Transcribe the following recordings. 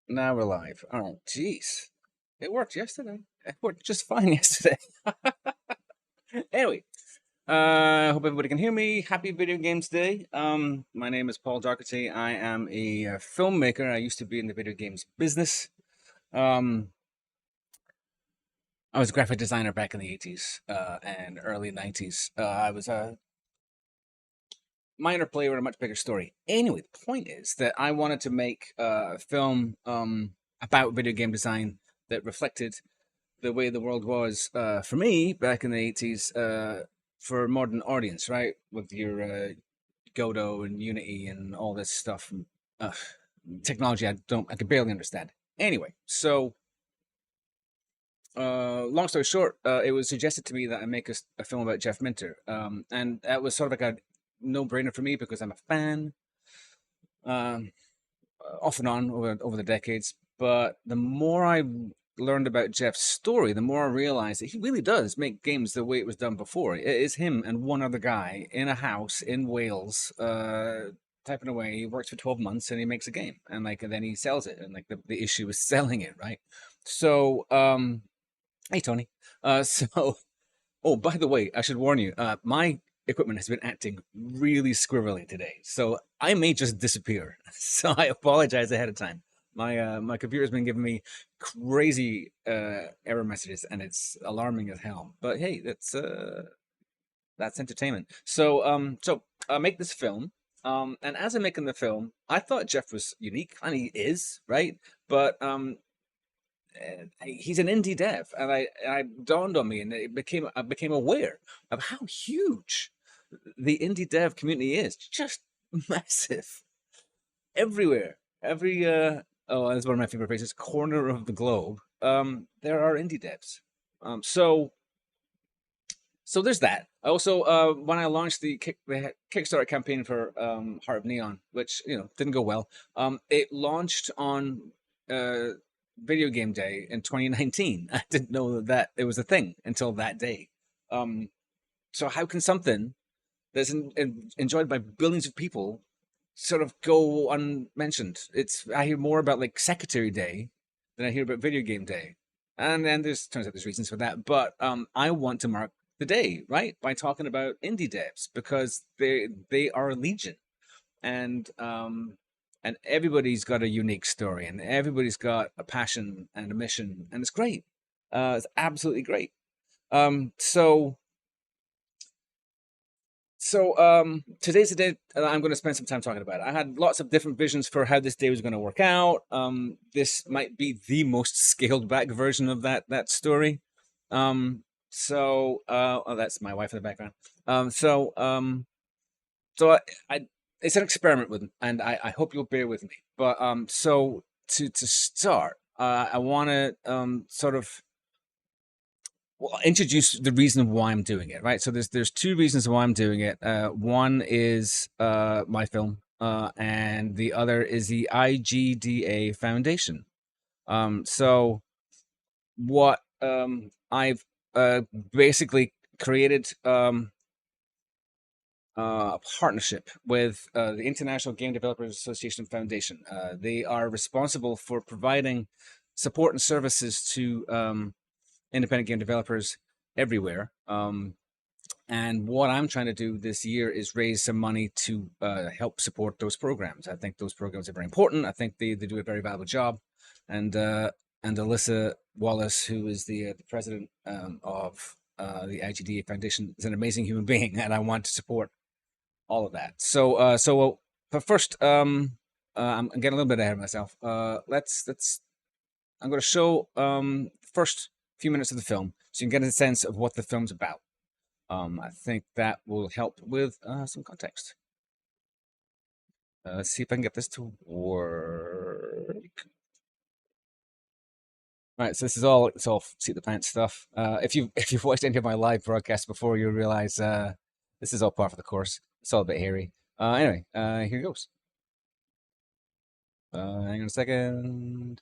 Now we're live. Oh, jeez. It worked yesterday. It worked just fine yesterday. Anyway, hope everybody can hear me. Happy Video Games Day. My name is Paul Docherty. I am a filmmaker. I used to be in the video games business. Um, I was a graphic designer back in the 80s and early 90s. I was a minor player in a much bigger story. Anyway, the point is that I wanted to make a film about video game design that reflected the way the world was for me back in the 80s for a modern audience, right? With your Godot and Unity and all this stuff. Uh, Technology I could barely understand. Anyway, so long story short, it was suggested to me that I make a film about Jeff Minter. And that was sort of like a no-brainer for me because I'm a fan, um, off and on over the decades. But the more I learned about Jeff's story, the more I realized that he really does make games the way it was done before. It is him and one other guy in a house in Wales, typing away. He works for 12 months and he makes a game, and and then he sells it. And the issue is selling it, right? So, hey Tony. So Oh, by the way, I should warn you, my equipment has been acting really squirrely today, so I may just disappear. So I apologize ahead of time. My computer's been giving me crazy error messages, and it's alarming as hell. But hey, that's entertainment. So make this film. And as I'm making the film, I thought Jeff was unique, and he is, right? But he's an indie dev, and I dawned on me, and I became aware of how huge the indie dev community is. Just massive everywhere. Every oh, that's one of my favorite phrases. Corner of the globe. There are indie devs. So there's that. Also, when I launched the Kickstarter campaign for Heart of Neon, which didn't go well, it launched on uh, Video Game Day in 2019. I didn't know that it was a thing until that day. Um, so how can something that's enjoyed by billions of people sort of go unmentioned? I hear more about like Secretary Day than I hear about Video Game Day, and then there's turns out there's reasons for that. But I want to mark the day right by talking about indie devs because they are legion, and everybody's got a unique story, and everybody's got a passion and a mission, and it's great. It's absolutely great. Um, so today's the day I'm going to spend some time talking about it. I had lots of different visions for how this day was going to work out. This might be the most scaled back version of that story. Oh, that's my wife in the background. Um, so um, so it's an experiment with, and I hope you'll bear with me. But so to start, I want to sort of well, introduce the reason why I'm doing it, right? So there's two reasons why I'm doing it. One is my film, and the other is the IGDA Foundation. So what I've basically created a partnership with the International Game Developers Association Foundation. They are responsible for providing support and services to independent game developers everywhere. And what I'm trying to do this year is raise some money to help support those programs. I think those programs are very important. I think they do a very valuable job. And Alyssa Wallace, who is the president of the IGDA Foundation, is an amazing human being, and I want to support all of that. But first, I'm getting a little bit ahead of myself. Let's. I'm going to show the first few minutes of the film, so you can get a sense of what the film's about. I think that will help with some context. Let's see if I can get this to work. All right, so this is all seat the pants stuff. If you've watched any of my live broadcasts before, you'll realize this is all part of the course. It's all a bit hairy. Anyway, here goes. Hang on a second.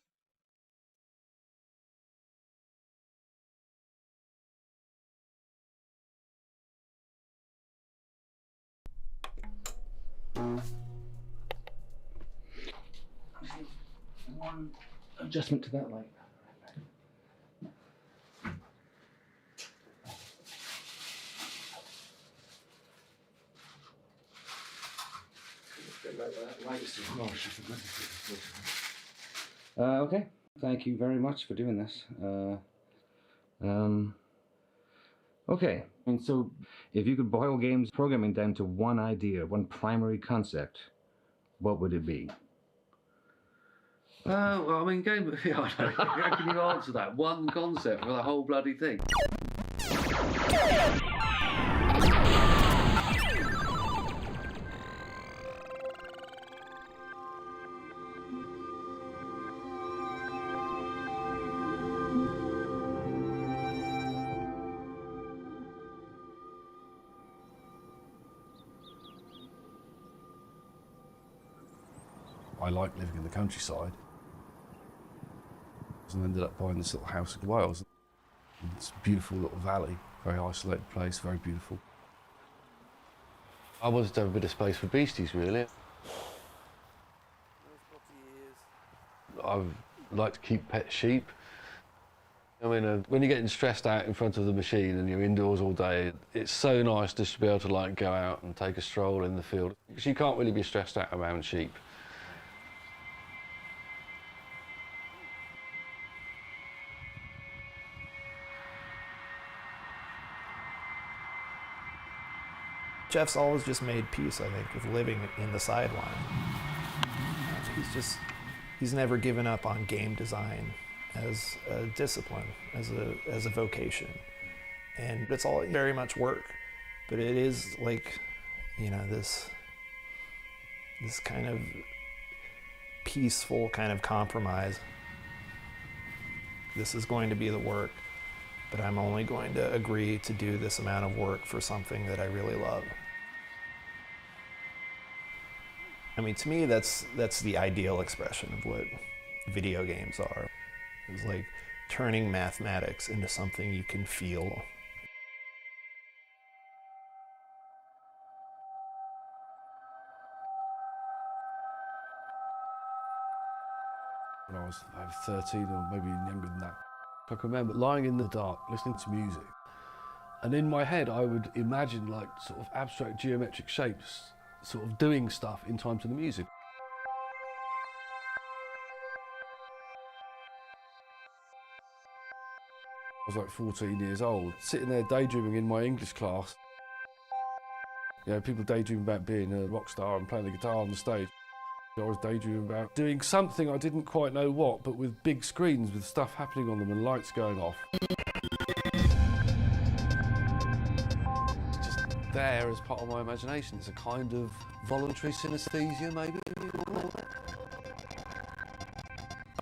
One adjustment to that light. Okay, thank you very much for doing this. Okay, and so if you could boil games programming down to one idea, one primary concept, what would it be? Well, I mean, how can you answer that? One concept for the whole bloody thing. I like living in the countryside. And ended up buying this little house in Wales. It's a beautiful little valley, very isolated place, very beautiful. I wanted to have a bit of space for beasties, really. I like to keep pet sheep. I mean, when you're getting stressed out in front of the machine and you're indoors all day, it's so nice just to be able to like go out and take a stroll in the field. Because you can't really be stressed out around sheep. Jeff's always just made peace, I think, with living in the sideline. He's never given up on game design as a discipline, as a vocation. And it's all very much work, but it is like, you know, this kind of peaceful kind of compromise. This is going to be the work, but I'm only going to agree to do this amount of work for something that I really love. I mean, to me, that's the ideal expression of what video games are. It's like turning mathematics into something you can feel. When I was 13 or maybe younger than that, I can remember lying in the dark, listening to music. And in my head, I would imagine like sort of abstract geometric shapes, sort of doing stuff in time to the music. I was like 14 years old, sitting there daydreaming in my English class. You know, people daydream about being a rock star and playing the guitar on the stage. I was daydreaming about doing something I didn't quite know what, but with big screens with stuff happening on them and lights going off. It's just there as part of my imagination. It's a kind of voluntary synesthesia, maybe.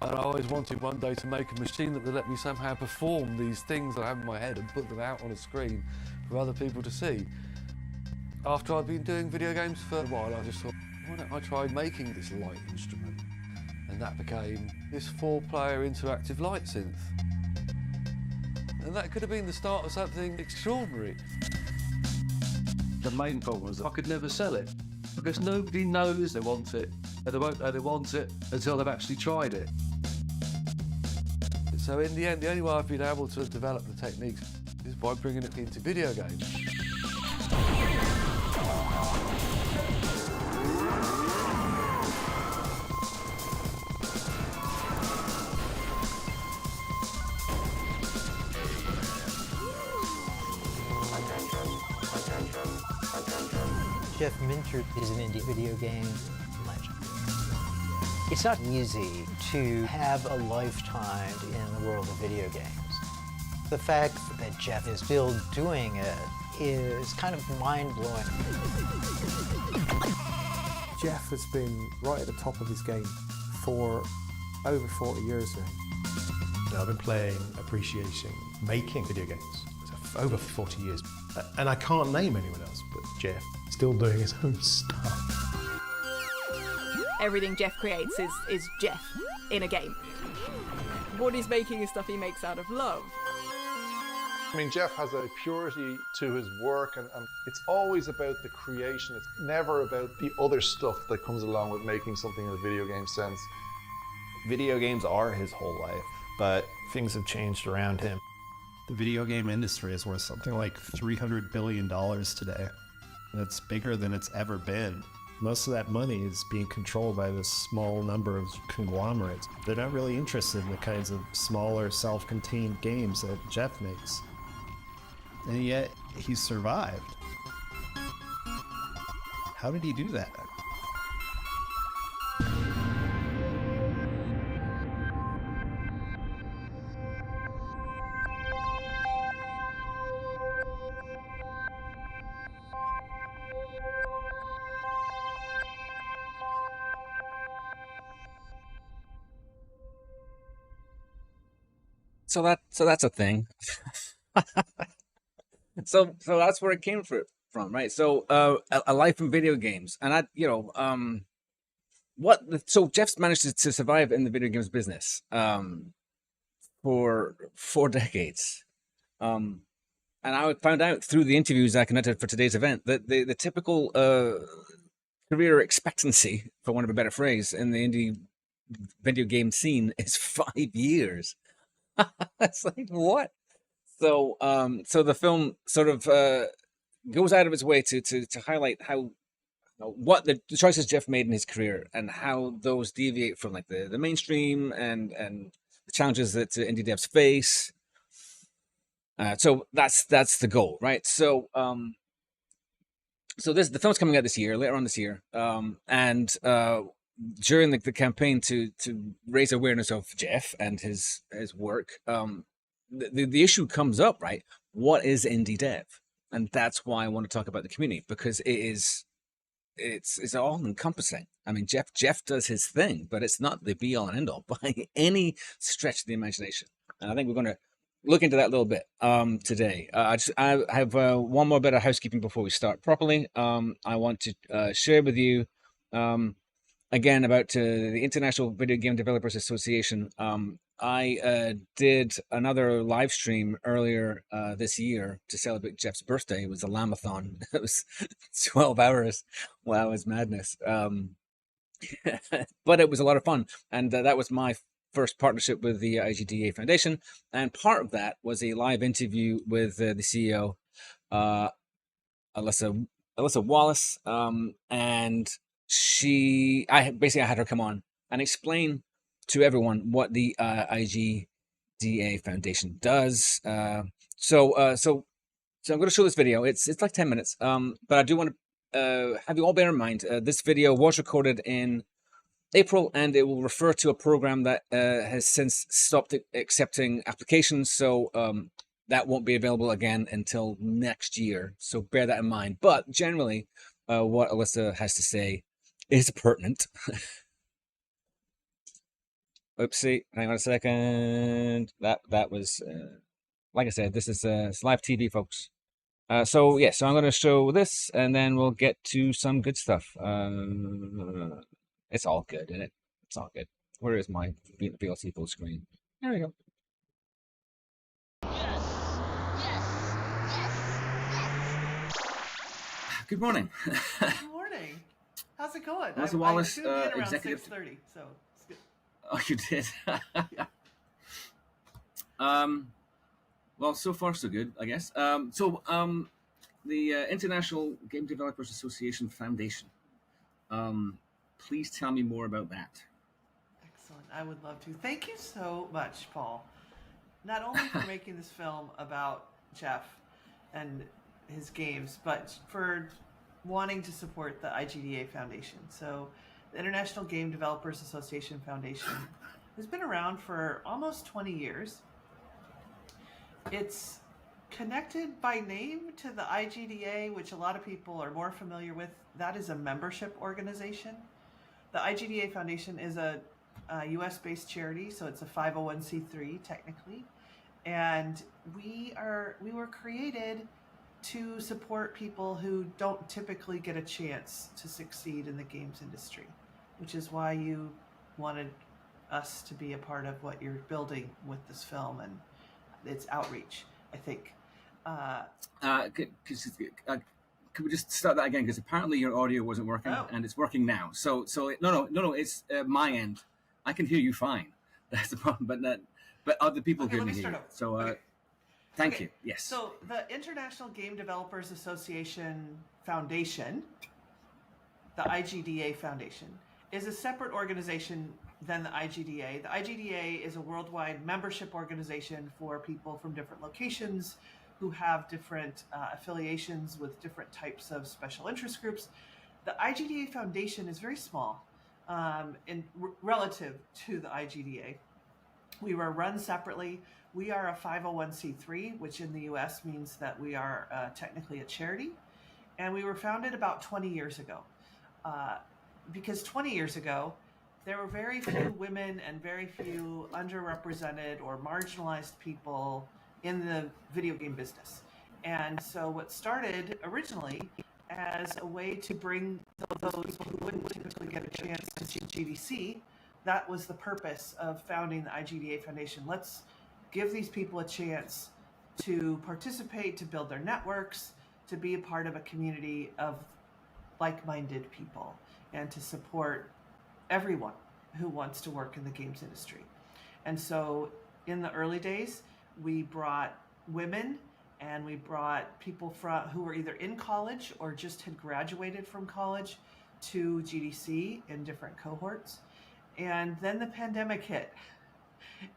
And I always wanted one day to make a machine that would let me somehow perform these things that I have in my head and put them out on a screen for other people to see. After I'd been doing video games for a while, I just thought, why don't I try making this light instrument? And that became this 4-player interactive light synth. And that could have been the start of something extraordinary. The main problem was that I could never sell it because nobody knows they want it, and they won't know they want it until they've actually tried it. So in the end, the only way I've been able to develop the techniques is by bringing it into video games. Jeff Minter is an indie video game legend. It's not easy to have a lifetime in the world of video games. The fact that Jeff is still doing it is kind of mind-blowing. Jeff has been right at the top of his game for over 40 years now. I've been playing, appreciating, making video games for over 40 years. And I can't name anyone else but Jeff, still doing his own stuff. Everything Jeff creates is Jeff in a game. What he's making is stuff he makes out of love. I mean, Jeff has a purity to his work, and it's always about the creation. It's never about the other stuff that comes along with making something in a video game sense. Video games are his whole life, but things have changed around him. The video game industry is worth something like $300 billion today. That's bigger than it's ever been. Most of that money is being controlled by this small number of conglomerates. They're not really interested in the kinds of smaller, self-contained games that Jeff makes. And yet, he survived. How did he do that? So that's a thing. so that's where it came from, right? So a life in video games, and so Jeff's managed to survive in the video games business for 4 decades. And I found out through the interviews I conducted for today's event that the typical career expectancy, for want of a better phrase, in the indie video game scene is 5 years. It's like, what? So the film sort of goes out of its way to highlight how what the choices Jeff made in his career and how those deviate from like the mainstream and the challenges that indie devs face. So that's the goal, right? So the film's coming out later on this year, and during the campaign to raise awareness of Jeff and his work, the issue comes up, right? What is indie dev? And that's why I want to talk about the community, because it's all encompassing. I mean, Jeff does his thing, but it's not the be all and end all by any stretch of the imagination. And I think we're going to look into that a little bit today. I have one more bit of housekeeping before we start properly. I want to share with you again about the International Video Game Developers Association. I did another live stream earlier this year to celebrate Jeff's birthday. It was a Lamathon. It was 12 hours. Wow, it was madness. But it was a lot of fun. And that was my first partnership with the IGDA Foundation. And part of that was a live interview with the CEO, Alyssa Wallace. And I had her come on and explain to everyone what the IGDA Foundation does. So I'm going to show this video. It's like 10 minutes. But I do want to have you all bear in mind this video was recorded in April, and it will refer to a program that has since stopped accepting applications. So that won't be available again until next year. So bear that in mind. But generally, what Alyssa has to say is pertinent. Oopsie, hang on a second. That was, like I said, this is it's live TV, folks. So I'm going to show this, and then we'll get to some good stuff. It's all good, isn't it? It's all good. Where is my VLC full screen? There we go. Good morning. Good morning. How's it going? Alyssa Wallace, I tuned in around executive. 6:30, so it's good. Oh, you did. Well, so far so good, I guess. The International Game Developers Association Foundation. Please tell me more about that. Excellent. I would love to. Thank you so much, Paul. Not only for making this film about Jeff and his games, but for wanting to support the IGDA Foundation. So the International Game Developers Association Foundation has been around for almost 20 years. It's connected by name to the IGDA, which a lot of people are more familiar with. That is a membership organization. The IGDA Foundation is a US-based charity, so it's a 501c3 technically. And we were created to support people who don't typically get a chance to succeed in the games industry, which is why you wanted us to be a part of what you're building with this film and its outreach, I think. Can we just start that again? Because apparently your audio wasn't working, and it's working now. So no, it's my end. I can hear you fine. That's the problem, but other people Okay, can let me hear you. start over. So, Okay. thank Okay, you. Yes. So the International Game Developers Association Foundation, the IGDA Foundation, is a separate organization than the IGDA. The IGDA is a worldwide membership organization for people from different locations who have different affiliations with different types of special interest groups. The IGDA Foundation is very small relative to the IGDA. We were run separately. We are a 501c3, which in the US means that we are technically a charity. And we were founded about 20 years ago. Because 20 years ago, there were very few women and very few underrepresented or marginalized people in the video game business. And so what started originally as a way to bring those people who wouldn't typically get a chance to see GDC, that was the purpose of founding the IGDA Foundation. Let's give these people a chance to participate, to build their networks, to be a part of a community of like-minded people, and to support everyone who wants to work in the games industry. And so in the early days, we brought women and we brought people who were either in college or just had graduated from college to GDC in different cohorts. And then the pandemic hit.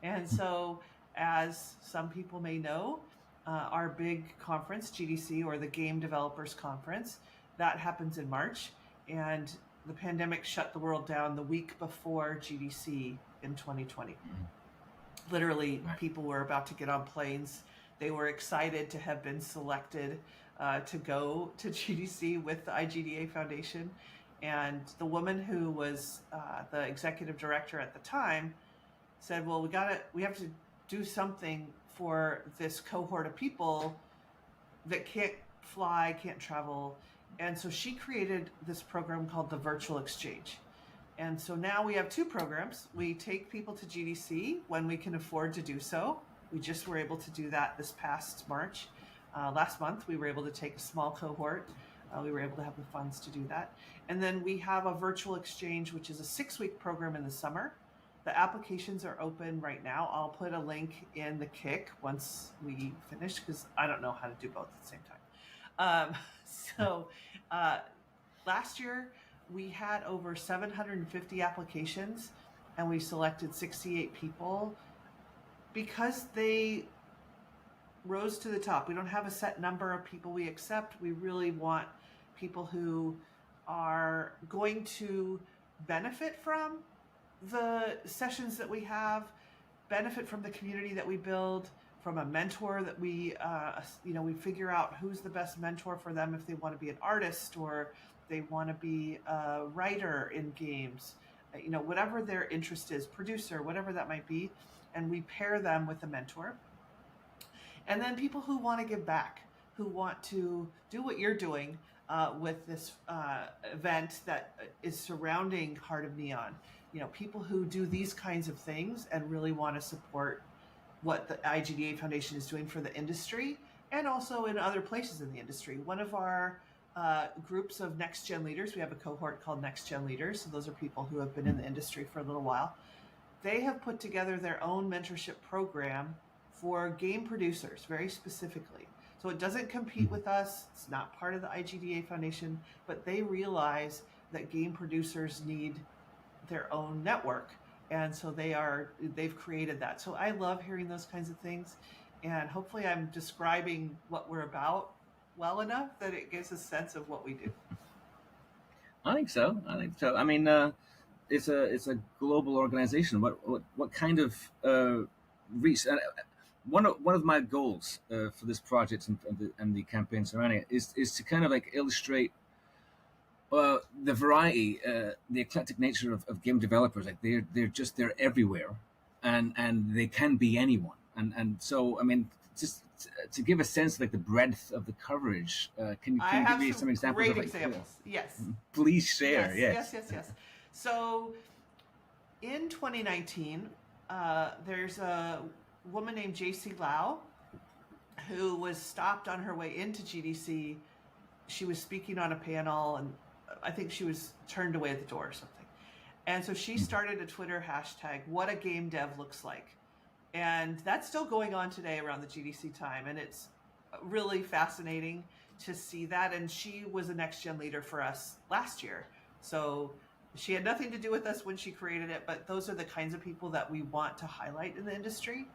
And so, as some people may know, our big conference, GDC, or the Game Developers Conference, that happens in March. And the pandemic shut the world down the week before GDC in 2020. Literally, people were about to get on planes. They were excited to have been selected to go to GDC with the IGDA Foundation. And the woman who was the executive director at the time said, well, we have to do something for this cohort of people that can't fly, can't travel. And so she created this program called the Virtual Exchange. And so now we have two programs. We take people to GDC when we can afford to do so. We just were able to do that this past March. Last month, we were able to take a small cohort. We were able to have the funds to do that. And then we have a virtual exchange, which is a 6-week program in the summer. The applications are open right now. I'll put a link in the Kick once we finish, because I don't know how to do both at the same time. Last year, we had over 750 applications, and we selected 68 people because they rose to the top. We don't have a set number of people we accept. We really want people who are going to benefit from the sessions that we have, benefit from the community that we build, from a mentor that we figure out who's the best mentor for them if they want to be an artist or they want to be a writer in games, whatever their interest is, producer, whatever that might be, and we pair them with a mentor. And then people who want to give back, who want to do what you're doing with this event that is surrounding Heart of Neon. People who do these kinds of things and really want to support what the IGDA Foundation is doing for the industry and also in other places in the industry. One of our groups of Next Gen Leaders, we have a cohort called Next Gen Leaders, so those are people who have been in the industry for a little while. They have put together their own mentorship program for game producers, very specifically. So it doesn't compete with us, it's not part of the IGDA Foundation, but they realize that game producers need their own network. And so they've created that. So I love hearing those kinds of things. And hopefully I'm describing what we're about well enough that it gives a sense of what we do. I think so. I mean, it's a global organization. What kind of reach? One of my goals for this project and the campaign surrounding it is to kind of like illustrate the variety, the eclectic nature of game developers. Like they're everywhere, and they can be anyone. And so I mean, just to give a sense of like the breadth of the coverage, can you give me some examples? Great examples. Yes. Please share. Yes. So in 2019, there's a woman named JC Lau who was stopped on her way into GDC. She was speaking on a panel and I think she was turned away at the door or something. And so she started a Twitter hashtag, what a game dev looks like. And that's still going on today around the GDC time. And it's really fascinating to see that. And she was a next gen leader for us last year. So she had nothing to do with us when she created it, but those are the kinds of people that we want to highlight in the industry.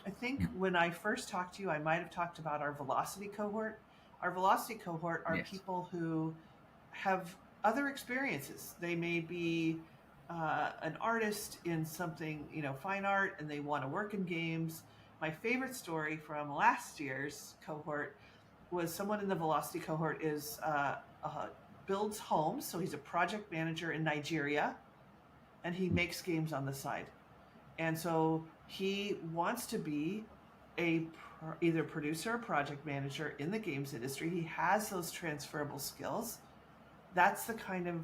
I think when I first talked to you, I might have talked about our Velocity cohort. Our Velocity cohort are people who have other experiences. They may be an artist in something, fine art, and they want to work in games. My favorite story from last year's cohort was someone in the Velocity cohort builds homes. So he's a project manager in Nigeria, and he makes games on the side. And so he wants to be either producer or project manager in the games industry. He has those transferable skills. That's the kind of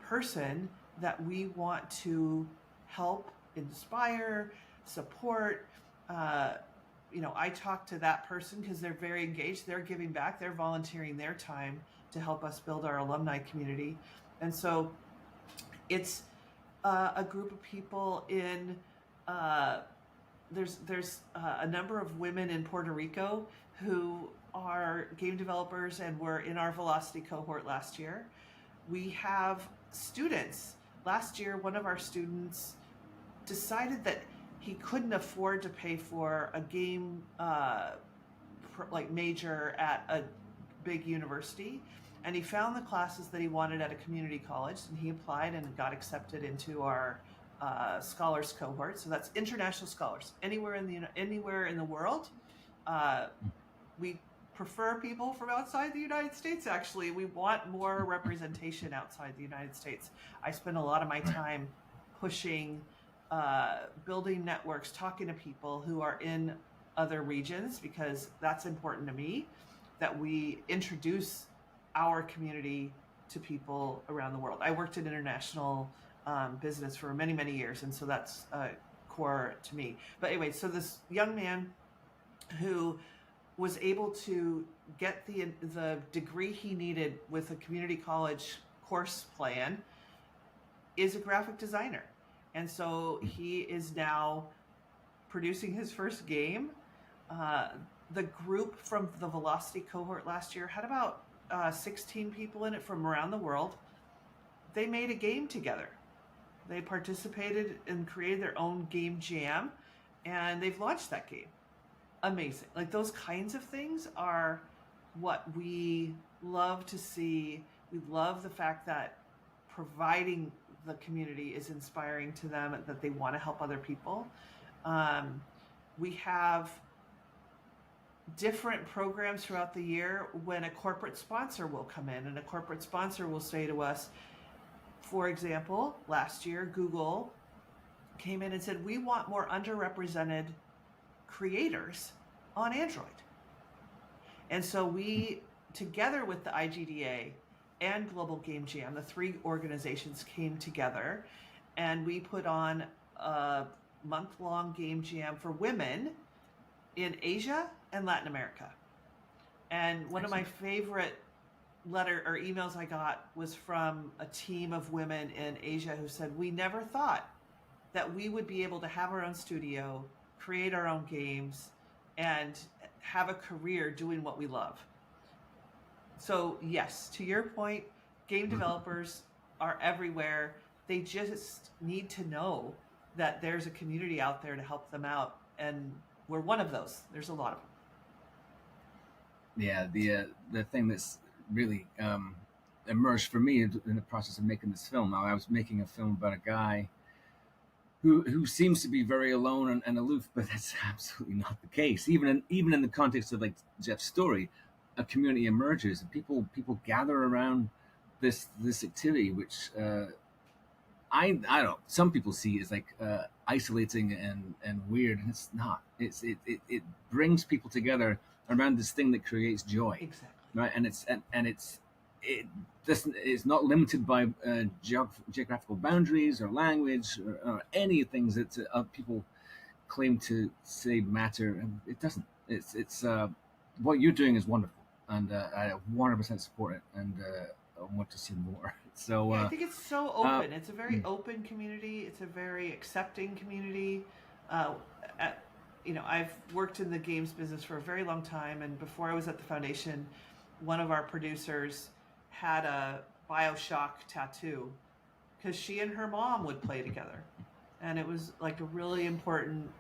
person that we want to help, inspire, support. I talk to that person because they're very engaged. They're giving back. They're volunteering their time to help us build our alumni community. And so it's a group of people in, there's a number of women in Puerto Rico who are game developers and were in our Velocity cohort last year. We have students. Last year, one of our students decided that he couldn't afford to pay for a game major at a big university, and he found the classes that he wanted at a community college, and he applied and got accepted into our scholars cohort. So that's international scholars anywhere in the world. We prefer people from outside the United States. Actually, we want more representation outside the United States. I spend a lot of my time pushing, building networks, talking to people who are in other regions, because that's important to me, that we introduce our community to people around the world. I worked in international business for many, many years, and so that's core to me. But anyway, so this young man who was able to get the degree he needed with a community college course plan is a graphic designer. And so he is now producing his first game. The group from the Velocity cohort last year had about 16 people in it from around the world. They made a game together. They participated and created their own game jam, and they've launched that game. Amazing. Like, those kinds of things are what we love to see. We love the fact that providing the community is inspiring to them, that they want to help other people. We have different programs throughout the year when a corporate sponsor will come in, and a corporate sponsor will say to us, for example, last year, Google came in and said, we want more underrepresented creators on Android. And so we, together with the IGDA and Global Game Jam, the three organizations came together, and we put on a month-long game jam for women in Asia and Latin America. And one of my favorite emails I got was from a team of women in Asia who said, we never thought that we would be able to have our own studio, create our own games, and have a career doing what we love. So yes, to your point, game developers are everywhere. They just need to know that there's a community out there to help them out, and we're one of those. There's a lot of them. Yeah, the thing that's really emerged for me in the process of making this film. Now, I was making a film about a guy who seems to be very alone and aloof, but that's absolutely not the case. Even in the context of like Jeff's story, a community emerges, and people gather around this activity, which I don't know, some people see as like isolating and weird, and it's not. It brings people together around this thing that creates joy. Exactly. Right, and it's not limited by geographical boundaries or language or any things that people claim to say matter, and it doesn't. It's what you're doing is wonderful, and I 100% support it. And want to see more. So I think it's so open. It's a very open community. It's a very accepting community. I've worked in the games business for a very long time, and before I was at the foundation, one of our producers had a BioShock tattoo because she and her mom would play together, and it was like a really important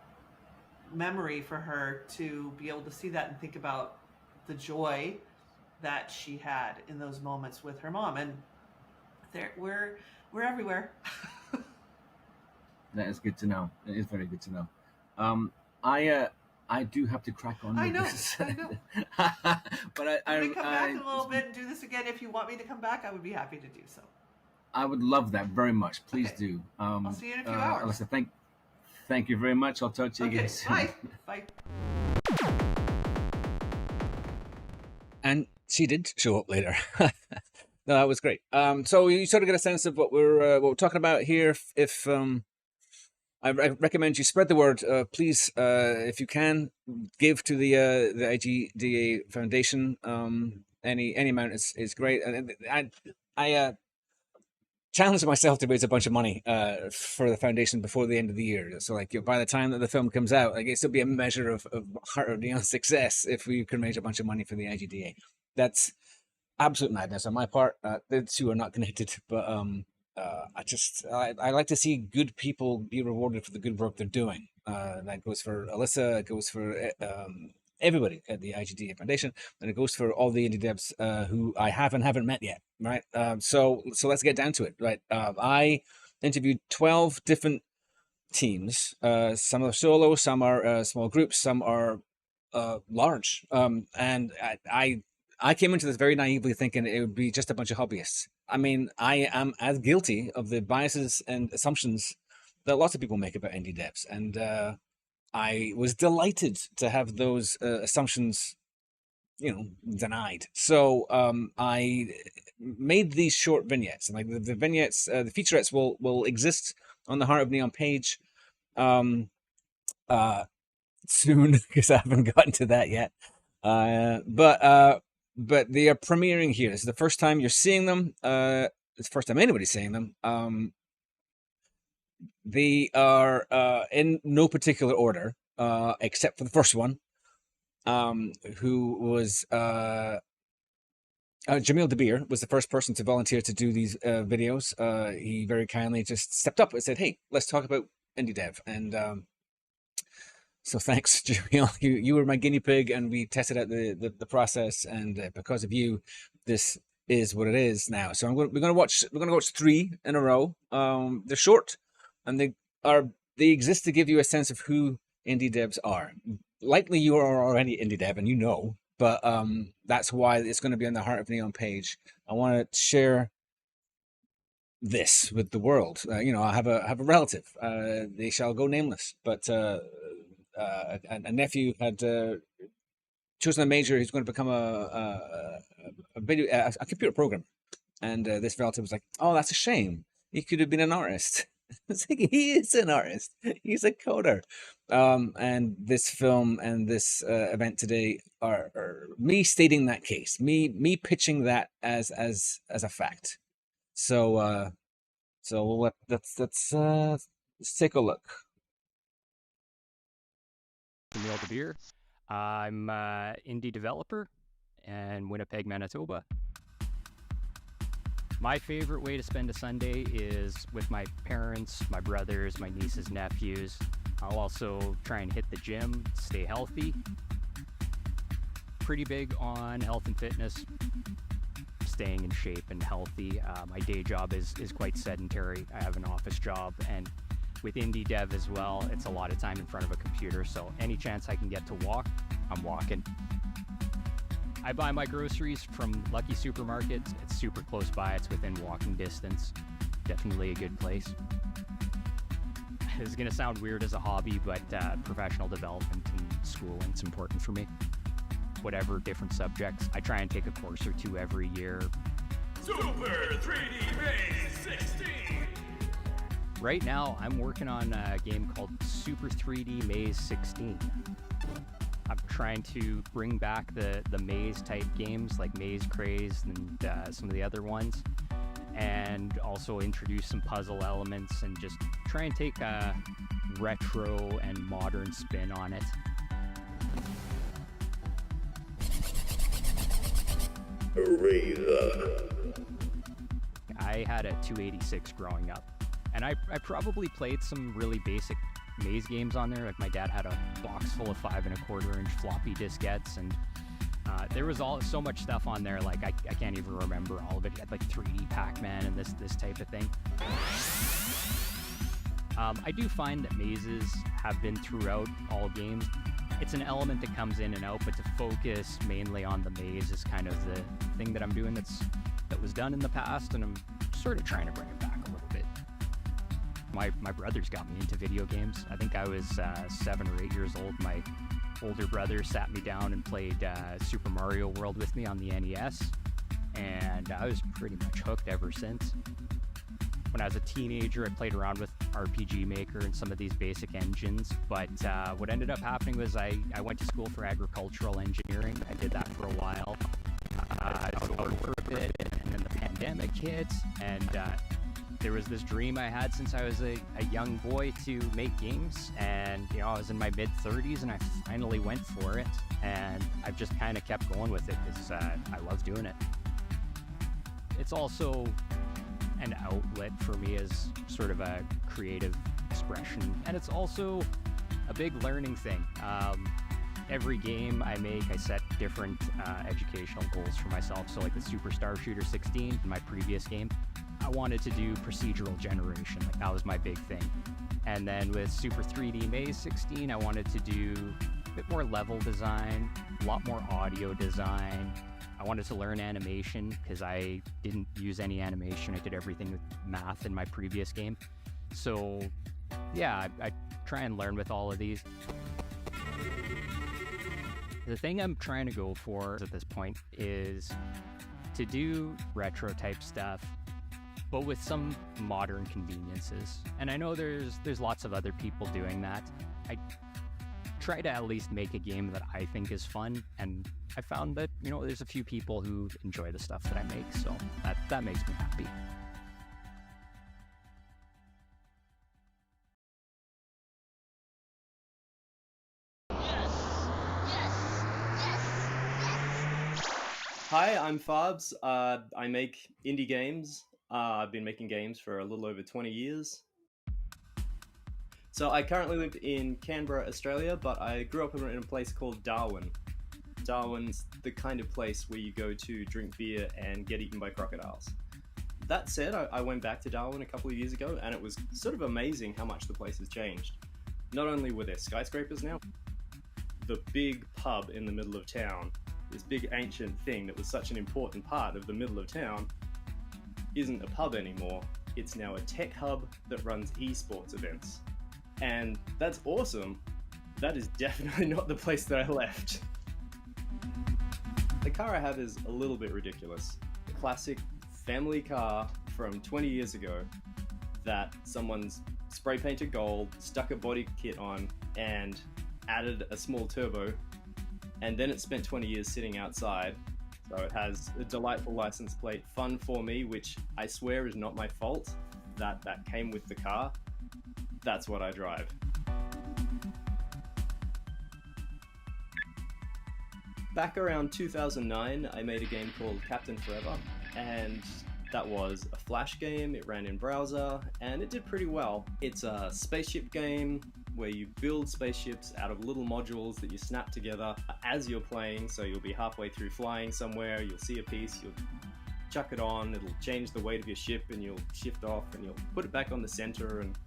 memory for her to be able to see that and think about the joy that she had in those moments with her mom. And we're everywhere. That is good to know. It is very good to know. I do have to crack on. I with know. this. I know. But I'm gonna come back in a little bit and do this again. If you want me to come back, I would be happy to do so. I would love that very much. Please do. I'll see you in a few hours. Alyssa, thank you very much. I'll talk to you again soon. Bye. Bye. And she did show up later. No, that was great. So you sort of get a sense of what we're talking about here. If I recommend you spread the word. Please, if you can, give to the IGDA Foundation. Any amount is great. And I challenged myself to raise a bunch of money for the foundation before the end of the year. So, like, by the time that the film comes out, like, it'll be a measure of Heart of Neon success if we can raise a bunch of money for the IGDA. That's absolute madness on my part. The two are not connected, but I like to see good people be rewarded for the good work they're doing. That goes for Alyssa, it goes for everybody at the IGDA Foundation, and it goes for all the indie devs who I haven't met yet, right? So let's get down to it, right? I interviewed 12 different teams. Some are solo, some are small groups, some are large. And I came into this very naively thinking it would be just a bunch of hobbyists. I mean, I am as guilty of the biases and assumptions that lots of people make about indie devs. And I was delighted to have those assumptions, denied. So I made these short vignettes. And like the vignettes, the featurettes will exist on the Heart of Neon page soon, because I haven't gotten to that yet. But they are premiering here. This is the first time you're seeing them. It's the first time anybody's seeing them. They are in no particular order, except for the first one, who was Jamil Dabir was the first person to volunteer to do these videos. He very kindly just stepped up and said, "Hey, let's talk about indie dev." And so thanks, Jamil. You were my guinea pig, and we tested out the process. And because of you, this is what it is now. So we're gonna watch 3 in a row. They're short, and they exist to give you a sense of who indie devs are. Likely you are already indie dev, and but that's why it's going to be on the Heart of Neon page. I want to share this with the world. I have a relative. They shall go nameless, but a nephew had chosen a major. He's going to become a computer programmer, and this relative was like, "Oh, that's a shame. He could have been an artist." It's like, he is an artist. He's a coder. And this film and this event today are me stating that case, me pitching that as a fact. So let's take a look. Jamil Dabir. I'm an indie developer in Winnipeg, Manitoba. My favorite way to spend a Sunday is with my parents, my brothers, my nieces, nephews. I'll also try and hit the gym, stay healthy. Pretty big on health and fitness, staying in shape and healthy. My day job is quite sedentary. I have an office job, and with indie dev as well, it's a lot of time in front of a computer, so any chance I can get to walk, I'm walking. I buy my groceries from Lucky Supermarket. It's super close by. It's within walking distance. Definitely a good place. This is going to sound weird as a hobby, but professional development and schooling's important for me. Whatever different subjects. I try and take a course or two every year. Super 3D Maze 16! Right now, I'm working on a game called Super 3D Maze 16. I'm trying to bring back the maze type games like Maze Craze and some of the other ones, and also introduce some puzzle elements and just try and take a retro and modern spin on it. I had a 286 growing up, and I probably played some really basic maze games on there. Like my dad had a box full of 5 1/4 inch floppy diskettes, and there was so much stuff on there. Like I can't even remember all of it. You had like 3D Pac-Man and this type of thing. I do find that mazes have been throughout all games. It's an element that comes in and out, but to focus mainly on the maze is kind of the thing that I'm doing that was done in the past, and I'm sort of trying to bring it back a little bit. My brothers got me into video games. I think I was 7 or 8 years old. My older brother sat me down and played Super Mario World with me on the NES, and I was pretty much hooked ever since. When I was a teenager, I played around with RPG Maker and some of these basic engines, but what ended up happening was I went to school for agricultural engineering. I did that for a while. I was out for a bit, and then the pandemic hit, and there was this dream I had since I was a young boy to make games, and I was in my mid-30s, and I finally went for it, and I've just kind of kept going with it because I love doing it. It's also an outlet for me as sort of a creative expression, and it's also a big learning thing. Every game I make, I set different educational goals for myself. So like the Superstar Shooter 16, my previous game, I wanted to do procedural generation. Like that was my big thing. And then with Super 3D Maze 16, I wanted to do a bit more level design, a lot more audio design. I wanted to learn animation because I didn't use any animation. I did everything with math in my previous game. So yeah, I try and learn with all of these. The thing I'm trying to go for at this point is to do retro type stuff, but with some modern conveniences. And I know there's lots of other people doing that. I try to at least make a game that I think is fun, and I found that there's a few people who enjoy the stuff that I make, so that makes me happy. Hi, I'm Farbs. I make indie games. I've been making games for a little over 20 years. So I currently live in Canberra, Australia, but I grew up in a place called Darwin. Darwin's the kind of place where you go to drink beer and get eaten by crocodiles. That said, I went back to Darwin a couple of years ago, and it was sort of amazing how much the place has changed. Not only were there skyscrapers now, the big pub in the middle of town, this big ancient thing that was such an important part of the middle of town, isn't a pub anymore. It's now a tech hub that runs esports events. And that's awesome. That is definitely not the place that I left. The car I have is a little bit ridiculous. A classic family car from 20 years ago that someone's spray painted gold, stuck a body kit on, and added a small turbo, and then it spent 20 years sitting outside. So it has a delightful license plate, Fun For Me, which I swear is not my fault. That came with the car. That's what I drive. Back around 2009, I made a game called Captain Forever, and that was a Flash game. It ran in browser, and it did pretty well. It's a spaceship game where you build spaceships out of little modules that you snap together as you're playing. So you'll be halfway through flying somewhere, you'll see a piece, you'll chuck it on, it'll change the weight of your ship, and you'll shift off and you'll put it back on the center and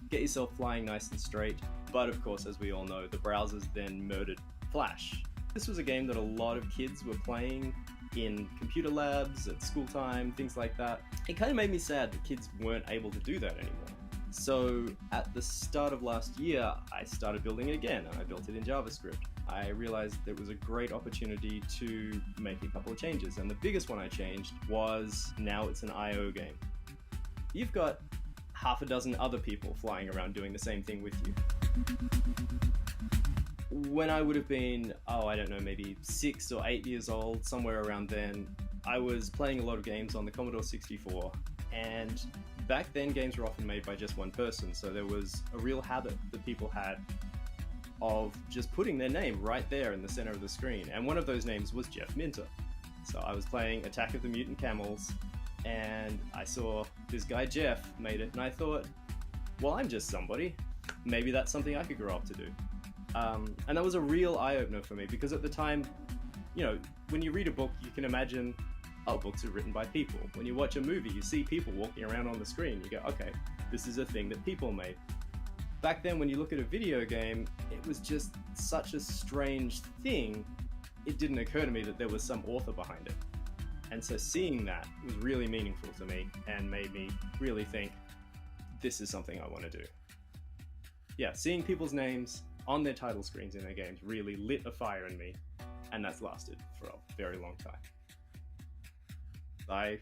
get yourself flying nice and straight. But of course, as we all know, the browsers then murdered Flash. This was a game that a lot of kids were playing in computer labs, at school time, things like that. It kind of made me sad that kids weren't able to do that anymore. So at the start of last year, I started building it again, and I built it in JavaScript. I realized there was a great opportunity to make a couple of changes, and the biggest one I changed was now it's an IO game. You've got half a dozen other people flying around doing the same thing with you. when I would have been, I don't know, maybe 6 or 8 years old, somewhere around then, I was playing a lot of games on the Commodore 64, and back then games were often made by just one person, so there was a real habit that people had of just putting their name right there in the center of the screen, and one of those names was Jeff Minter. So I was playing Attack of the Mutant Camels, and I saw this guy Jeff made it, and I thought, well, I'm just somebody. Maybe that's something I could grow up to do. And that was a real eye-opener for me, because at the time, you know, when you read a book, you can imagine, oh, books are written by people. When you watch a movie, you see people walking around on the screen. You go, okay, this is a thing that people made. Back then, when you look at a video game, it was just such a strange thing. It didn't occur to me that there was some author behind it. And so seeing that was really meaningful to me and made me really think, this is something I want to do. Yeah, seeing people's names on their title screens in their games really lit a fire in me, and that's lasted for a very long time. I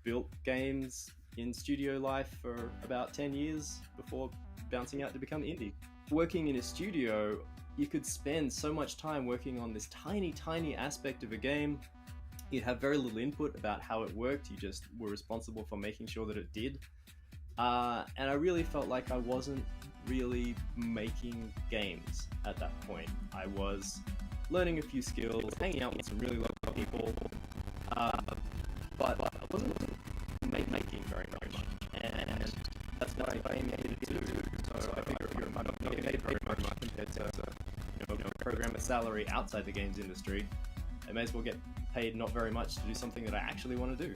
built games in studio life for about 10 years before bouncing out to become indie. Working in a studio, you could spend so much time working on this tiny aspect of a game. You'd have very little input about how it worked, you just were responsible for making sure that it did. And I really felt like I wasn't really making games at that point. I was learning a few skills, hanging out with some really local people, but I wasn't making very much. And that's what I needed to do. So I figured if I'm not getting paid very much compared to a programmer salary outside the games industry, I may as well get paid not very much to do something that I actually want to do.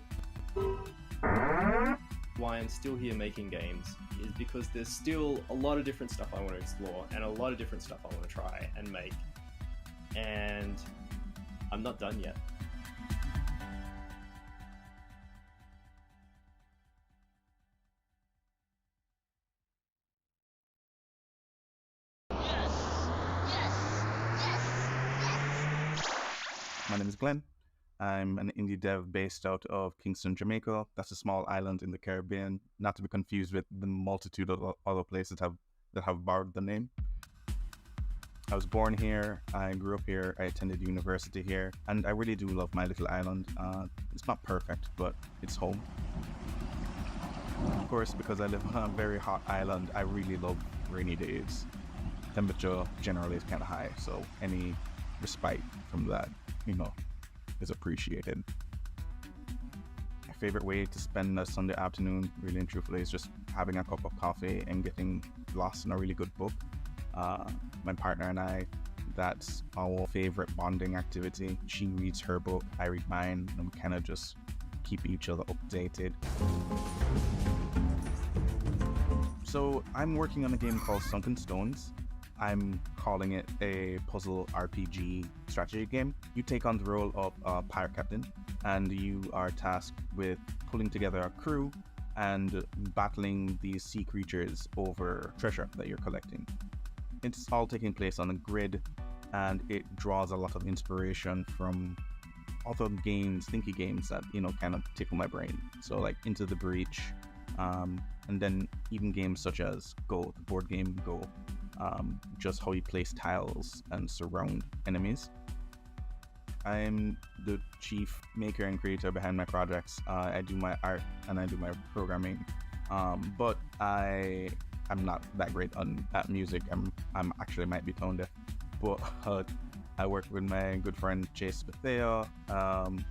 Why I'm still here making games is because there's still a lot of different stuff I want to explore and a lot of different stuff I want to try and make, and I'm not done yet. My name is Glenn. I'm an indie dev based out of Kingston, Jamaica. That's a small island in the Caribbean, not to be confused with the multitude of other places that have borrowed the name. I was born here, I grew up here, I attended university here, and I really do love my little island. It's not perfect, but it's home. Of course, because I live on a very hot island, I really love rainy days. Temperature generally is kind of high, so any respite from that, is appreciated. My favorite way to spend a Sunday afternoon, really and truthfully, is just having a cup of coffee and getting lost in a really good book. My partner and I, that's our favorite bonding activity. She reads her book, I read mine, and we kind of just keep each other updated. So I'm working on a game called Sunken Stones. I'm calling it a puzzle RPG strategy game. You take on the role of a pirate captain, and you are tasked with pulling together a crew and battling these sea creatures over treasure that you're collecting. It's all taking place on a grid, and it draws a lot of inspiration from other games, thinky games that, kind of tickle my brain. So like Into the Breach, and then even games such as Go, the board game Go. Just how you place tiles and surround enemies. I'm the chief maker and creator behind my projects. I do my art and I do my programming, but I'm not that great at music. I'm actually might be tone deaf, but I work with my good friend Chase Bethea,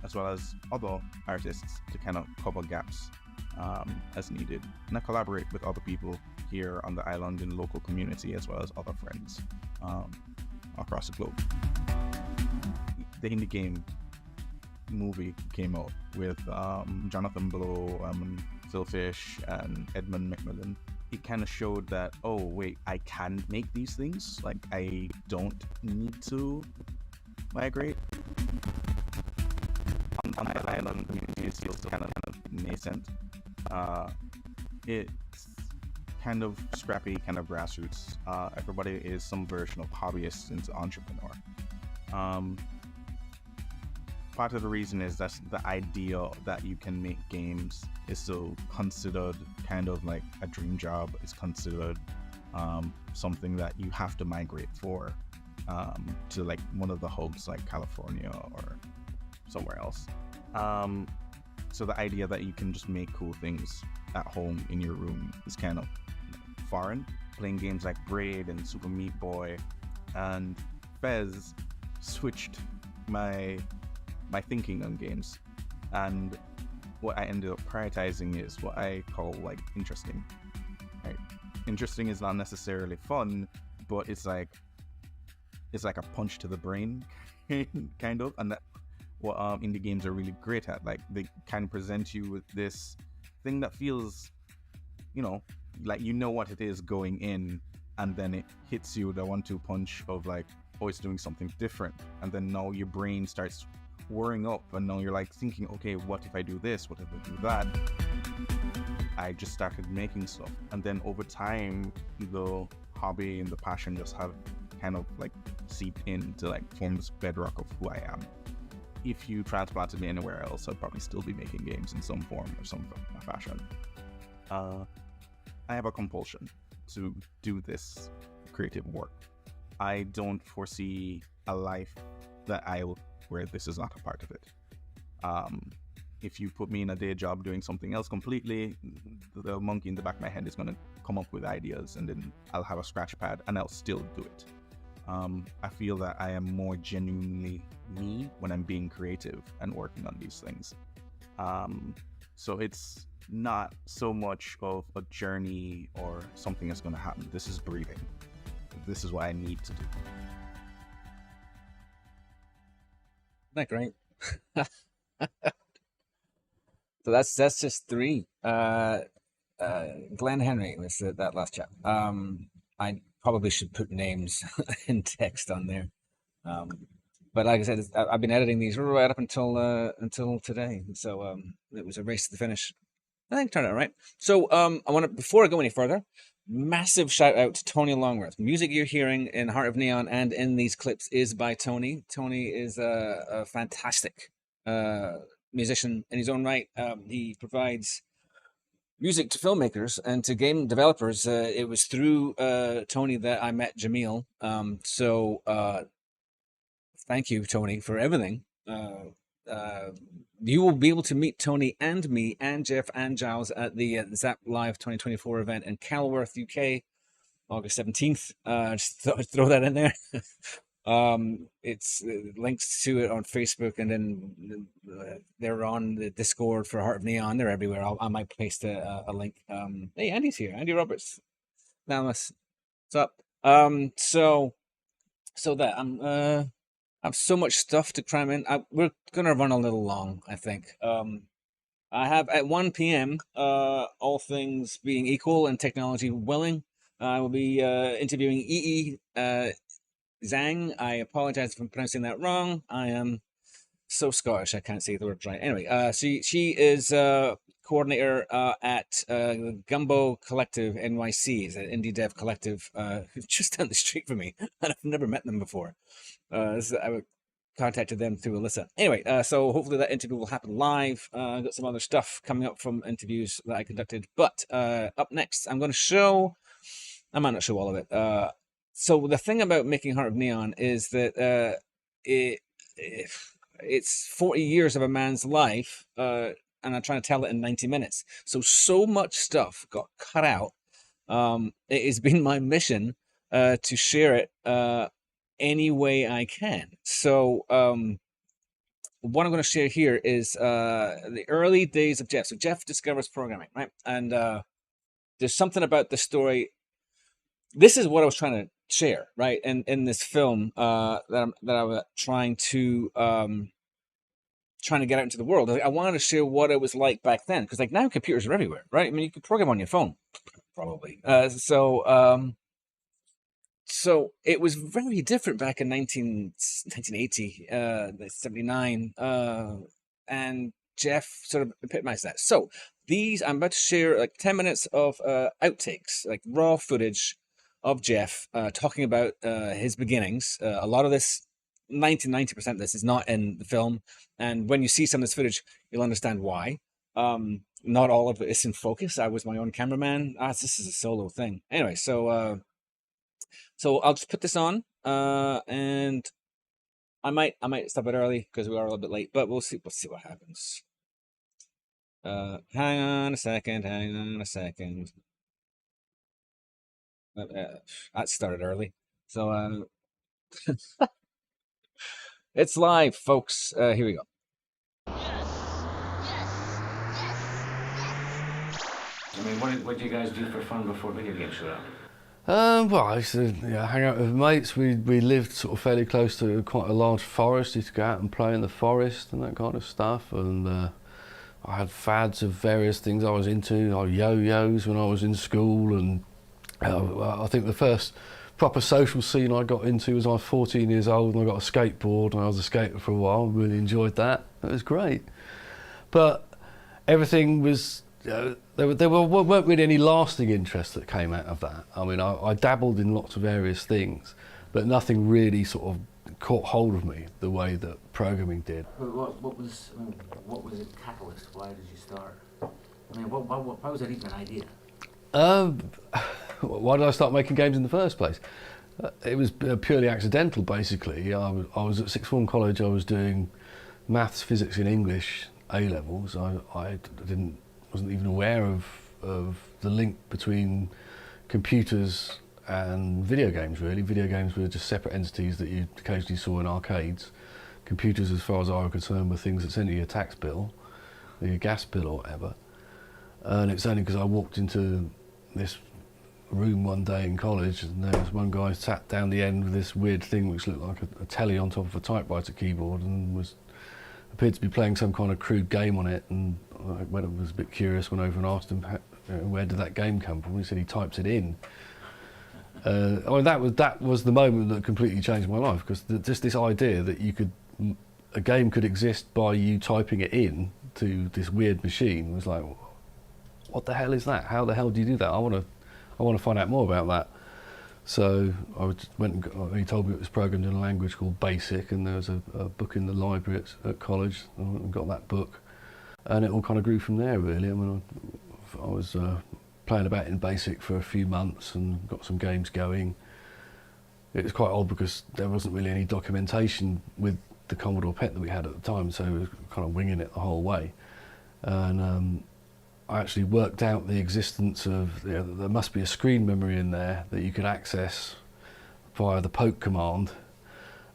as well as other artists to kind of cover gaps as needed, and I collaborate with other people here on the island in the local community as well as other friends across the globe. The indie game movie came out with Jonathan Blow, Phil Fish, and Edmund McMillan. It kind of showed that, oh wait, I can make these things, like I don't need to migrate. On the island, the community is still kind of nascent. It's kind of scrappy, kind of grassroots. Everybody is some version of hobbyist into entrepreneur. Part of the reason is that the idea that you can make games is still considered kind of like a dream job. It's considered something that you have to migrate for to like one of the hubs like California or somewhere else. So the idea that you can just make cool things at home in your room is kind of foreign. Playing games like Braid and Super Meat Boy and Fez switched my thinking on games, and what I ended up prioritizing is what I call like interesting. Right? Interesting is not necessarily fun, but it's like a punch to the brain, kind of, and that's what indie games are really great at. Like they can present you with this thing that feels, like what it is going in, and then it hits you with a 1-2 punch of like, oh, it's doing something different, and then now your brain starts whirring up, and now you're like thinking, okay, what if I do this? What if I do that? I just started making stuff, and then over time, the hobby and the passion just have kind of like seeped in to like form this bedrock of who I am. If you transplanted me anywhere else, I'd probably still be making games in some form or some fashion. I have a compulsion to do this creative work. I don't foresee a life where this is not a part of it. If you put me in a day job doing something else completely, the monkey in the back of my head is going to come up with ideas, and then I'll have a scratch pad and I'll still do it. I feel that I am more genuinely me when I'm being creative and working on these things. So it's not so much of a journey or something that's going to happen. This is breathing. This is what I need to do. Isn't that great? So that's just 3. Glenn Henry was that last chap. I probably should put names in text on there. But like I said, I've been editing these right up until today. So it was a race to the finish. I think it turned out right. So I want to, before I go any further, massive shout out to Tony Longworth. Music you're hearing in Heart of Neon and in these clips is by Tony. Tony is a fantastic musician in his own right. He provides music to filmmakers and to game developers. It was through Tony that I met Jamil. So thank you, Tony, for everything. You will be able to meet Tony and me and Jeff and Giles at the Zap Live 2024 event in Kenilworth, UK, August 17th. Just thought I'd throw that in there. It's links to it on Facebook, and then they're on the Discord for Heart of Neon. They're everywhere. I might paste a link. Hey, Andy's here. Andy Roberts. Namas. What's up? So that I have so much stuff to cram in. We're gonna run a little long, I think. I have at 1 p.m. All things being equal and technology willing, I will be interviewing EE Zhang. I apologize if I'm pronouncing that wrong. I am so Scottish I can't say the words right. Anyway, she is coordinator at Gumbo Collective NYC. It's an indie dev collective just down the street from me, and I've never met them before. I contacted them through Alyssa. Anyway, so hopefully that interview will happen live. I've got some other stuff coming up from interviews that I conducted. But up next, I'm going to show, I might not show all of it. So the thing about making Heart of Neon is that it's 40 years of a man's life, and I'm trying to tell it in 90 minutes. So much stuff got cut out. It has been my mission to share it any way I can. So what I'm going to share here is the early days of Jeff. So Jeff discovers programming, right? And there's something about the story. This is what I was trying to share, right? And in this film that I was trying to get out into the world. I wanted to share what it was like back then, because like now computers are everywhere, right? I mean, you can program on your phone, probably. So it was very different back in 1980, 79, and Jeff sort of epitomized that. So I'm about to share like 10 minutes of outtakes, like raw footage of Jeff talking about his beginnings. A lot of this, 90% of this is not in the film. And when you see some of this footage, you'll understand why. Not all of it is in focus. I was my own cameraman. This is a solo thing. Anyway, so I'll just put this on. and I might stop it early because we are a little bit late, but we'll see what happens. Hang on a second. That started early, so it's live, folks. Here we go. I mean, what do you guys do for fun before video games showed up? Well, I used to hang out with mates. We lived sort of fairly close to quite a large forest. Used to go out and play in the forest and that kind of stuff. And I had fads of various things I was into. I yo-yos when I was in school, and I think the first proper social scene I got into was I was 14 years old and I got a skateboard, and I was a skater for a while. Really enjoyed that. It was great. But everything was. There weren't really any lasting interests that came out of that. I mean, I dabbled in lots of various things, but nothing really sort of caught hold of me the way that programming did. What was the catalyst? Why did you start? I mean, why was that even an idea? Why did I start making games in the first place? It was purely accidental, basically. I was at sixth form college. I was doing maths, physics, and English A-levels. I wasn't even aware of the link between computers and video games, really. Video games were just separate entities that you occasionally saw in arcades. Computers, as far as I was concerned, were things that sent you your tax bill, or your gas bill or whatever. And it's only because I walked into this room one day in college and there was one guy sat down the end with this weird thing which looked like a telly on top of a typewriter keyboard and appeared to be playing some kind of crude game on it, and I was a bit curious, went over and asked him where did that game come from. He said he types it in. That was the moment that completely changed my life, because just this idea that a game could exist by you typing it in to this weird machine was like, what the hell is that? How the hell do you do that? I want to find out more about that. So he told me it was programmed in a language called BASIC, and there was a book in the library at college. I went and got that book, and it all kind of grew from there, really. I mean, I was playing about in BASIC for a few months and got some games going. It was quite odd because there wasn't really any documentation with the Commodore PET that we had at the time, so we were kind of winging it the whole way. And I actually worked out the existence of, there must be a screen memory in there that you could access via the poke command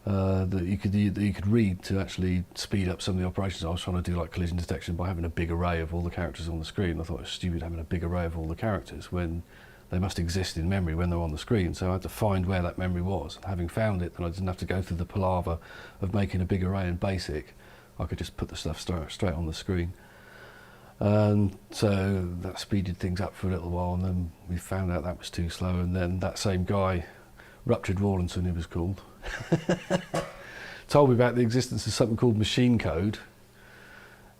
that you could read to actually speed up some of the operations. I was trying to do like collision detection by having a big array of all the characters on the screen. I thought it was stupid having a big array of all the characters when they must exist in memory when they're on the screen. So I had to find where that memory was. And having found it, then I didn't have to go through the palaver of making a big array in BASIC. I could just put the stuff straight on the screen. And so that speeded things up for a little while, and then we found out that was too slow, and then that same guy, Ruptured Rawlinson he was called, told me about the existence of something called machine code,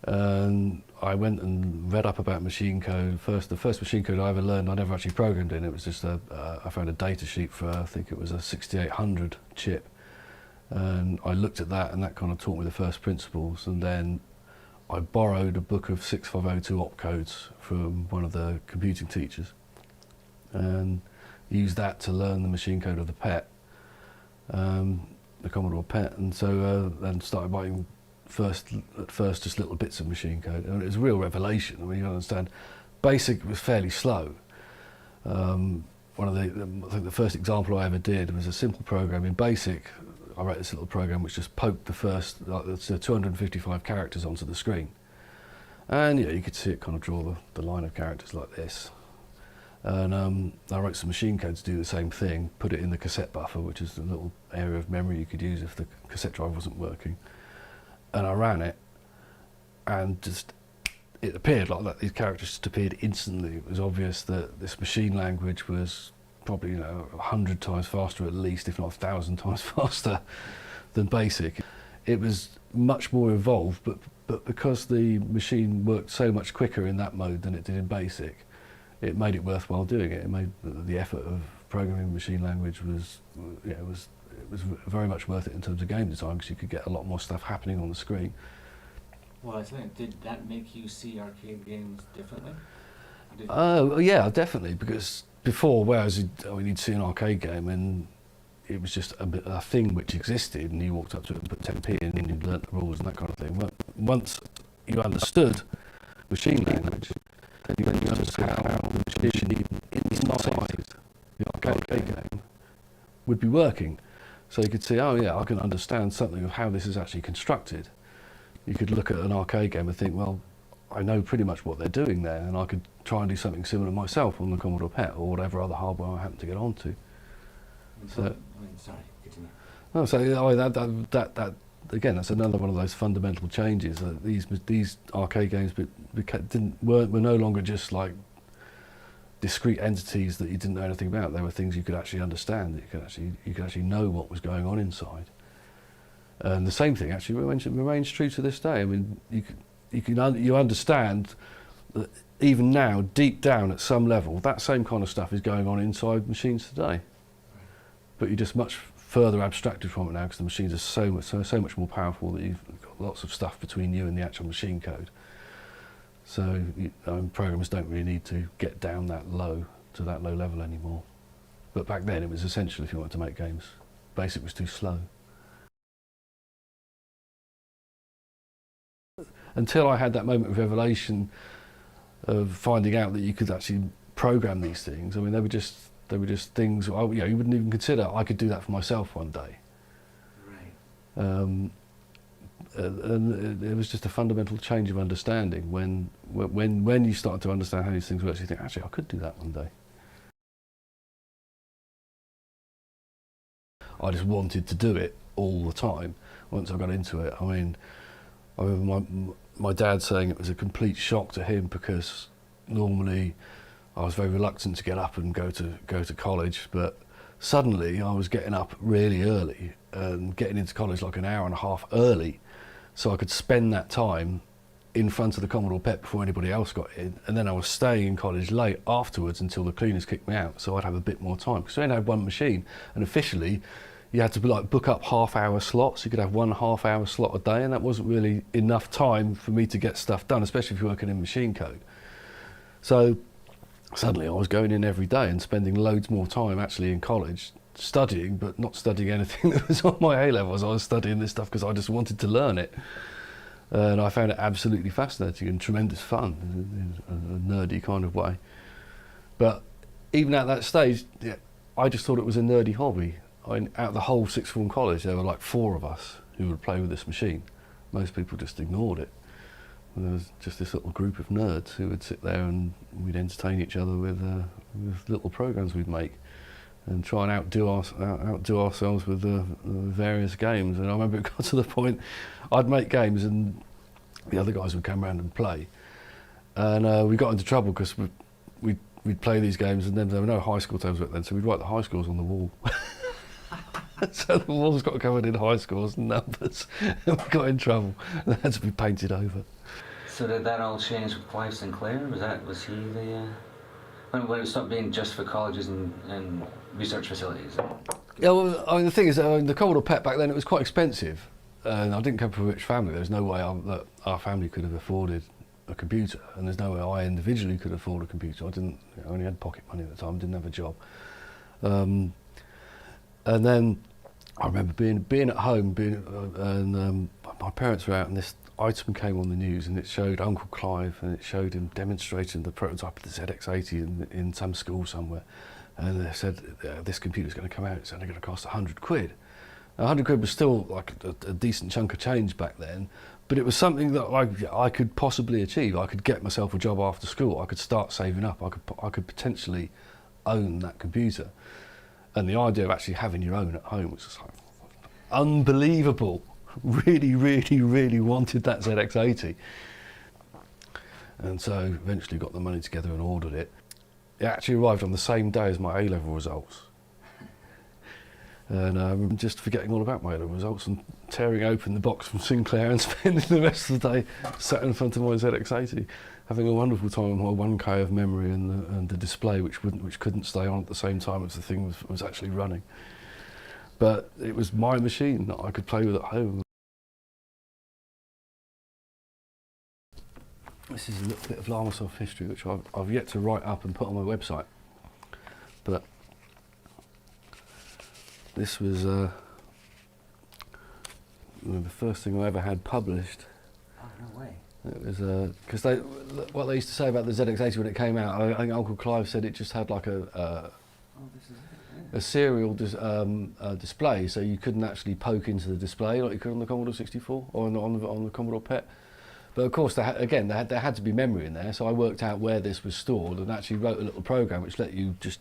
and I went and read up about machine code. The first machine code I ever learned, I never actually programmed in. It was just I found a data sheet for, I think it was a 6800 chip, and I looked at that, and that kind of taught me the first principles. And then I borrowed a book of 6502 opcodes from one of the computing teachers and used that to learn the machine code of the PET, the Commodore PET, and so then started writing at first just little bits of machine code, and it was a real revelation. I mean, you understand, BASIC was fairly slow. I think the first example I ever did was a simple program in BASIC. I wrote this little program which just poked the first 255 characters onto the screen, and you could see it kind of draw the line of characters like this. And I wrote some machine code to do the same thing, put it in the cassette buffer, which is a little area of memory you could use if the cassette drive wasn't working. And I ran it, and it appeared like that. These characters just appeared instantly. It was obvious that this machine language was probably 100 times faster at least, if not 1,000 times faster than BASIC. It was much more evolved, but because the machine worked so much quicker in that mode than it did in BASIC, it made it worthwhile doing it. It made the effort of programming machine language was very much worth it in terms of game design, because you could get a lot more stuff happening on the screen. Well, I think, did that make you see arcade games differently? Yeah, definitely, because before, whereas you'd see an arcade game and it was just a thing which existed, and you walked up to it and put 10p in, and you learnt the rules and that kind of thing. Once you understood machine language, then you understood how the machine inside the arcade game would be working. So you could see, oh yeah, I can understand something of how this is actually constructed. You could look at an arcade game and think, well, I know pretty much what they're doing there, and I could try and do something similar myself on the Commodore PET or whatever other hardware I happen to get onto. So, sorry, continue. no, so that again, that's another one of those fundamental changes. That these arcade games were no longer just like discrete entities that you didn't know anything about. They were things you could actually understand. That you could actually know what was going on inside. And the same thing actually remains true to this day. I mean, you understand that even now, deep down at some level, that same kind of stuff is going on inside machines today. But you're just much further abstracted from it now because the machines are so much more powerful that you've got lots of stuff between you and the actual machine code. So programmers don't really need to get down that low to that low level anymore. But back then it was essential if you wanted to make games. BASIC was too slow. Until I had that moment of revelation of finding out that you could actually program these things, I mean, they were just things you wouldn't even consider. I could do that for myself one day. Right. And it was just a fundamental change of understanding when you start to understand how these things work. You think, actually, I could do that one day. I just wanted to do it all the time. Once I got into it, I mean, I remember my dad saying it was a complete shock to him because normally I was very reluctant to get up and go to college, but suddenly I was getting up really early and getting into college like an hour and a half early, so I could spend that time in front of the Commodore PET before anybody else got in, and then I was staying in college late afterwards until the cleaners kicked me out, so I'd have a bit more time. Because we only had one machine, and officially you had to book up half-hour slots. You could have 1 half-hour slot a day, and that wasn't really enough time for me to get stuff done, especially if you're working in machine code. So suddenly I was going in every day and spending loads more time actually in college studying, but not studying anything that was on my A-levels. I was studying this stuff because I just wanted to learn it. And I found it absolutely fascinating and tremendous fun in a nerdy kind of way. But even at that stage, I just thought it was a nerdy hobby. Out of the whole sixth form college, there were like 4 of us who would play with this machine. Most people just ignored it. And there was just this little group of nerds who would sit there and we'd entertain each other with little programs we'd make and try and outdo ourselves with various games. And I remember it got to the point I'd make games and the other guys would come around and play. And we got into trouble because we'd play these games and then there were no high school terms back then, so we'd write the high scores on the wall. So the walls got covered in high scores and numbers and we got in trouble. They had to be painted over. So did that all change with Clive Sinclair? Was he the when it stopped being just for colleges and research facilities? Yeah, well, I mean, the thing is, the Commodore PET back then, it was quite expensive, and I didn't come from a rich family. There's no way that our family could have afforded a computer, and there's no way I individually could afford a computer. I only had pocket money at the time, didn't have a job. And then I remember being at home, and my parents were out, and this item came on the news, and it showed Uncle Clive, and it showed him demonstrating the prototype of the ZX80 in some school somewhere. And they said, this computer's going to come out, it's only going to cost 100 quid. Now, 100 quid was still like a decent chunk of change back then, but it was something that I could possibly achieve. I could get myself a job after school, I could start saving up, I could potentially own that computer. And the idea of actually having your own at home was just like unbelievable. Really, really, really wanted that ZX80. And so eventually got the money together and ordered it. It actually arrived on the same day as my A-level results. And I'm just forgetting all about my A-level results and tearing open the box from Sinclair and spending the rest of the day sat in front of my ZX80, having a wonderful time with my 1K of memory and the display which couldn't stay on at the same time as the thing was actually running. But it was my machine that I could play with at home. This is a little bit of Lamasoft history which I've yet to write up and put on my website. But This was the first thing I ever had published. Oh, no way. It was because what they used to say about the ZX80 when it came out, I think Uncle Clive said it just had like a serial display, so you couldn't actually poke into the display like you could on the Commodore 64 or on the Commodore PET. But of course, there had to be memory in there, so I worked out where this was stored and actually wrote a little program which let you just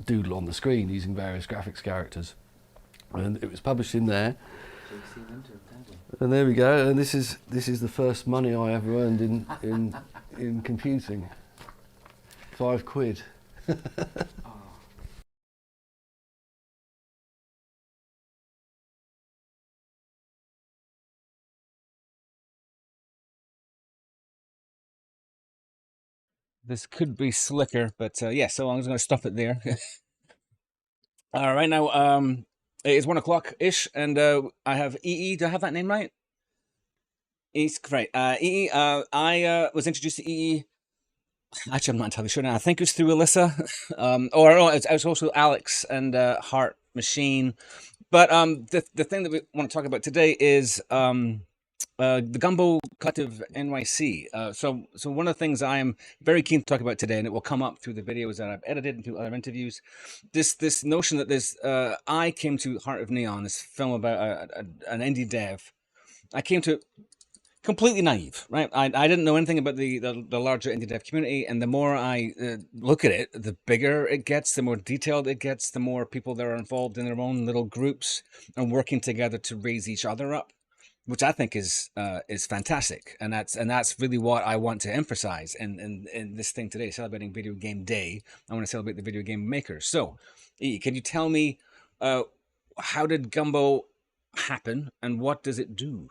doodle on the screen using various graphics characters. And it was published in there. And there we go. And this is the first money I ever earned in computing. £5. This could be slicker, but yeah, so I'm just going to stop it there. Right now, it is 1 o'clock ish, and I have EE. Do I have that name right? EE, right. EE. I was introduced to EE. Actually, I'm not entirely sure now. I think it was through Alyssa, or no, it was also Alex and Heart Machine. But the thing that we want to talk about today is the Gumbo Collective NYC. So one of the things I am very keen to talk about today, and it will come up through the videos that I've edited and through other interviews, this notion that I came to Heart of Neon, this film about an indie dev. I came to completely naive, right? I didn't know anything about the larger indie dev community, and the more I look at it, the bigger it gets, the more detailed it gets, the more people that are involved in their own little groups and working together to raise each other up, which I think is fantastic, and that's really what I want to emphasize in this thing today, celebrating Video Game Day. I want to celebrate the video game makers. So, E, can you tell me how did Gumbo happen, and what does it do?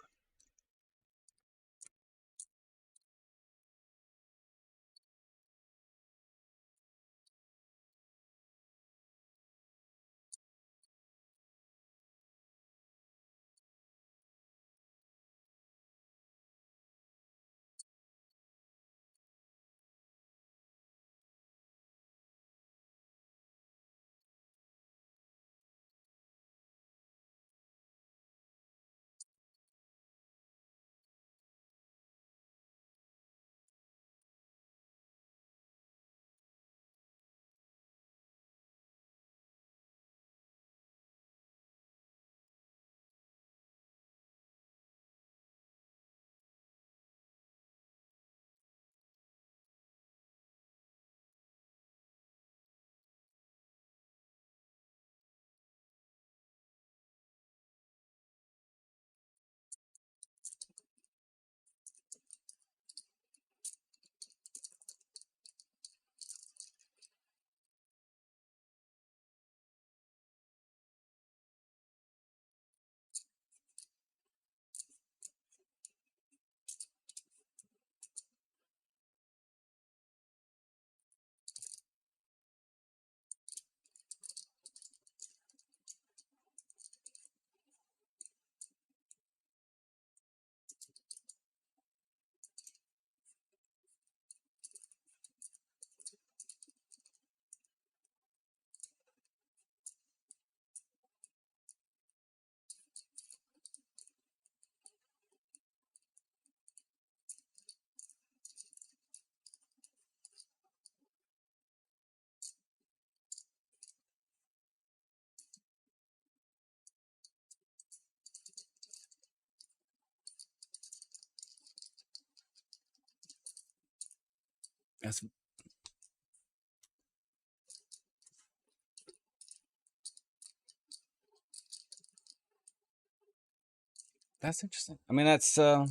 That's interesting. I mean, that's. I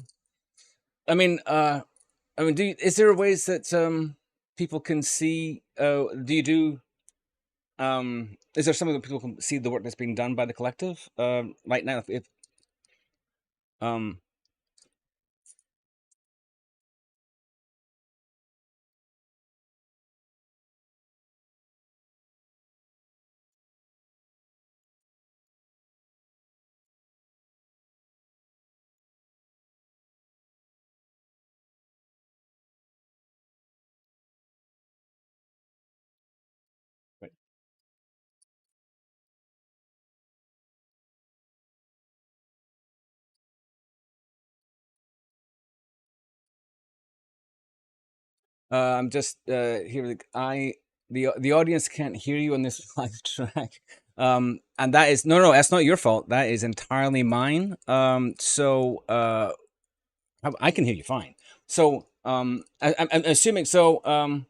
mean, is there ways that people can see? Do you do? Is there something that people can see the work that's being done by the collective right now? If um, I'm just here. The audience can't hear you on this live track, and that is no, that's not your fault. That is entirely mine. So I can hear you fine. So I'm assuming so.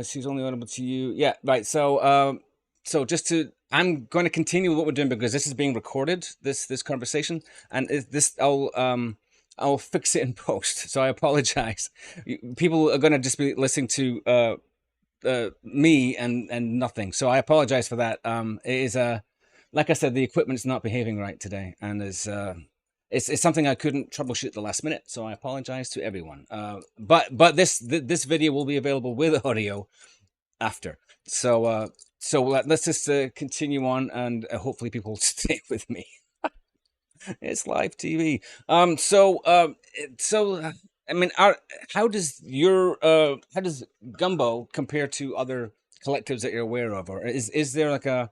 She's only audible to you. Yeah, right. So so just to I'm going to continue what we're doing because this is being recorded. This conversation and this I'll fix it in post. So I apologize. People are going to just be listening to me and nothing. So I apologize for that. It is like I said, the equipment's not behaving right today, and it's something I couldn't troubleshoot at the last minute. So I apologize to everyone. But this video will be available with audio after. So let's just continue on, and hopefully people stay with me. It's live TV. I mean, how does how does Gumbo compare to other collectives that you're aware of, or is there like a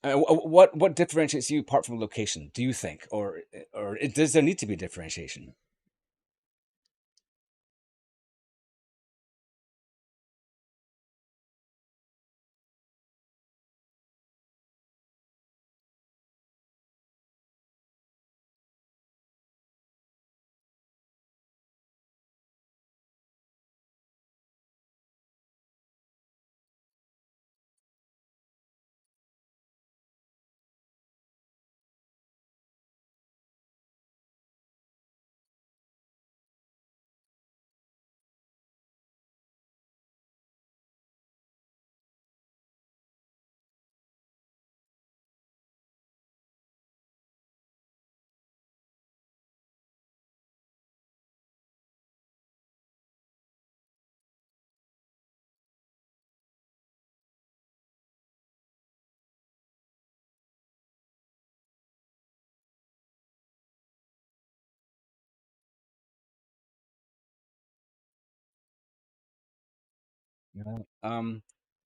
what differentiates you apart from location? Do you think, or does there need to be differentiation? Yeah.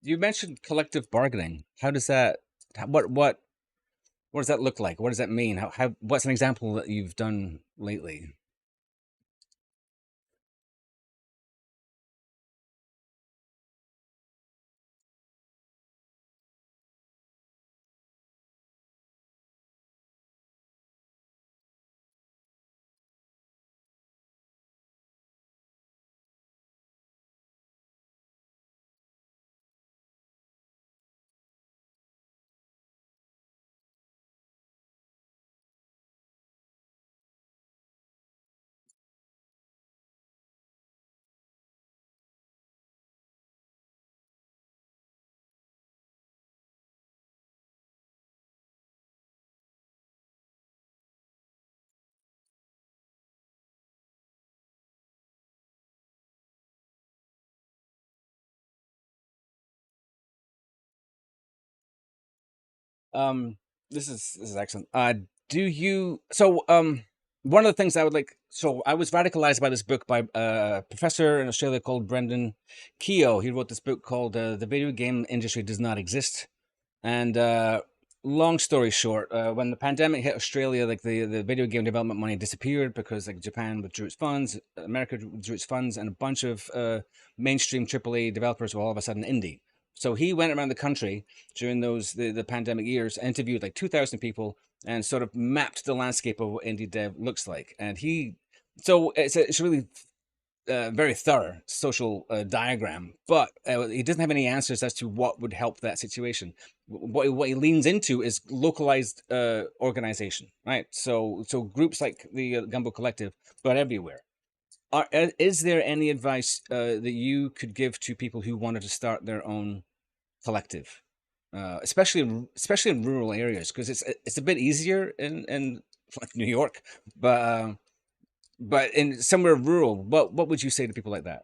You mentioned collective bargaining. How does that? What does that look like? What does that mean? How what's an example that you've done lately? Um, this is excellent. Do you so one of the things I would like so I was radicalized by this book by a professor in Australia called Brendan Keogh. He wrote this book called "The Video Game Industry Does Not Exist." And long story short, when the pandemic hit Australia, like the video game development money disappeared because like Japan withdrew its funds, America withdrew its funds, and a bunch of mainstream AAA developers were all of a sudden indie. So he went around the country during the pandemic years, interviewed like 2,000 people, and sort of mapped the landscape of what indie dev looks like. And so it's really very thorough social diagram, but he doesn't have any answers as to what would help that situation. What he leans into is localized organization, right? So groups like the Gumbo Collective, but everywhere. Is there any advice that you could give to people who wanted to start their own collective, especially in rural areas? Because it's a bit easier in like New York, but in somewhere rural, what would you say to people like that?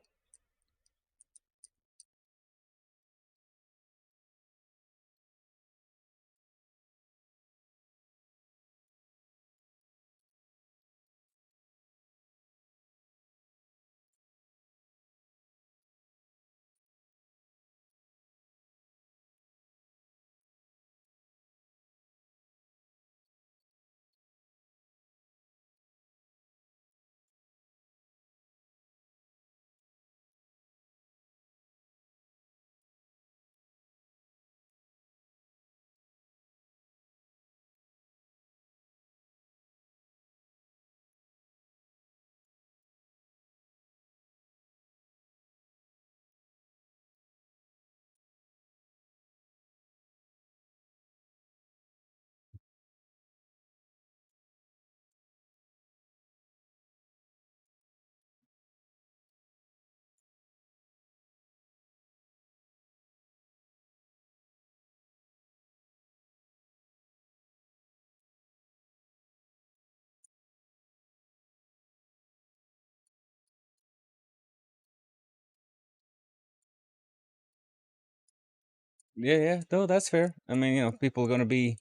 Yeah. No, that's fair. I mean, people are going to be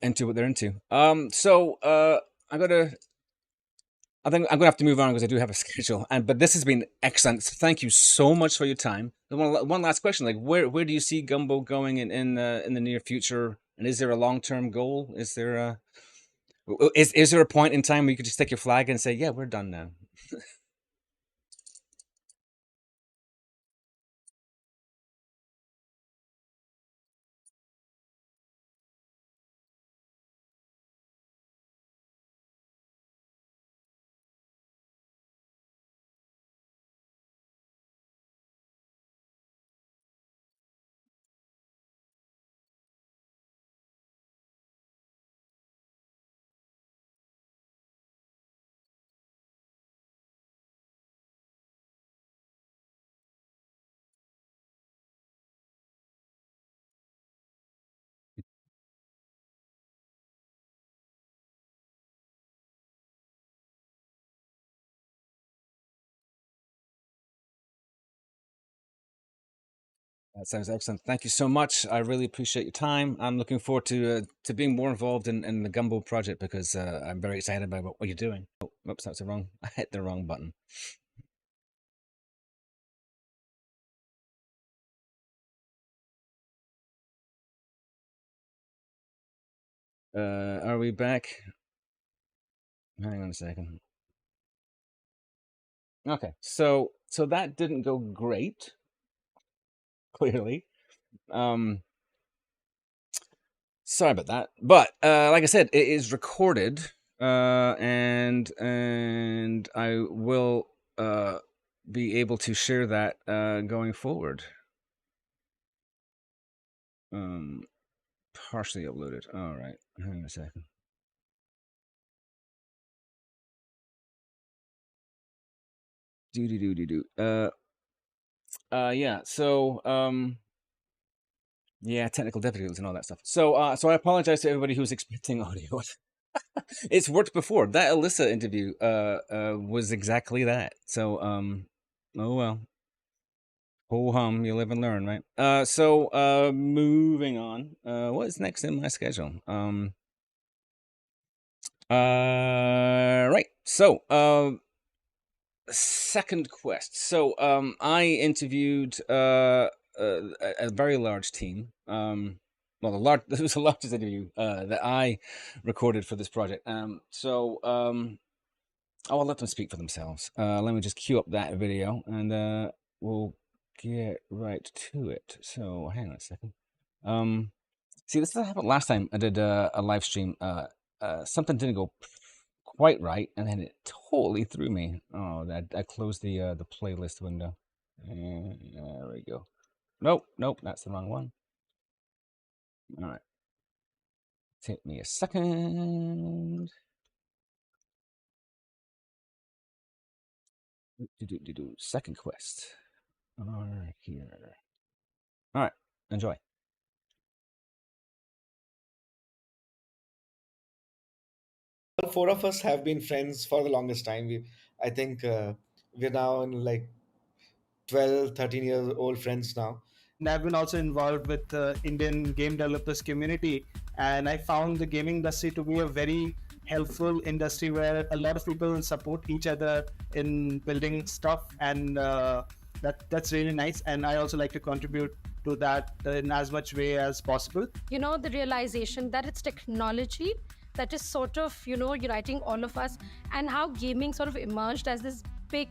into what they're into. I think I'm gonna have to move on because I do have a schedule. But this has been excellent. Thank you so much for your time. One last question: like, where do you see Gumbo going in the near future? And is there a long-term goal? Is there a point in time where you could just take your flag and say, "Yeah, we're done now"? That sounds excellent. Thank you so much. I really appreciate your time. I'm looking forward to being more involved in the Gumbo project because I'm very excited about what you're doing. Oh, oops, that's the wrong. I hit the wrong button. Are we back? Hang on a second. Okay, so that didn't go great. Clearly, sorry about that. But like I said, it is recorded, and I will be able to share that going forward. Partially uploaded. All right, hang on a second. Yeah. So yeah, technical difficulties and all that stuff. So I apologize to everybody who's expecting audio. It's worked before. That Alyssa interview was exactly that. So oh well. Ho hum, you live and learn, right? Moving on. What's next in my schedule? Right. So second quest. So I interviewed a very large team. Well, this was the largest interview that I recorded for this project. I'll let them speak for themselves. Let me just queue up that video and we'll get right to it. So hang on a second. See, this happened last time I did a live stream. Something didn't go quite right, and then it totally threw me. Oh, I closed the playlist window. There we go. Nope, that's the wrong one. All right. Take me a second. Second quest. All right, here. All right, enjoy. All four of us have been friends for the longest time. I think we're now in like 12, 13-year-old friends now. And I've been also involved with the Indian game developers community, and I found the gaming industry to be a very helpful industry where a lot of people support each other in building stuff, and that's really nice. And I also like to contribute to that in as much way as possible. The realization that it's technology that is sort of, uniting all of us, and how gaming sort of emerged as this big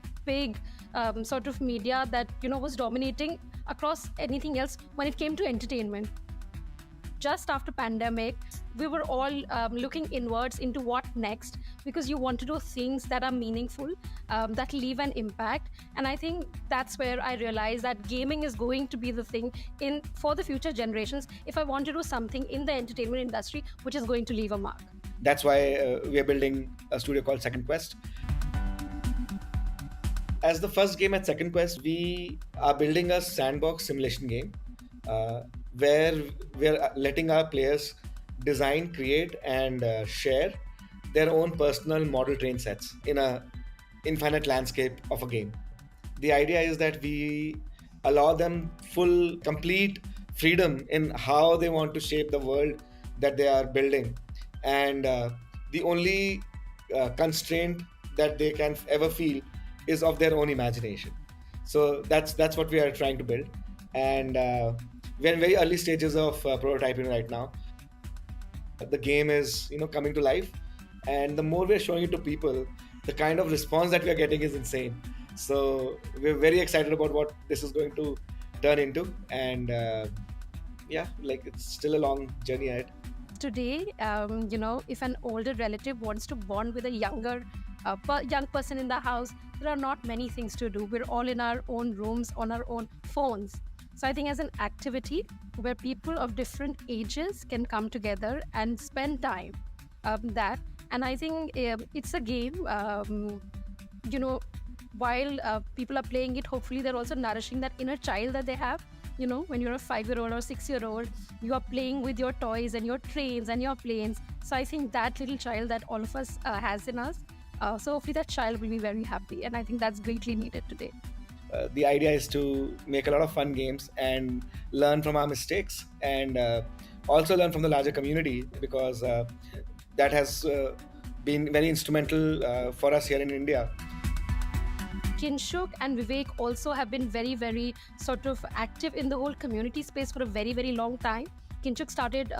sort of media that, was dominating across anything else when it came to entertainment. Just after pandemic, we were all looking inwards into what next, because you want to do things that are meaningful, that leave an impact. And I think that's where I realized that gaming is going to be the thing for the future generations if I want to do something in the entertainment industry which is going to leave a mark. That's why we are building a studio called Second Quest. As the first game at Second Quest, we are building a sandbox simulation game where we're letting our players design, create, and share their own personal model train sets in a infinite landscape of a game. The idea is that we allow them complete freedom in how they want to shape the world that they are building, and the only constraint that they can ever feel is of their own imagination. So that's what we are trying to build, and we're in very early stages of prototyping right now. The game is coming to life, and the more we're showing it to people, the kind of response that we are getting is insane. So we're very excited about what this is going to turn into, and yeah, like it's still a long journey ahead. Today, if an older relative wants to bond with a young person in the house, there are not many things to do. We're all in our own rooms on our own phones. So I think as an activity where people of different ages can come together and spend time, and I think it's a game, while people are playing it, hopefully they're also nourishing that inner child that they have. When you're a 5-year-old or 6-year-old, you are playing with your toys and your trains and your planes. So I think that little child that all of us has in us, so hopefully that child will be very happy, and I think that's greatly needed today. The idea is to make a lot of fun games and learn from our mistakes, and also learn from the larger community, because that has been very instrumental for us here in India. Kinshuk and Vivek also have been very, very sort of active in the whole community space for a very, very long time. Kinshuk started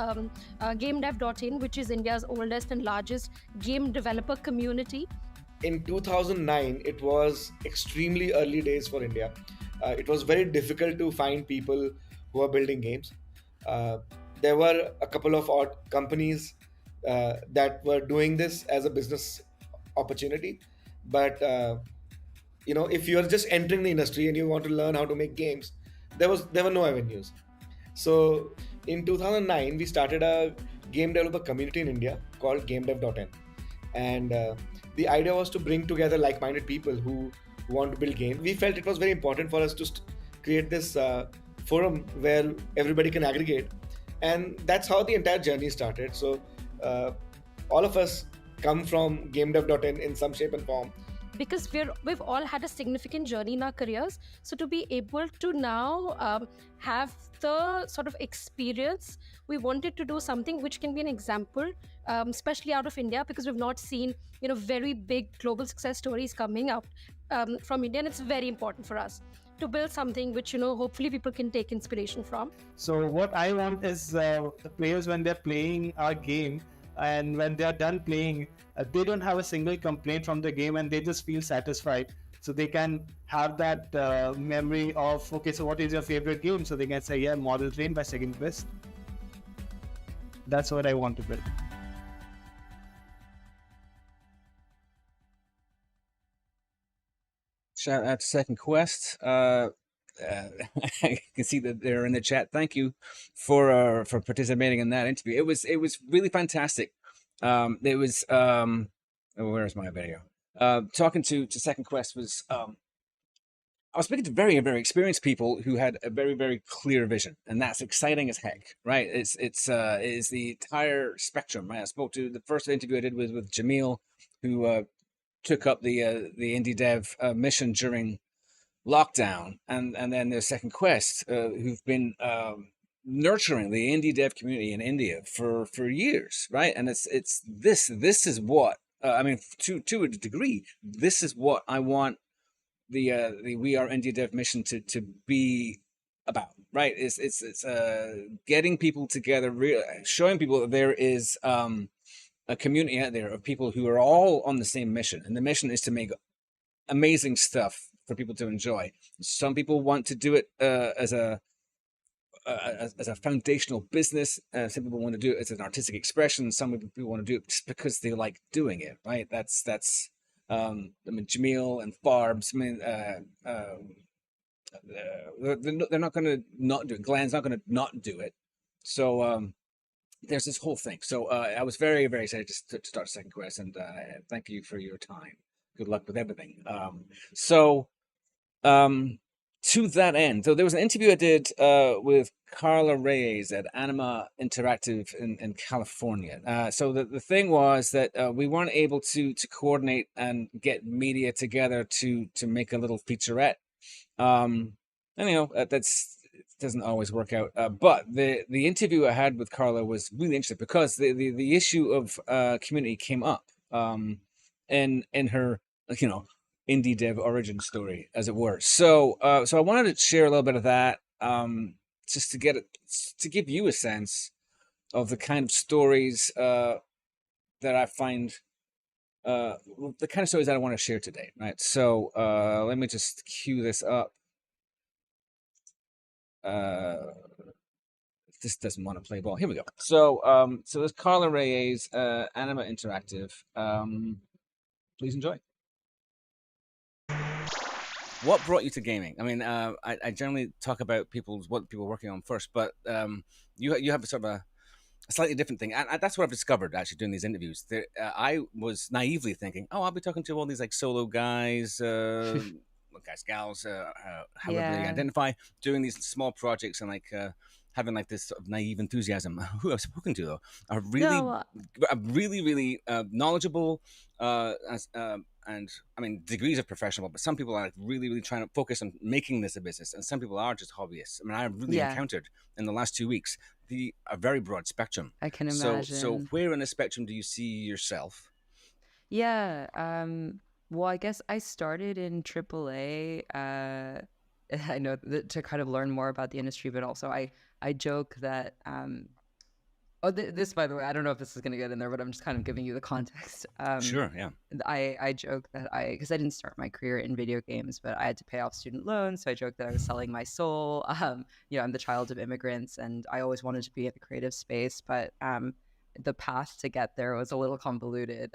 GameDev.in, which is India's oldest and largest game developer community. In 2009, it was extremely early days for India. It was very difficult to find people who are building games. There were a couple of odd companies that were doing this as a business opportunity, but if you're just entering the industry and you want to learn how to make games, there were no avenues. So in 2009, we started a game developer community in India called GameDev.in, and the idea was to bring together like-minded people who want to build games. We felt it was very important for us to create this forum where everybody can aggregate, and that's how the entire journey started. So all of us come from GameDev.in in some shape and form, because we've all had a significant journey in our careers. So to be able to now have the sort of experience, we wanted to do something which can be an example, especially out of India, because we've not seen very big global success stories coming out from India, and it's very important for us to build something which hopefully people can take inspiration from. So what I want is the players, when they're playing our game, and when they are done playing, they don't have a single complaint from the game, and they just feel satisfied. So they can have that memory of, okay, so what is your favorite game? So they can say, yeah, Model Train by Second Quest. That's what I want to build. Shout out to Second Quest. I can see that they're in the chat. Thank you for participating in that interview. It was really fantastic. It was where's my video? Talking to Second Quest was I was speaking to very, very experienced people who had a very, very clear vision, and that's exciting as heck, right? It is the entire spectrum, right? I spoke to the first interview I did with Jamil, who took up the indie dev mission during lockdown, and then there's Second Quest, who've been nurturing the indie dev community in India for years, right? And it's this is what I mean, to a degree, this is what I want the We Are Indie Dev mission to be about, right? It's getting people together, showing people that there is a community out there of people who are all on the same mission, and the mission is to make amazing stuff for people to enjoy. Some people want to do it as a foundational business. Some people want to do it as an artistic expression. Some people want to do it just because they like doing it, right? That's I mean, Jamil and Farbs, I mean, they're not going to not do it. Glenn's not going to not do it. So there's this whole thing. So I was very, very excited to start Second Quest, and thank you for your time. Good luck with everything. To that end, so there was an interview I did with Carla Reyes at Anima Interactive in California. So the thing was that we weren't able to coordinate and get media together to make a little featurette. And that's doesn't always work out. But the interview I had with Carla was really interesting because the issue of community came up in her, you know, indie dev origin story, as it were. So so I wanted to share a little bit of that, just to get it, to give you a sense of the kind of stories that I find, the kind of stories that I want to share today, right? So let me just cue this up. This doesn't want to play ball. Here we go. So so there's Carla Reyes, Anima Interactive. Please enjoy. What brought you to gaming? I mean, I generally talk about what people are working on first, but you have a sort of a slightly different thing, and that's what I've discovered actually doing these interviews. I was naively thinking, oh, I'll be talking to all these like solo guys, gals, however they identify, doing these small projects and like having like this sort of naive enthusiasm. Who I've spoken to though are really knowledgeable, and I mean degrees of professional, but some people are like really trying to focus on making this a business, and some people are just hobbyists. I mean, I've really encountered in the last 2 weeks a very broad spectrum. I can imagine. So where in the spectrum do you see yourself? Yeah. Well, I guess I started in AAA. I know that to kind of learn more about the industry, but also I joke that this, by the way, I don't know if this is going to get in there, but I'm just kind of giving you the context. Sure, yeah. I joke that because I didn't start my career in video games, but I had to pay off student loans, so I joked that I was selling my soul. You know, I'm the child of immigrants, and I always wanted to be in the creative space, but the path to get there was a little convoluted.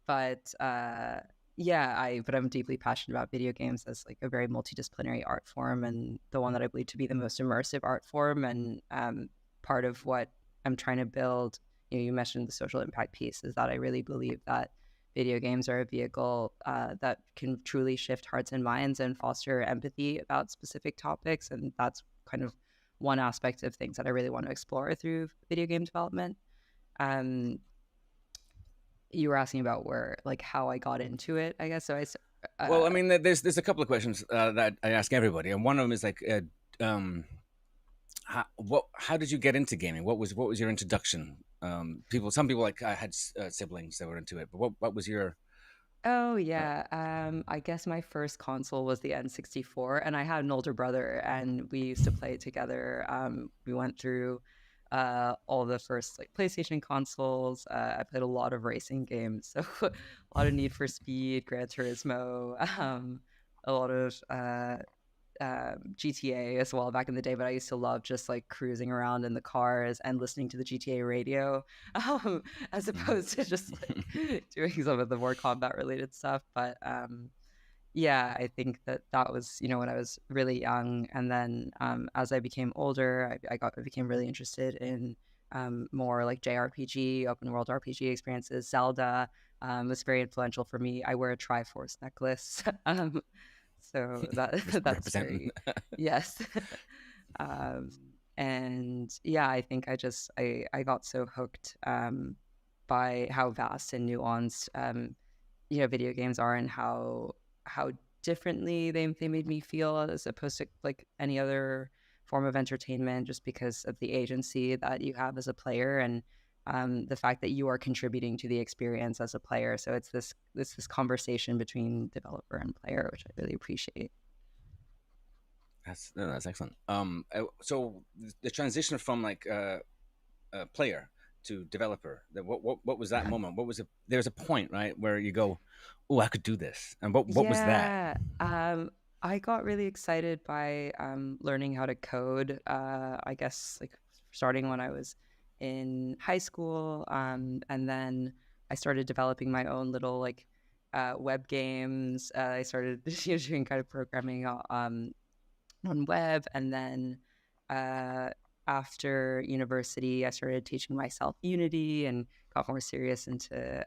But I'm deeply passionate about video games as like a very multidisciplinary art form, and the one that I believe to be the most immersive art form, and part of what I'm trying to build, you mentioned the social impact piece, is that I really believe that video games are a vehicle that can truly shift hearts and minds and foster empathy about specific topics. And that's kind of one aspect of things that I really want to explore through video game development. You were asking about how I got into it, I guess. So well, I mean, there's a couple of questions that I ask everybody, and one of them is like, how did you get into gaming? What was your introduction? Some people like I had siblings that were into it, but what was your? Oh yeah, I guess my first console was the N64, and I had an older brother, and we used to play together. We went through all the first like PlayStation consoles. I played a lot of racing games, so a lot of Need for Speed, Gran Turismo, a lot of GTA as well back in the day. But I used to love just like cruising around in the cars and listening to the GTA radio, as opposed to just like doing some of the more combat related stuff. But yeah, I think that was, when I was really young. And then as I became older, I became really interested in more like JRPG, open world RPG experiences. Zelda was very influential for me. I wear a Triforce necklace. So that's very, yes. And yeah, I think I got so hooked by how vast and nuanced video games are, and how differently they made me feel as opposed to like any other form of entertainment, just because of the agency that you have as a player, and the fact that you are contributing to the experience as a player. So it's this conversation between developer and player, which I really appreciate. That's excellent. So the transition from like player to developer, what was that moment? What was it? There's a point, right, where you go, oh, I could do this. And what was that? I got really excited by learning how to code, I guess like starting when I was in high school, and then I started developing my own little like web games. I started doing kind of programming on web, and then after university, I started teaching myself Unity and got more serious into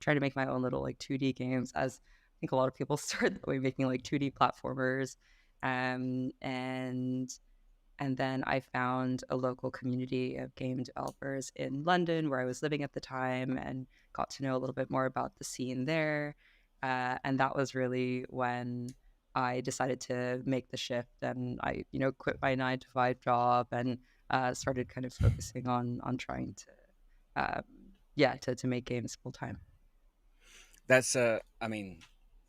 trying to make my own little like 2D games, as I think a lot of people start that way, making like 2D platformers. And then I found a local community of game developers in London, where I was living at the time, and got to know a little bit more about the scene there. And that was really when I decided to make the shift, and I, quit my 9 to 5 job and started kind of focusing on trying to, to make games full time. That's I mean,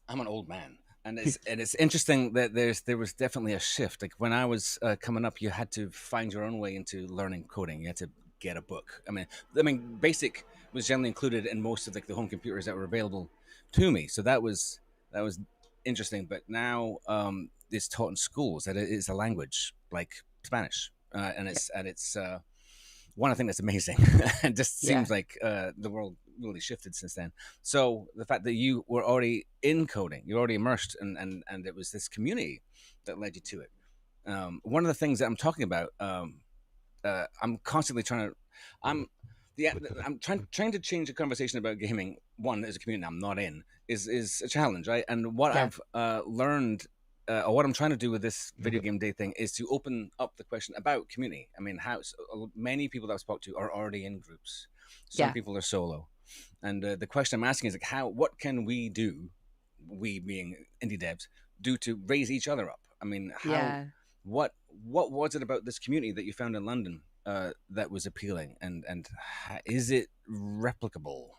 I'm an old man, and it's interesting that there was definitely a shift. Like when I was coming up, you had to find your own way into learning coding. You had to get a book. I mean, Basic was generally included in most of like the home computers that were available to me. So that was interesting. But now it's taught in schools that it is a language like Spanish, and it's one, I think that's amazing. It just seems like the world really shifted since then. So the fact that you were already in coding, you're already immersed, and it was this community that led you to it. One of the things that I'm talking about, I'm constantly I'm trying to change the conversation about gaming. One, as a community I'm not in, is a challenge, right? And what I've learned, or what I'm trying to do with this video game day thing, is to open up the question about community. I mean, many people that I've spoke to are already in groups. Some people are solo, and the question I'm asking is like, what can we do, we being indie devs, do to raise each other up? I mean, what was it about this community that you found in London that was appealing, and is it replicable,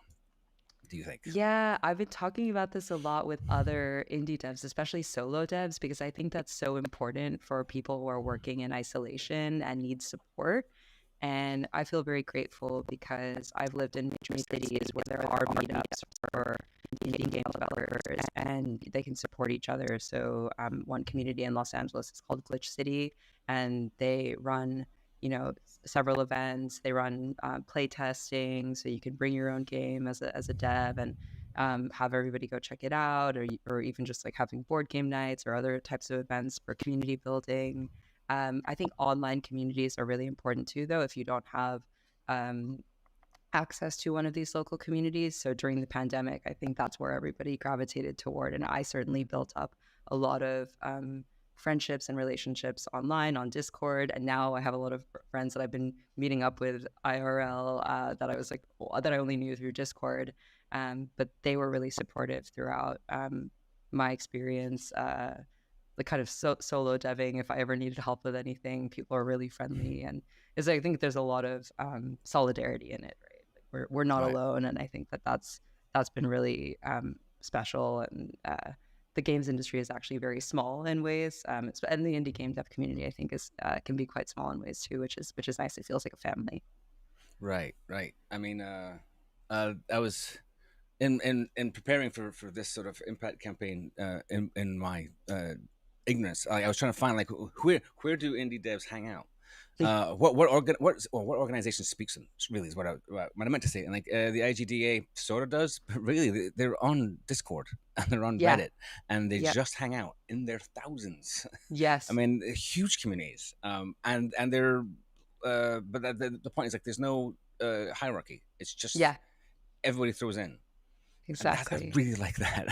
do you think? Yeah, I've been talking about this a lot with other indie devs, especially solo devs, because I think that's so important for people who are working in isolation and need support. And I feel very grateful because I've lived in major cities where there are meetups for indie game developers and they can support each other. So one community in Los Angeles is called Glitch City, and they run several events. They run play testing, so you can bring your own game as a dev and have everybody go check it out, or even just like having board game nights or other types of events for community building. I think online communities are really important too, though, if you don't have access to one of these local communities. So during the pandemic, I think that's where everybody gravitated toward. And I certainly built up a lot of friendships and relationships online on Discord. And now I have a lot of friends that I've been meeting up with IRL that I only knew through Discord. But they were really supportive throughout my experience. The kind of solo deving, if I ever needed help with anything, people are really friendly, and I think there's a lot of solidarity in it, right? Like we're not alone, and I think that's been really special. And the games industry is actually very small in ways, and the indie game dev community, I think, is can be quite small in ways too, which is nice. It feels like a family. Right. I mean, I was in preparing for this sort of impact campaign in my ignorance. I was trying to find like where do indie devs hang out? What organization speaks them? Really is what I meant to say. And like the IGDA sort of does, but really they're on Discord and they're on Reddit, and they just hang out in their thousands. Yes, I mean huge communities. And they're but the point is like there's no hierarchy. It's just everybody throws in. Exactly. I really like that.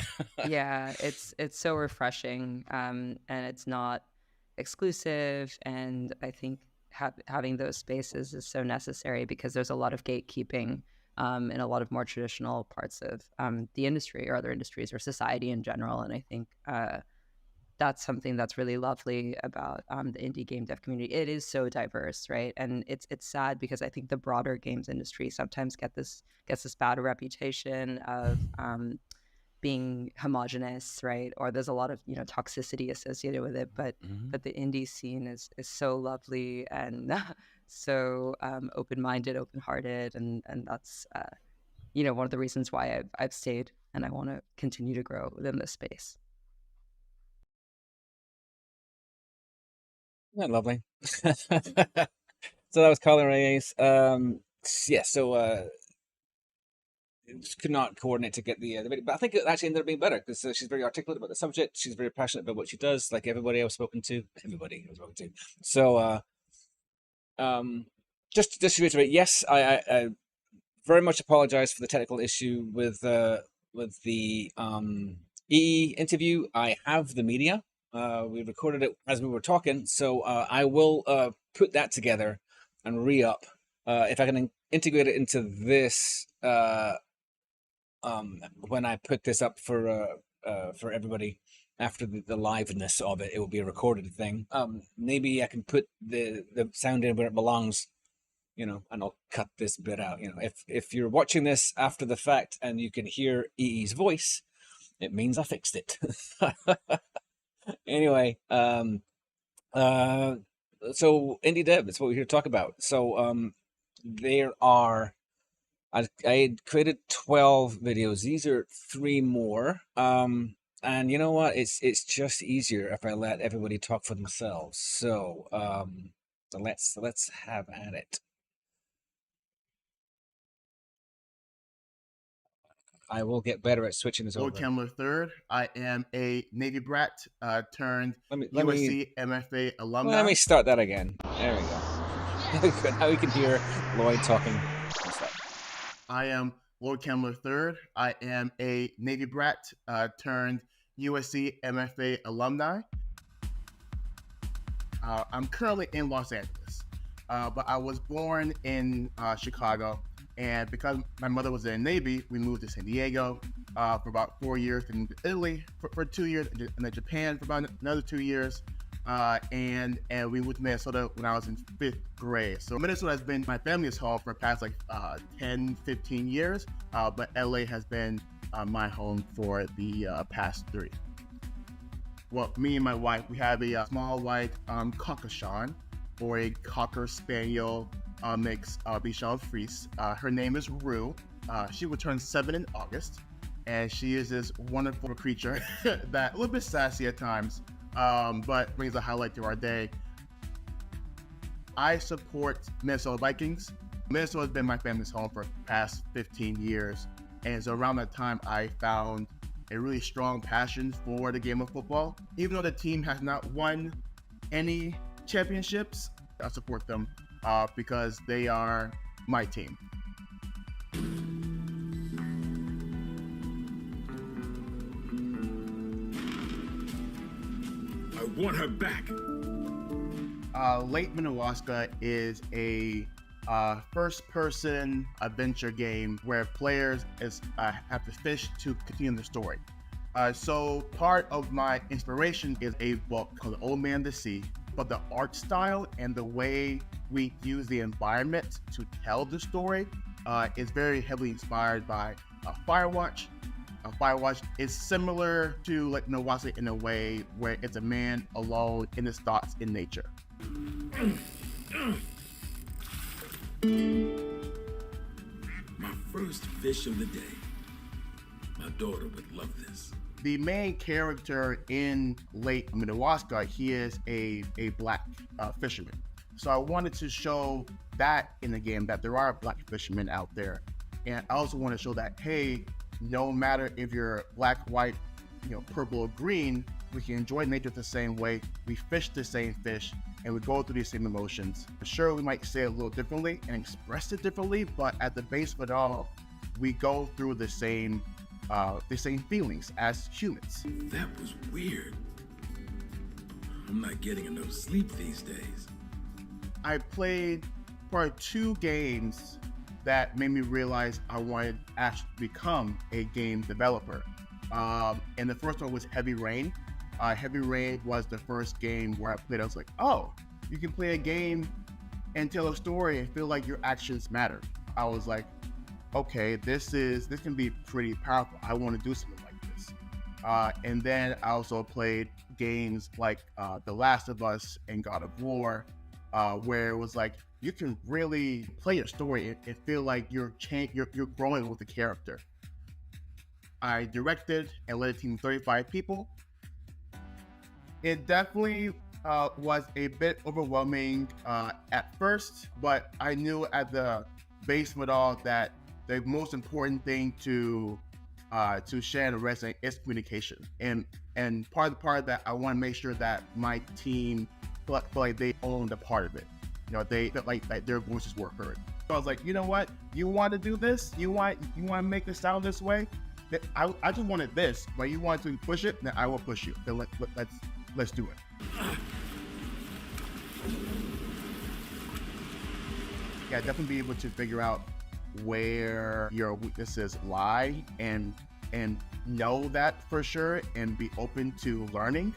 Yeah, it's so refreshing, and it's not exclusive. And I think having those spaces is so necessary because there's a lot of gatekeeping in a lot of more traditional parts of the industry or other industries or society in general. And I think that's something that's really lovely about the indie game dev community. It is so diverse, right? And it's sad because I think the broader games industry sometimes gets this bad reputation of being homogenous, right? Or there's a lot of toxicity associated with it. But the indie scene is so lovely and so open-minded, open-hearted, and that's one of the reasons why I've stayed and I want to continue to grow within this space. Isn't that lovely? So that was Colin Reyes. So just could not coordinate to get the video, but I think it actually ended up being better because she's very articulate about the subject. She's very passionate about what she does, like everybody I've spoken to. So just to reiterate, yes, I very much apologize for the technical issue with the EE interview. I have the media. We recorded it as we were talking, so I will put that together and re-up. If I can integrate it into this when I put this up for everybody, after the liveness of it, it will be a recorded thing. Maybe I can put the sound in where it belongs, you know, and I'll cut this bit out. You know, if you're watching this after the fact and you can hear EE's voice, it means I fixed it. Anyway, so indie dev, that's what we're here to talk about. So there are, I had created 12 videos. These are 3 more. And you know what? It's just easier if I let everybody talk for themselves. So let's have at it. I will get better at switching this over. Lord Kemmler III. I am a Navy brat turned USC MFA alumni. Let me start that again. There we go. Now we can hear Lloyd talking. I am Lord Kemmler III. I am a Navy brat turned USC MFA alumni. I'm currently in Los Angeles, but I was born in Chicago. And because my mother was in the Navy, we moved to San Diego for about 4 years, and Italy for 2 years, and then Japan for about another 2 years. And we moved to Minnesota when I was in 5th grade. So Minnesota has been my family's home for the past 10, 15 years, but LA has been my home for the past 3. Well, me and my wife, we have a small white Caucasian, or a Cocker Spaniel mix Bichon Frise. Her name is Rue. She will turn 7 in August, and she is this wonderful creature that a little bit sassy at times, but brings a highlight to our day. I support Minnesota Vikings. Minnesota has been my family's home for the past 15 years, and so around that time I found a really strong passion for the game of football. Even though the team has not won any championships, I support them because they are my team. I want her back. Lake Minnewaska is a first-person adventure game where players have to fish to continue the story. So part of my inspiration is a book called Old Man to Sea, but the art style and the way we use the environment to tell the story is very heavily inspired by Firewatch. Firewatch is similar to like Minnewaska in a way where it's a man alone in his thoughts in nature. My first fish of the day. My daughter would love this. The main character in Lake Minnewaska, he is a black fisherman. So I wanted to show that in the game, that there are black fishermen out there. And I also want to show that, hey, no matter if you're black, white, purple or green, we can enjoy nature the same way, we fish the same fish, and we go through these same emotions. Sure, we might say it a little differently and express it differently, but at the base of it all, we go through the same feelings as humans. That was weird. I'm not getting enough sleep these days. I played probably 2 games that made me realize I wanted to actually become a game developer. And the first one was Heavy Rain. Heavy Rain was the first game where I played. I was like, oh, you can play a game and tell a story and feel like your actions matter. I was like, okay, this can be pretty powerful. I want to do something like this. And then I also played games like The Last of Us and God of War, where it was like you can really play a story and feel like you're growing with the character. I directed and led a team of 35 people. It definitely was a bit overwhelming at first, but I knew at the base of it all that the most important thing to share and resonate is communication. And part of that, I want to make sure that my team feel like they owned a part of it. They felt like their voices were heard. So I was like, you know what? You want to do this? You want to make this sound this way? I just wanted this, but you want to push it? Then I will push you. Then let's do it. Yeah, definitely be able to figure out where your weaknesses lie and and know that for sure and be open to learning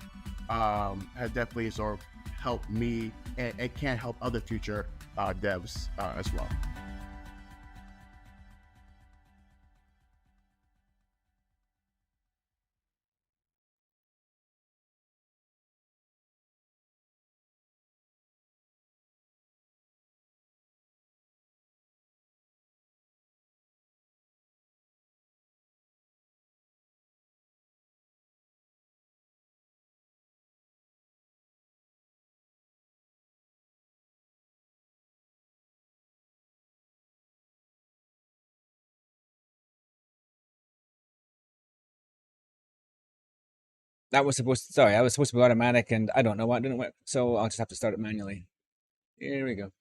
has definitely sort of helped me, and it can help other future devs as well. That was supposed to, sorry, that was supposed to be automatic, and I don't know why it didn't work. So I'll just have to start it manually. Here we go.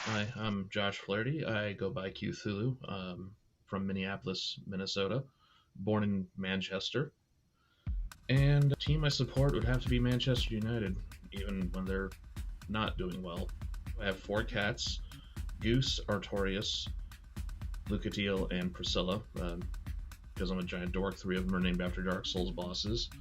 Hi, I'm Josh Flaherty. I go by Cthulhu, from Minneapolis, Minnesota, born in Manchester. And the team I support would have to be Manchester United, even when they're not doing well. I have 4 cats, Goose, Artorias, Lucatiel, and Priscilla, because I'm a giant dork. 3 of them are named after Dark Souls bosses.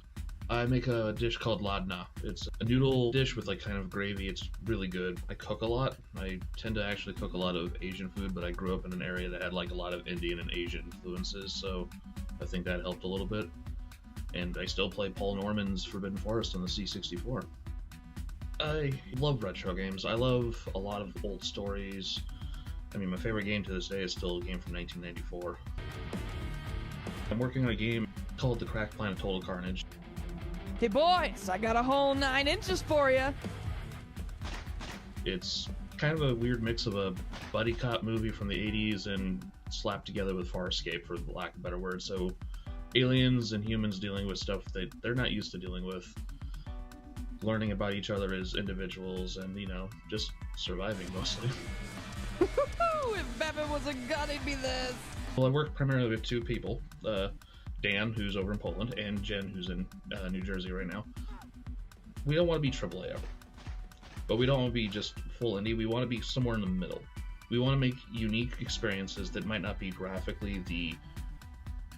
I make a dish called ladna. It's a noodle dish with like kind of gravy. It's really good. I cook a lot. I tend to actually cook a lot of Asian food, but I grew up in an area that had like a lot of Indian and Asian influences, so I think that helped a little bit. And I still play Paul Norman's Forbidden Forest on the C64. I love retro games. I love a lot of old stories. I mean, my favorite game to this day is still a game from 1994. I'm working on a game called The Crack Planet Total Carnage. Hey boys, I got a whole 9 inches for you. It's kind of a weird mix of a buddy cop movie from the 80s and slapped together with Farscape, for lack of a better word. So aliens and humans dealing with stuff that they're not used to dealing with, learning about each other as individuals, and, you know, just surviving mostly. If Bevan was a gun, he'd be this. Well, I work primarily with 2 people, Dan, who's over in Poland, and Jen, who's in New Jersey right now. We don't want to be AAA ever, but we don't want to be just full indie. We want to be somewhere in the middle. We want to make unique experiences that might not be graphically the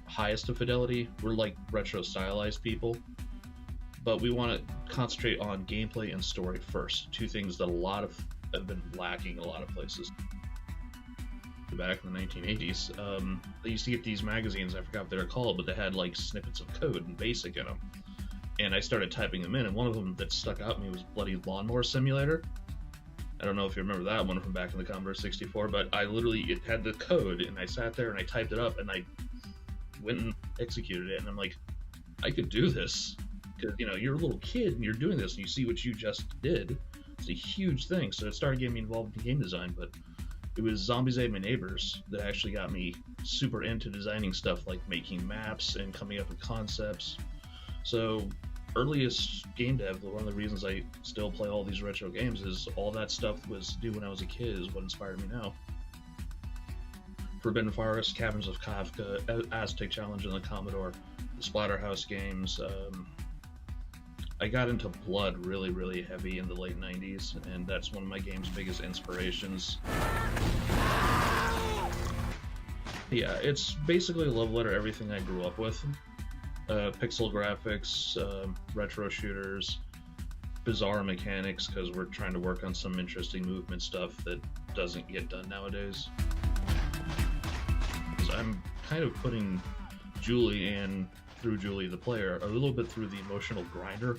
highest of fidelity. We're like retro stylized people, but we want to concentrate on gameplay and story first, 2 things that a lot of have been lacking in a lot of places. Back in the 1980s, they used to get these magazines, I forgot what they were called, but they had like snippets of code and BASIC in them. And I started typing them in, and one of them that stuck out to me was bloody Lawnmower Simulator. I don't know if you remember that one from back in the Commodore 64, but it had the code, and I sat there and I typed it up, and I went and executed it, and I'm like, I could do this. Because, you know, you're a little kid and you're doing this, and you see what you just did. It's a huge thing, so it started getting me involved in game design, but it was Zombies Ate My Neighbors that actually got me super into designing stuff like making maps and coming up with concepts. So earliest game dev, one of the reasons I still play all these retro games is all that stuff was due when I was a kid is what inspired me now. Forbidden Forest, Caverns of Kafka, Aztec Challenge on the Commodore, the Splatterhouse games. I got into Blood really, really heavy in the late 90s, and that's one of my game's biggest inspirations. Yeah, it's basically a love letter to everything I grew up with. Pixel graphics, retro shooters, bizarre mechanics, because we're trying to work on some interesting movement stuff that doesn't get done nowadays. I'm kind of putting Julie and through Julie the player a little bit through the emotional grinder,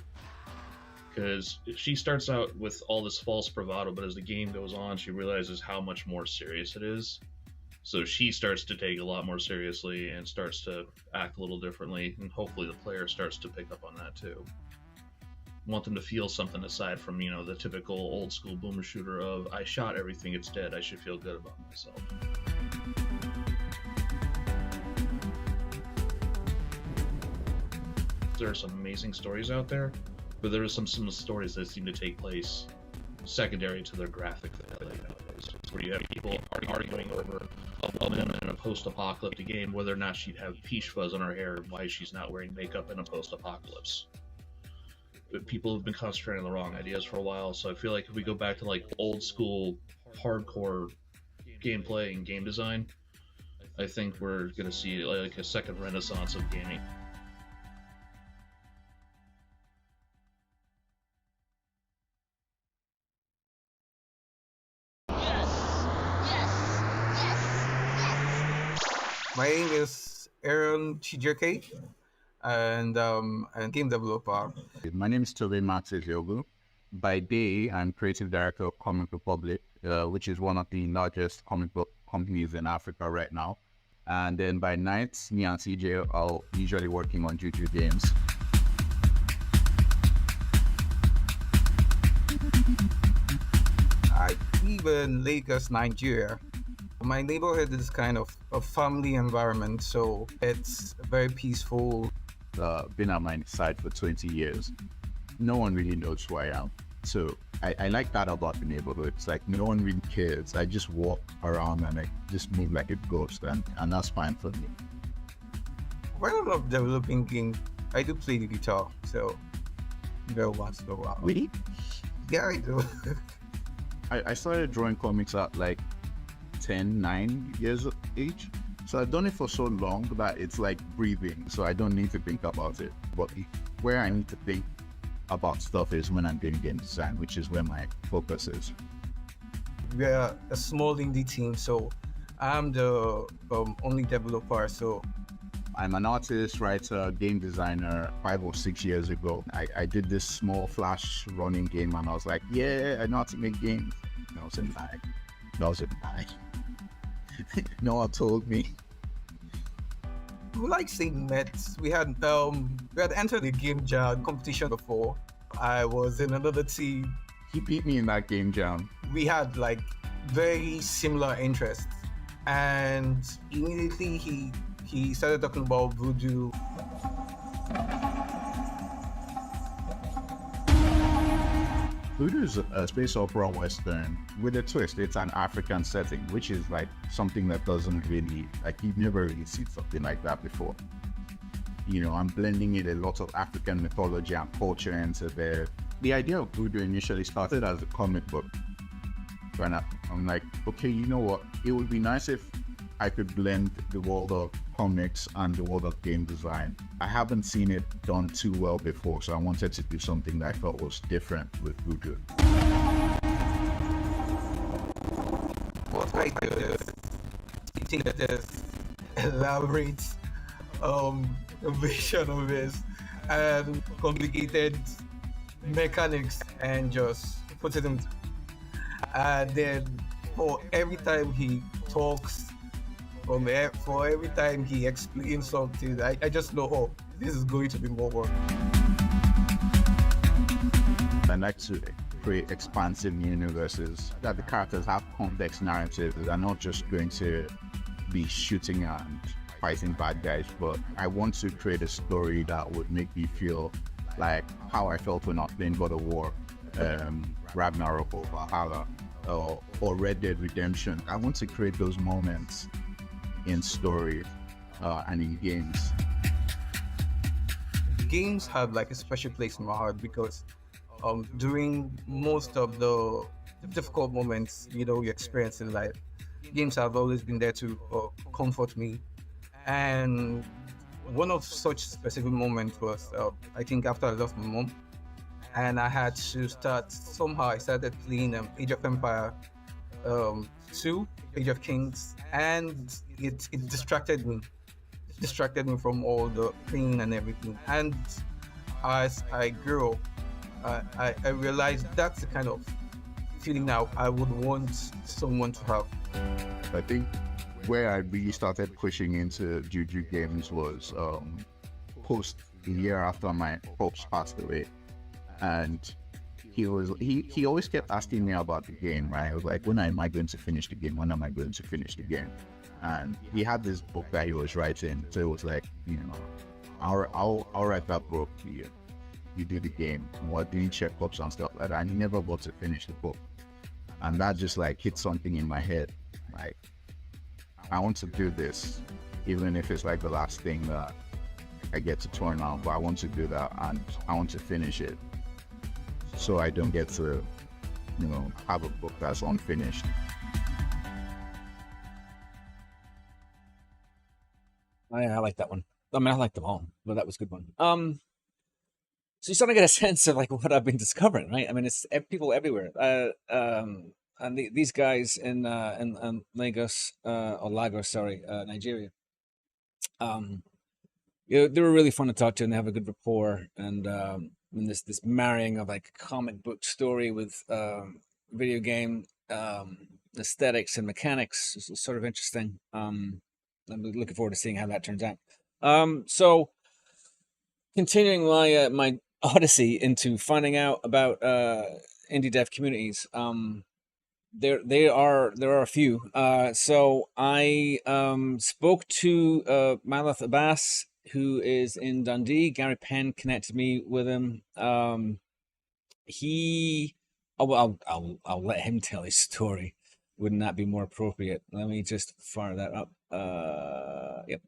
because she starts out with all this false bravado, but as the game goes on she realizes how much more serious it is, so she starts to take it a lot more seriously and starts to act a little differently, and hopefully the player starts to pick up on that too. I want them to feel something aside from, you know, the typical old school boomer shooter of I shot everything, it's dead, I should feel good about myself. There are some amazing stories out there, but there are some stories that seem to take place secondary to their graphic fidelity nowadays, where you have people arguing over a woman in a post-apocalyptic game, whether or not she'd have peach fuzz on her hair and why she's not wearing makeup in a post-apocalypse. But people have been concentrating on the wrong ideas for a while, so I feel like if we go back to like old school hardcore gameplay and game design, I think we're going to see like a second renaissance of gaming. My name is Aaron Chijioke, and I'm a game developer. My name is Tobe Matiziogu. By day, I'm creative director of Comic Republic, which is one of the largest comic book companies in Africa right now. And then by night, me and CJ are usually working on Juju games. I live in Lagos, Nigeria. My neighborhood is kind of a family environment, so it's very peaceful. Been at my side for 20 years. No one really knows who I am. So I like that about the neighborhood. It's like no one really cares. I just walk around and I just move like a ghost, and that's fine for me. When I love developing games, I do play the guitar, so once in a while. Really? Yeah, I do. I started drawing comics at like 9 years of age. So I've done it for so long that it's like breathing, so I don't need to think about it. But where I need to think about stuff is when I'm doing game design, which is where my focus is. We're a small indie team, so I'm the only developer. So I'm an artist, writer, game designer. 5 or 6 years ago, I did this small Flash running game, and I was like, yeah, I know how to make games. That was a lie. That was a lie. No one told me. Like saying met, we had entered the game jam competition before. I was in another team. He beat me in that game jam. We had like very similar interests, and immediately he started talking about voodoo. Voodoo is a space opera western with a twist. It's an African setting, which is like something that doesn't really, like, you've never really seen something like that before. You know, I'm blending in a lot of African mythology and culture into there. The idea of voodoo initially started as a comic book. And I'm like, okay, you know what? It would be nice if I could blend the world of comics and the world of game design. I haven't seen it done too well before, so I wanted to do something that I thought was different with voodoo. What I do is think that there's elaborate vision of this and complicated mechanics and just put it in. And then for every time he talks, for every time he explains something, I just know, oh, this is going to be more work. I like to create expansive universes that the characters have complex narratives. They're not just going to be shooting and fighting bad guys, but I want to create a story that would make me feel like how I felt when I was playing God of War, Ragnarok or Valhalla, or Red Dead Redemption. I want to create those moments in story and in games. Games have like a special place in my heart because during most of the difficult moments, you experience in life, games have always been there to comfort me. And one of such specific moments was, I think after I lost my mom, and I had to I started playing Age of Empire 2, Age of Kings, and it distracted me. It distracted me from all the pain and everything. And as I grew up, I realized that's the kind of feeling now I would want someone to have. I think where I really started pushing into Juju games was post a year after my pops passed away. And he always kept asking me about the game, right? I was like, when am I going to finish the game? When am I going to finish the game? And he had this book that he was writing. So it was like, I'll write that book for you. You do the game. What doing checkups and stuff like that. And he never got to finish the book. And that just like hit something in my head. Like, I want to do this, even if it's like the last thing that I get to turn on, but I want to do that and I want to finish it. So I don't get to, have a book that's unfinished. I like that one. I mean, I like them all, but that was a good one. So you're starting to get a sense of like what I've been discovering, right? I mean, it's people everywhere. And these guys in Lagos, or Lagos, sorry, Nigeria. They were really fun to talk to, and they have a good rapport. And this marrying of like comic book story with video game aesthetics and mechanics is sort of interesting. I'm looking forward to seeing how that turns out. So continuing my odyssey into finding out about indie dev communities. There are a few. So I spoke to Malath Abbas, who is in Dundee. Gary Penn connected me with him. I'll let him tell his story. Wouldn't that be more appropriate? Let me just fire that up. Yep.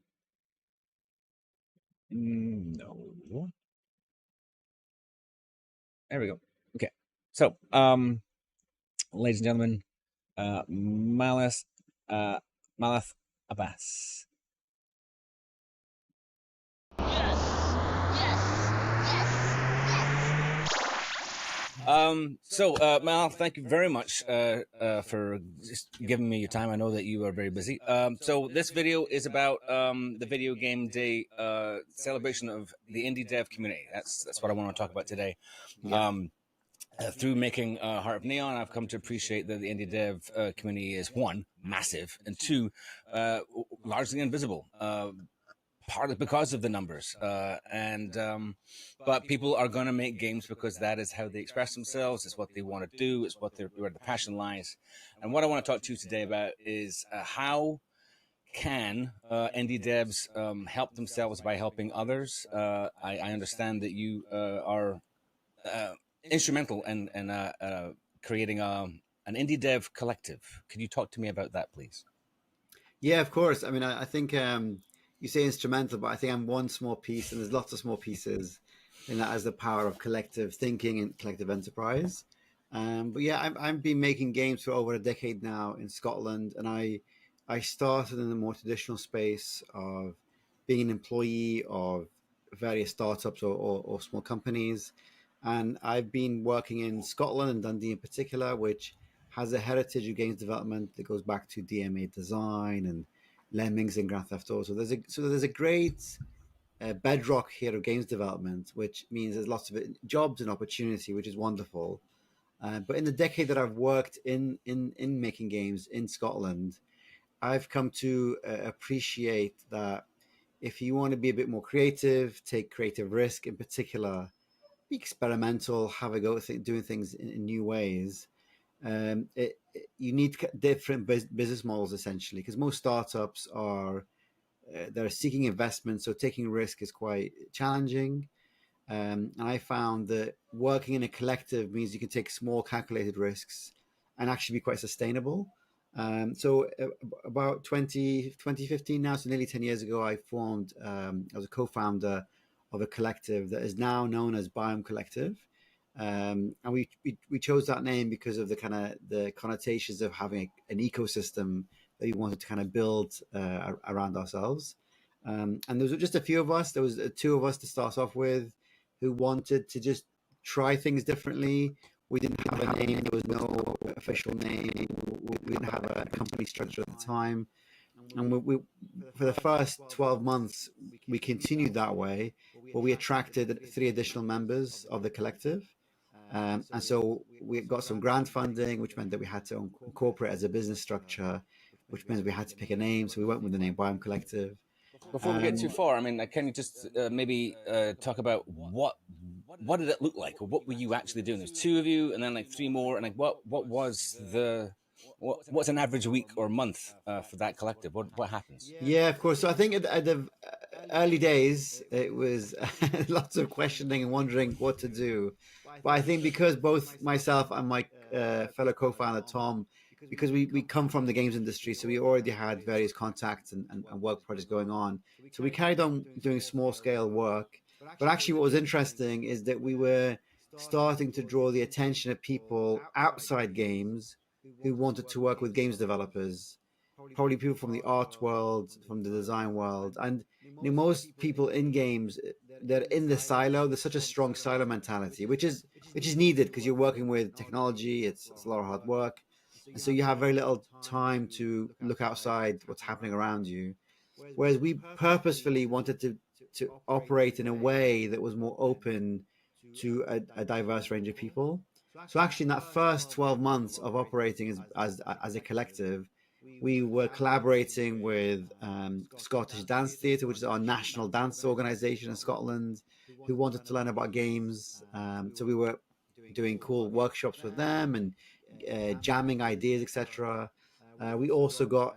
No. There we go. Okay. So, ladies and gentlemen, Malath Abbas. Mal, thank you very much for just giving me your time. I know that you are very busy. So this video is about the Video Game Day celebration of the indie dev community. That's what I want to talk about today. Through making Heart of Neon, I've come to appreciate that the indie dev community is, one, massive, and two, largely invisible. Partly because of the numbers, but people are going to make games because that is how they express themselves. It's what they want to do. It's where the passion lies. And what I want to talk to you today about is how can indie devs help themselves by helping others. I understand that you are instrumental in creating an indie dev collective. Can you talk to me about that, please? Yeah, of course. I mean, I think you say instrumental, but I think I'm one small piece, and there's lots of small pieces in that as the power of collective thinking and collective enterprise. But yeah, I've been making games for over a decade now in Scotland, and I started in the more traditional space of being an employee of various startups or small companies. And I've been working in Scotland and Dundee in particular, which has a heritage of games development that goes back to DMA design and Lemmings and Grand Theft Auto. So there's a great bedrock here of games development, which means there's lots of jobs and opportunity, which is wonderful. But in the decade that I've worked in making games in Scotland, I've come to appreciate that if you want to be a bit more creative, take creative risk in particular, be experimental, have a go at doing things in new ways, you need different business models essentially, because most startups are they're seeking investment, so taking risk is quite challenging. And I found that working in a collective means you can take small calculated risks and actually be quite sustainable. So about 2015 now, so nearly 10 years ago, I formed, I was a co-founder of a collective that is now known as Biome Collective. And we chose that name because of the connotations of having an ecosystem that we wanted to kind of build around ourselves. And there was just a few of us. There was two of us to start off with who wanted to just try things differently. We didn't have a name. There was no official name. We didn't have a company structure at the time. And we for the first 12 months, we continued that way, but we attracted 3 additional members of the collective. And so we got some grant funding, which meant that we had to incorporate as a business structure, which means we had to pick a name. So we went with the name Biome Collective. Before we get too far, I mean, can you just maybe talk about what did it look like, or what were you actually doing? There's 2 of you, and then like 3 more, and like what's an average week or month for that collective? What happens? Yeah, of course. So I think at the early days, it was lots of questioning and wondering what to do. But I think because both myself and my fellow co-founder Tom, because we come from the games industry, so we already had various contacts and work projects going on. So we carried on doing small scale work. But actually what was interesting is that we were starting to draw the attention of people outside games who wanted to work with games developers. probably people from the art world, from the design world, and most people in games, they're in the silo. There's such a strong silo mentality, which is needed because you're working with technology. It's a lot of hard work, and so you have very little time to look outside what's happening around you. Whereas we purposefully wanted to operate in a way that was more open to a diverse range of people. So actually, in that first 12 months of operating as a collective, we were collaborating with Scottish Dance Theatre, which is our national dance organisation in Scotland, who wanted to learn about games. So we were doing cool workshops with them and jamming ideas, etc. We also got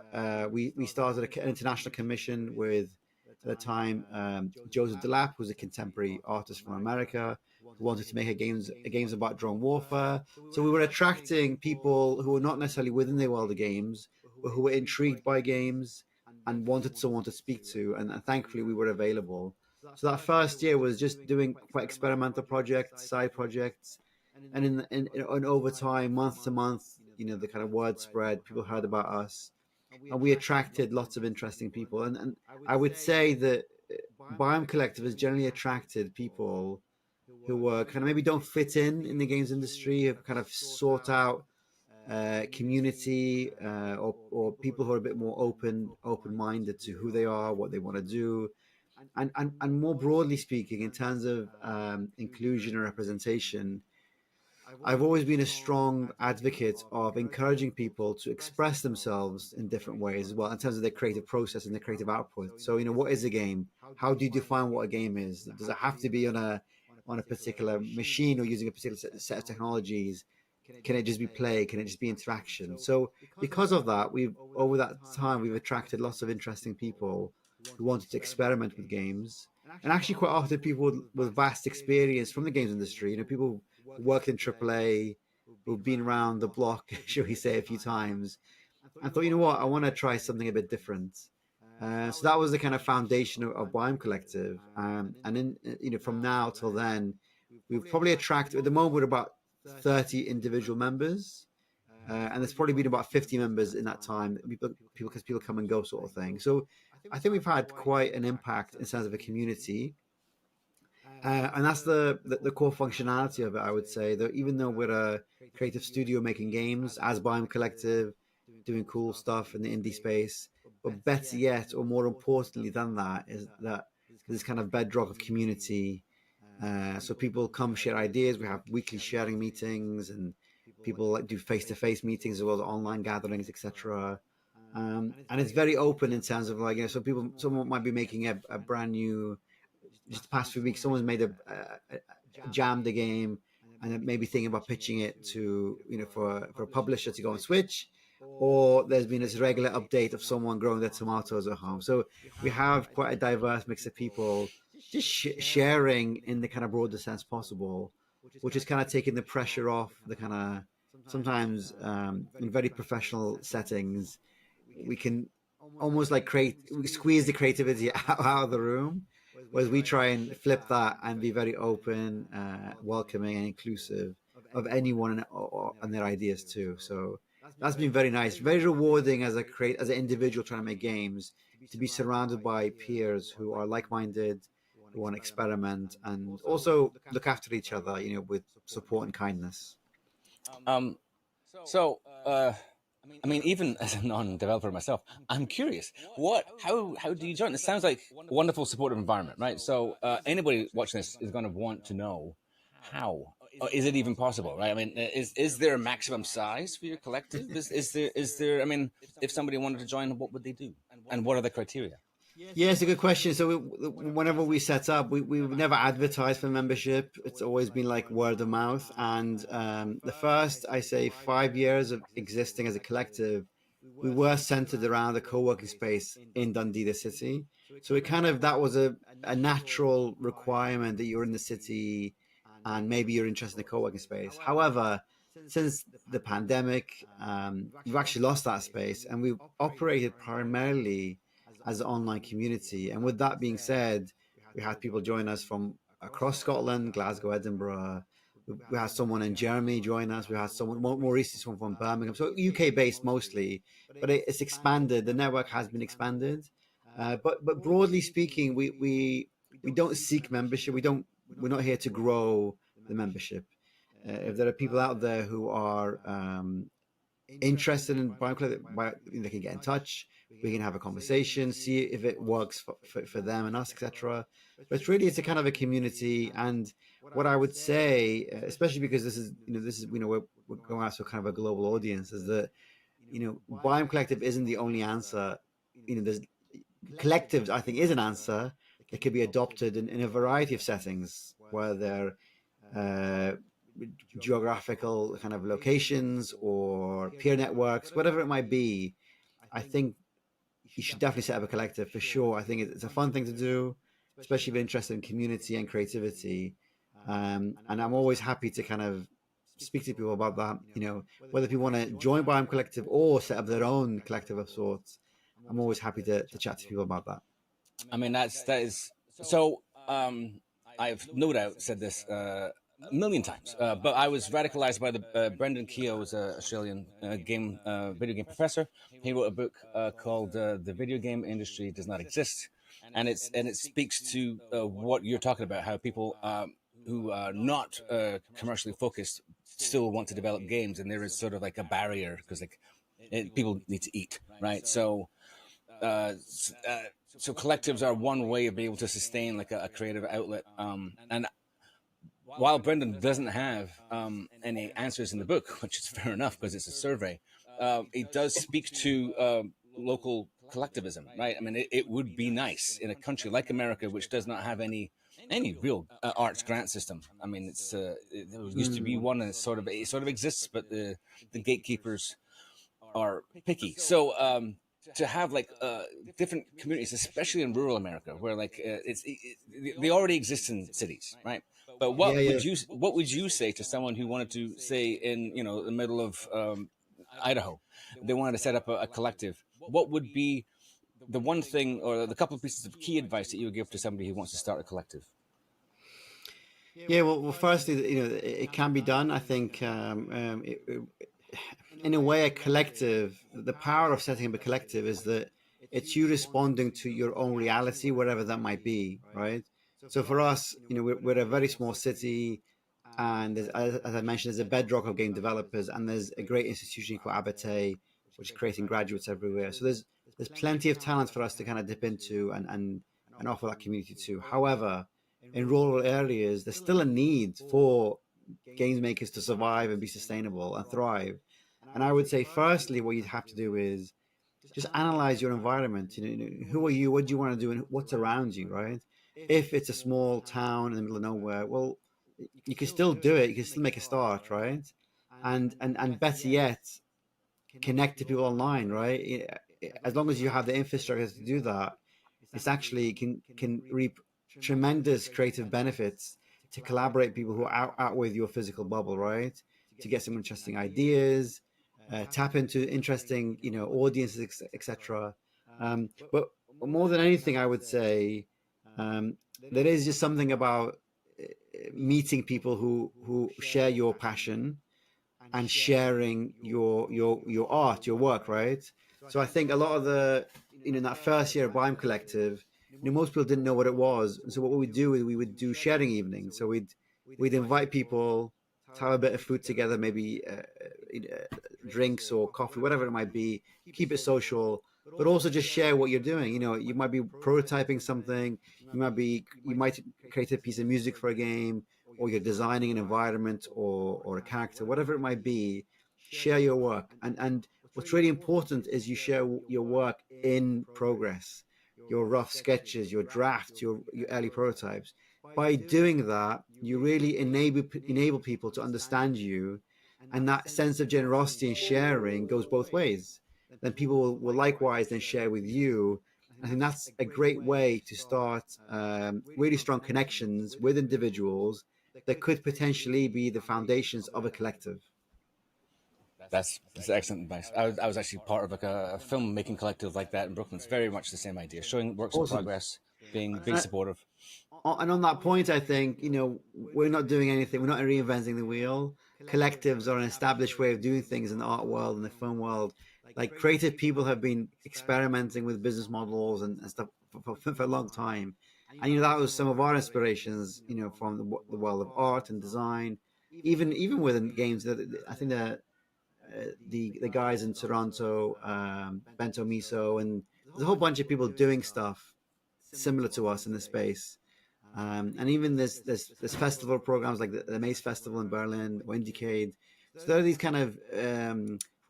we started an international commission with, at the time, Joseph Delap, who's a contemporary artist from America, who wanted to make a games about drone warfare. So we were attracting people who were not necessarily within the world of games, but who were intrigued by games and wanted someone to speak to. And thankfully, we were available. So that first year was just doing quite experimental projects, side projects, and in over time, month to month, the kind of word spread. People heard about us, and we attracted lots of interesting people. And I would say that Biome Collective has generally attracted people who were kind of maybe don't fit in the games industry, have kind of sought out community, or people who are a bit more open-minded to who they are, what they want to do, and more broadly speaking, in terms of inclusion and representation. I've always been a strong advocate of encouraging people to express themselves in different ways as well, in terms of their creative process and their creative output. So, what is a game? How do you define what a game is? Does it have to be on a particular machine or using a particular set of technologies? Can it just be play? Can it just be interaction? So because of that, over that time, we've attracted lots of interesting people who wanted to experiment with games. And actually quite often people with vast experience from the games industry, people who worked in AAA, who've been around the block, shall we say, a few times, and thought, what, I want to try something a bit different. So that was the kind of foundation of Biome Collective. And then, from now till then, we've probably attracted, at the moment, we're about 30 individual members, and there's probably been about 50 members in that time. Because people come and go, sort of thing. So I think we've had quite an impact in terms of a community, and that's the core functionality of it. I would say that even though we're a creative studio making games as Biome Collective, doing cool stuff in the indie space, but better yet, or more importantly than that, is that this kind of bedrock of community. So people come share ideas. We have weekly sharing meetings, and people do face-to-face meetings as well as online gatherings, etc. And it's very open in terms of so someone might be making a brand new. Just the past few weeks, someone's made jammed the game, and then maybe thinking about pitching it to for a publisher to go on Switch. Or there's been this regular update of someone growing their tomatoes at home. So we have quite a diverse mix of people just sharing in the kind of broadest sense possible, which is kind of taking the pressure off the kind of, sometimes in very professional settings, we can almost we squeeze the creativity out of the room, whereas we try and flip that and be very open, welcoming and inclusive of anyone and their ideas too. So that's been very nice, very rewarding as an individual trying to make games, to be surrounded by peers who are like-minded, who want to experiment, and also look after each other, with support and kindness. Even as a non-developer myself, I'm curious. How do you join? It sounds like a wonderful supportive environment, right? So anybody watching this is going to want to know how. Is it even possible, right? Is there a maximum size for your collective? Is there? If somebody wanted to join, what would they do? And what are the criteria? Yeah, it's a good question. So whenever we set up, we've never advertised for membership. It's always been like word of mouth. And the first, I say, 5 years of existing as a collective, we were centered around a co-working space in Dundee, the city. So that was a natural requirement that you're in the city and maybe you're interested in the co-working space. However, since the pandemic, we've actually lost that space, and we've operated primarily as an online community. And with that being said, we had people join us from across Scotland, Glasgow, Edinburgh, We had someone in Germany join us. We had someone more recently, someone from Birmingham. So UK based mostly, but it's expanded. The network has been expanded. But broadly speaking, we don't seek membership. We're not here to grow the membership. If there are people out there who are interested in Biome Collective, they can get in touch. We can have a conversation, see if it works for them and us, etc. But it's a kind of a community. And what I would say, especially because this is we're going out to kind of a global audience, is that Biome Collective isn't the only answer. There's collectives, I think, is an answer that could be adopted in a variety of settings, where they're geographical kind of locations or peer networks, whatever it might be. I think you should definitely set up a collective for sure. I think it's a fun thing to do, especially if you're interested in community and creativity. And I'm always happy to kind of speak to people about that. Whether people want to join Biome Collective or set up their own collective of sorts, I'm always happy to chat to people about that. I mean, that is so. I've no doubt said this a million times, but I was radicalized by the Brendan Keogh's Australian video game professor. He wrote a book called "The Video Game Industry Does Not Exist," and it speaks to what you're talking about, how people who are not commercially focused still want to develop games, and there is sort of like a barrier because people need to eat, right? So collectives are one way of being able to sustain like a creative outlet. And while Brendan doesn't have any answers in the book, which is fair enough because it's a survey, it does speak to local collectivism, right? I mean, it would be nice in a country like America, which does not have any real arts grant system. I mean, there used to be one, and it sort of exists, but the gatekeepers are picky. So to have like different communities, especially in rural America, where like they already exist in cities, right? But what would you say to someone who wanted to say in the middle of Idaho, they wanted to set up a collective? What would be the one thing or the couple of pieces of key advice that you would give to somebody who wants to start a collective? Yeah, well, firstly, it can be done. I think in a way, a collective, the power of setting up a collective is that it's you responding to your own reality, wherever that might be, right? So for us, we're a very small city, and as I mentioned, there's a bedrock of game developers, and there's a great institution called Abate, which is creating graduates everywhere. So there's plenty of talent for us to kind of dip into and offer that community to. However, in rural areas, there's still a need for games makers to survive and be sustainable and thrive. And I would say, firstly, what you'd have to do is just analyze your environment. Who are you? What do you want to do? And what's around you, right? If it's a small town in the middle of nowhere, well, you can still do it. You can still make a start, right? And better yet, connect to people online, right? As long as you have the infrastructure to do that, it's actually can reap tremendous creative benefits to collaborate with people who are out with your physical bubble, right? To get some interesting ideas, tap into interesting, audiences, etc. But more than anything, I would say there is just something about meeting people who share your passion and sharing your art, your work, right? So I think a lot of the, in that first year of Biome Collective, most people didn't know what it was. And so what we would do is we would do sharing evenings. So we'd invite people to have a bit of food together, maybe drinks or coffee, whatever it might be. Keep it social, but also just share what you're doing. You might be prototyping something. You might create a piece of music for a game, or you're designing an environment or a character, whatever it might be. Share your work, and what's really important is you share your work in progress, your rough sketches, your drafts, your early prototypes. By doing that, you really enable people to understand you, and that sense of generosity and sharing goes both ways. Then people will likewise then share with you. I think that's a great way to start really strong connections with individuals that could potentially be the foundations of a collective. That's excellent advice. I was actually part of like a filmmaking collective like that in Brooklyn. It's very much the same idea, showing works in progress, being supportive. and on that point, I think, we're not doing anything. We're not reinventing the wheel. Collectives are an established way of doing things in the art world and the film world. Like, creative people have been experimenting with business models and stuff for a long time. And, that was some of our inspirations, from the world of art and design, even within games. That I think that the guys in Toronto, Bento Miso, and there's a whole bunch of people doing stuff similar to us in the space. And even this festival programs like the Maze Festival in Berlin, or Indiecade. So there are these kind of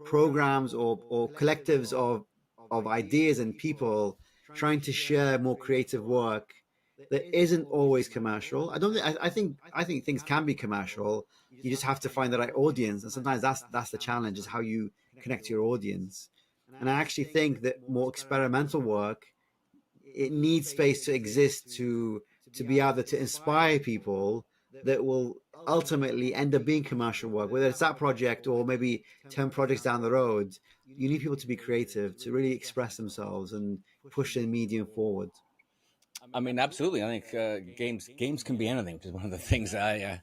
programs or collectives of ideas and people trying to share more creative work that isn't always commercial. I think things can be commercial. You just have to find the right audience, and sometimes that's the challenge, is how you connect to your audience. And I actually think that more experimental work, it needs space to exist to be able to inspire people that will ultimately end up being commercial work, whether it's that project or maybe 10 projects down the road. You need people to be creative, to really express themselves and push the medium forward. I mean, absolutely. I think games can be anything, which is one of the things I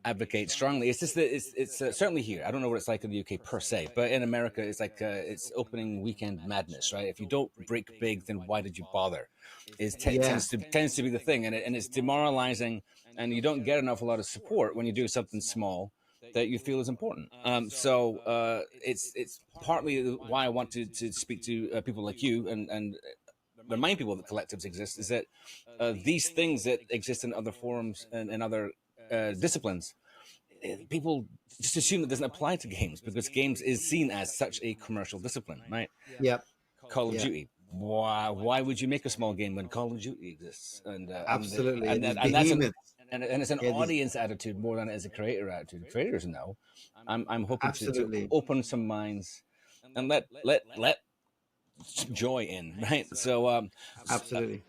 advocate strongly. It's just that it's certainly here. I don't know what it's like in the UK per se, but in America, it's like it's opening weekend madness, right? If you don't break big, then why did you bother? Tends to be the thing, and it's demoralizing, and you don't get an awful lot of support when you do something small that you feel is important. So it's partly why I want to speak to people like you and remind people that collectives exist, is that these things that exist in other forums and in other disciplines, people just assume it doesn't apply to games because games is seen as such a commercial discipline, right? Yep. Call of Duty. Why would you make a small game when Call of Duty exists? And absolutely, and it's an audience attitude more than it is a creator attitude. Creators know. I'm hoping to open some minds and let joy in, right? So absolutely.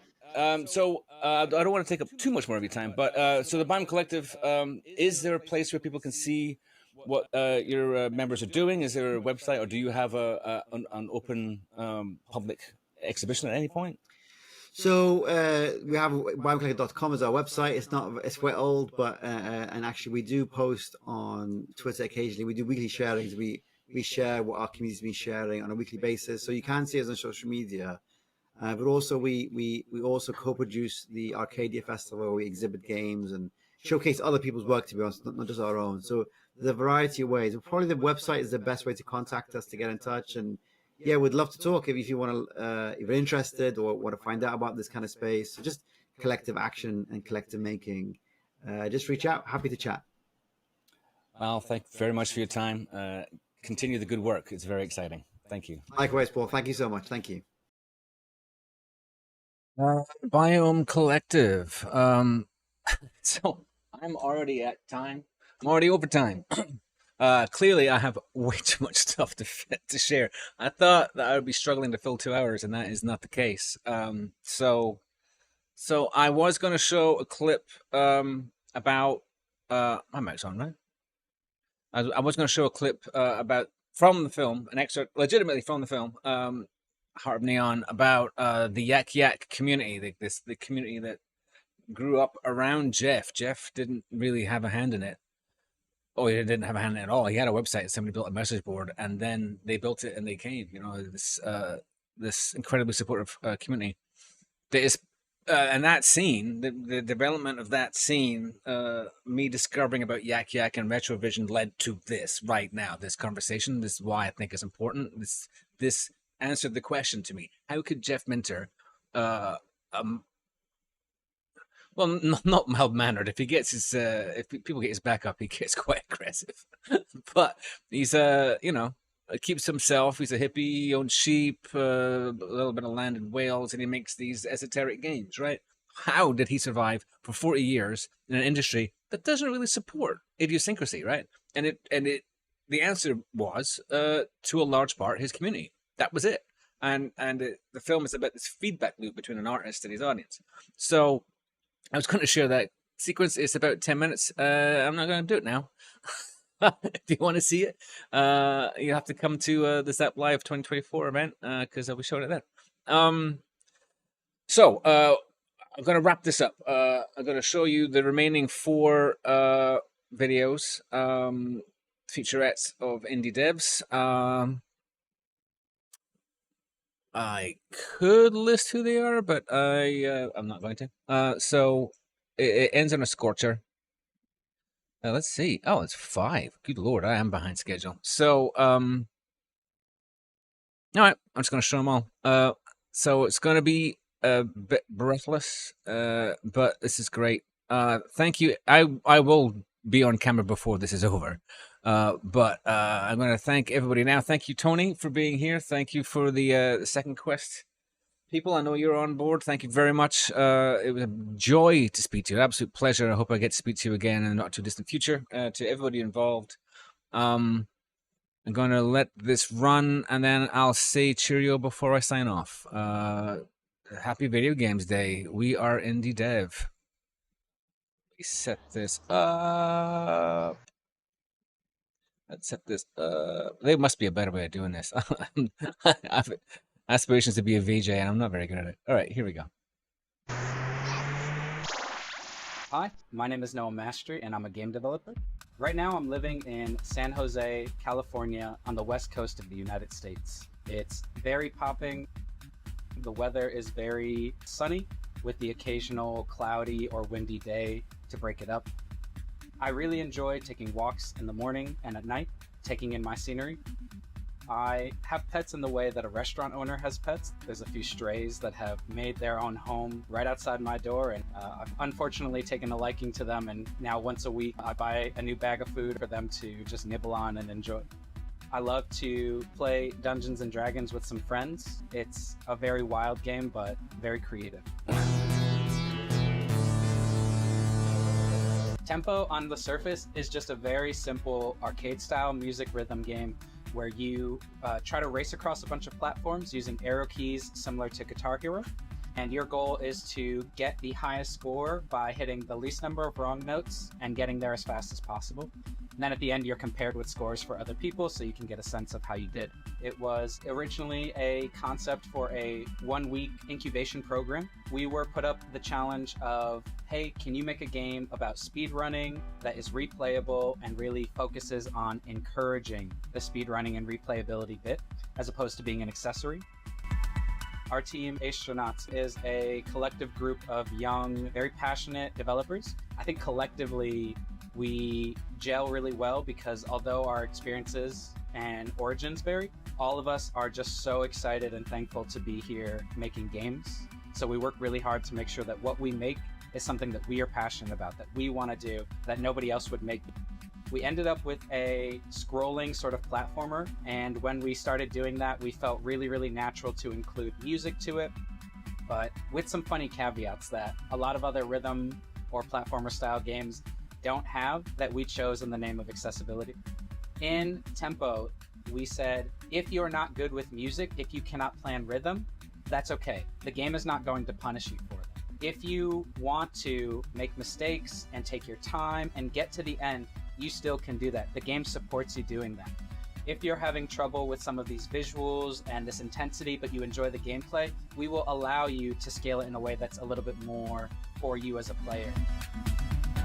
So I don't want to take up too much more of your time, but so the Biome Collective, is there a place where people can see what your members are doing? Is there a website, or do you have an open public exhibition at any point? So we have biomecollective.com as our website. It's quite old, but and actually we do post on Twitter occasionally. We do weekly sharings. We share what our community's been sharing on a weekly basis, so you can see us on social media. But also we also co-produce the Arcadia Festival, where we exhibit games and showcase other people's work, to be honest, not just our own. So there's a variety of ways. Probably the website is the best way to contact us, to get in touch. And yeah, we'd love to talk if you want to, if you're interested or want to find out about this kind of space. So just collective action and collective making. Just reach out. Happy to chat. Well, thank you very much for your time. Continue the good work. It's very exciting. Thank you. Likewise, Paul. Thank you so much. Thank you. Biome Collective. So I'm already at time. I'm already over time. Clearly, I have way too much stuff to share. I thought that I would be struggling to fill 2 hours, and that is not the case. So I was going to show a clip about my mic's on, right? I was going to show a clip about from the film, an excerpt, legitimately from the film, Heart of Neon, about the Yak Yak community, the community that grew up around Jeff. Jeff didn't really have a hand in it. Oh, he didn't have a hand in it at all. He had a website. Somebody built a message board, and then they built it, and they came. This incredibly supportive community. That is, and that scene, the development of that scene, me discovering about Yak Yak and Retrovision led to this right now. This conversation. This is why I think it's important. This answered the question to me: how could Jeff Minter, well, not mild-mannered. If he gets his, if people get his back up, he gets quite aggressive. But he's, keeps himself. He's a hippie. He owns sheep, a little bit of land in Wales, and he makes these esoteric games. Right? How did he survive for 40 years in an industry that doesn't really support idiosyncrasy? Right? And the answer was, to a large part, his community. That was it. And the film is about this feedback loop between an artist and his audience. So I was going to share that sequence. It's about 10 minutes. I'm not going to do it now. If you want to see it, you have to come to the Zap Live 2024 event because I'll be showing it then. So I'm going to wrap this up. I'm going to show you the remaining 4 videos, featurettes of indie devs. I could list who they are, but I'm not going to. So it ends on a scorcher. Let's see. Oh, it's 5. Good lord, I am behind schedule. So all right, I'm just going to show them all. So it's going to be a bit breathless, but this is great. Thank you. I will be on camera before this is over. But I'm going to thank everybody now. Thank you, Tony, for being here. Thank you for the second quest people. I know you're on board. Thank you very much. It was a joy to speak to you. An absolute pleasure. I hope I get to speak to you again in the not too distant future. To everybody involved. I'm going to let this run, and then I'll say cheerio before I sign off. Happy Video Games Day. We are Indie Dev. Let me set this up. Let's set this up. There must be a better way of doing this. I have aspirations to be a VJ, and I'm not very good at it. All right, here we go. Hi, my name is Noah Mastery, and I'm a game developer. Right now, I'm living in San Jose, California, on the west coast of the United States. It's very popping. The weather is very sunny, with the occasional cloudy or windy day to break it up. I really enjoy taking walks in the morning and at night, taking in my scenery. I have pets in the way that a restaurant owner has pets. There's a few strays that have made their own home right outside my door, and I've unfortunately taken a liking to them, and now once a week I buy a new bag of food for them to just nibble on and enjoy. I love to play Dungeons and Dragons with some friends. It's a very wild game, but very creative. Tempo on the surface is just a very simple arcade-style music rhythm game where you try to race across a bunch of platforms using arrow keys similar to Guitar Hero. And your goal is to get the highest score by hitting the least number of wrong notes and getting there as fast as possible. And then at the end, you're compared with scores for other people so you can get a sense of how you did. It was originally a concept for a 1-week incubation program. We were put up the challenge of, hey, can you make a game about speedrunning that is replayable and really focuses on encouraging the speedrunning and replayability bit as opposed to being an accessory? Our team, Astronauts, is a collective group of young, very passionate developers. I think collectively we gel really well because although our experiences and origins vary, all of us are just so excited and thankful to be here making games. So we work really hard to make sure that what we make is something that we are passionate about, that we want to do, that nobody else would make. We ended up with a scrolling sort of platformer, and when we started doing that, we felt really, really natural to include music to it, but with some funny caveats that a lot of other rhythm or platformer style games don't have that we chose in the name of accessibility. In Tempo, we said, if you're not good with music, if you cannot plan rhythm, that's okay. The game is not going to punish you for it. If you want to make mistakes and take your time and get to the end, you still can do that. The game supports you doing that. If you're having trouble with some of these visuals and this intensity, but you enjoy the gameplay, we will allow you to scale it in a way that's a little bit more for you as a player.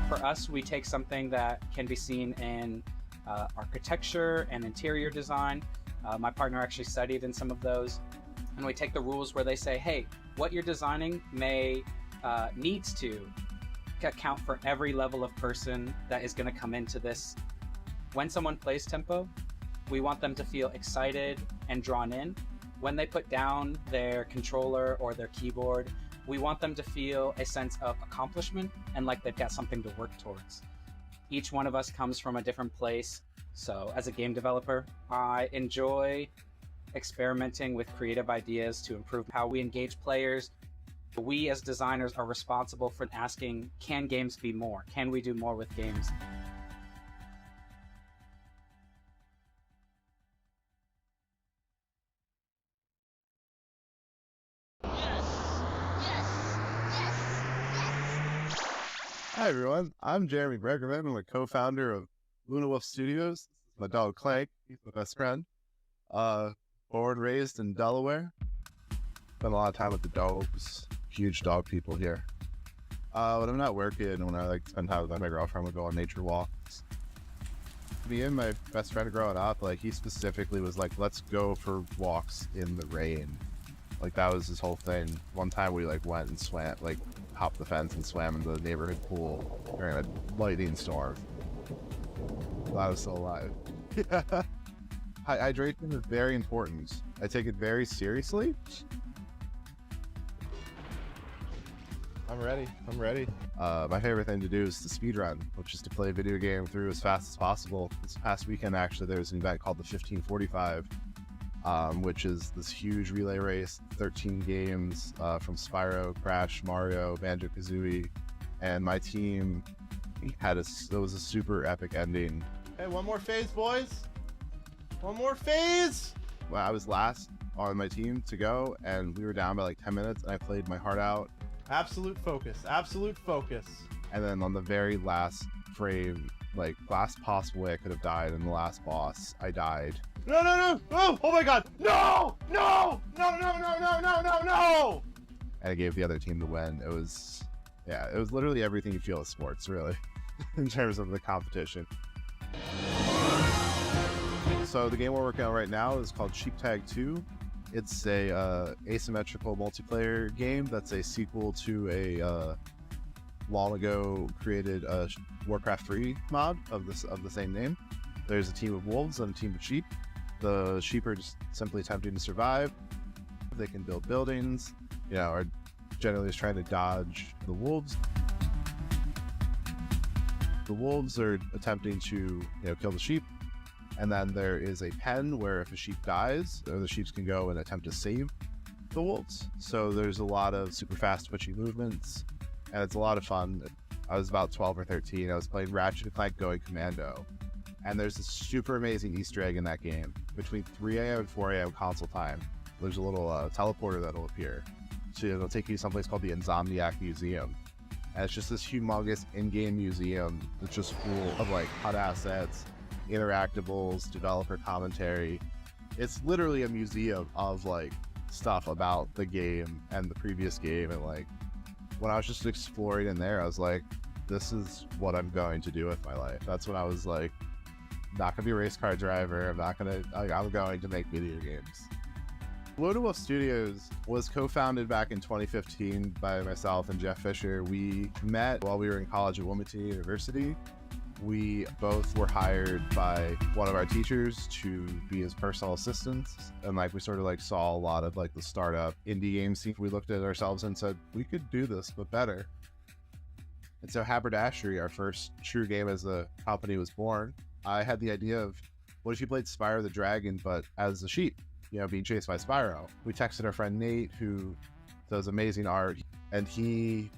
For us, we take something that can be seen in architecture and interior design. My partner actually studied in some of those. And we take the rules where they say, hey, what you're designing needs to account for every level of person that is going to come into this. When someone plays Tempo, we want them to feel excited and drawn in. When they put down their controller or their keyboard, we want them to feel a sense of accomplishment and like they've got something to work towards. Each one of us comes from a different place. So as a game developer, I enjoy experimenting with creative ideas to improve how we engage players. We as designers are responsible for asking, can games be more? Can we do more with games? Hi everyone, I'm Jeremy Bregerman. I'm a co-founder of Luna Wolf Studios. My dog Clank, he's my best friend. Born, raised in Delaware. Spent a lot of time with the dogs. Huge dog people here. When I'm not working, when I like spend time with my girlfriend, we go on nature walks. Me and my best friend growing up, like he specifically was like, let's go for walks in the rain. Like that was his whole thing. One time we like went and swam, like hopped the fence and swam in the neighborhood pool during a lightning storm. Glad I was still alive. Hydration is very important. I take it very seriously. I'm ready. My favorite thing to do is to speedrun, which is to play a video game through as fast as possible. This past weekend, actually, there was an event called the 1545, which is this huge relay race, 13 games from Spyro, Crash, Mario, Banjo-Kazooie, and my team had it was a super epic ending. Hey, one more phase, boys. One more phase. Well, I was last on my team to go, and we were down by like 10 minutes, and I played my heart out. Absolute focus. Absolute focus. And then on the very last frame, like last possible way I could have died in the last boss, I died. No, no, no. Oh my God. No, no, no, no, no, no, no, no, no. And I gave the other team the win. It was, yeah, it was literally everything you feel in sports, really, in terms of the competition. So the game we're working on right now is called Sheep Tag 2. It's a asymmetrical multiplayer game that's a sequel to a long ago created Warcraft 3 mod of the same name. There's a team of wolves and a team of sheep. The sheep are just simply attempting to survive. They can build buildings, you know, are generally just trying to dodge the wolves. The wolves are attempting to, you know, kill the sheep. And then there is a pen where if a sheep dies, the sheep can go and attempt to save the wolves. So there's a lot of super fast twitchy movements, and it's a lot of fun. I was about 12 or 13. I was playing Ratchet & Clank Going Commando, and there's a super amazing Easter egg in that game. Between 3 a.m. and 4 a.m. console time, there's a little teleporter that'll appear. So it'll take you to someplace called the Insomniac Museum. And it's just this humongous in-game museum that's just full of like hot assets, interactables, developer commentary. It's literally a museum of like stuff about the game and the previous game. And like when I was just exploring in there, I was like, this is what I'm going to do with my life. That's when I was like, not gonna be a race car driver. I'm going to make video games. Lone Wolf Studios was co-founded back in 2015 by myself and Jeff Fisher. We met while we were in college at Wilmington University. We both were hired by one of our teachers to be his personal assistants, and like we sort of like saw a lot of like the startup indie game scene. We looked at ourselves and said, we could do this but better. And so Haberdashery, our first true game as a company, was born. I had the idea of, what if you played Spyro the Dragon but as a sheep, you know, being chased by Spyro? We texted our friend Nate, who does amazing art, and he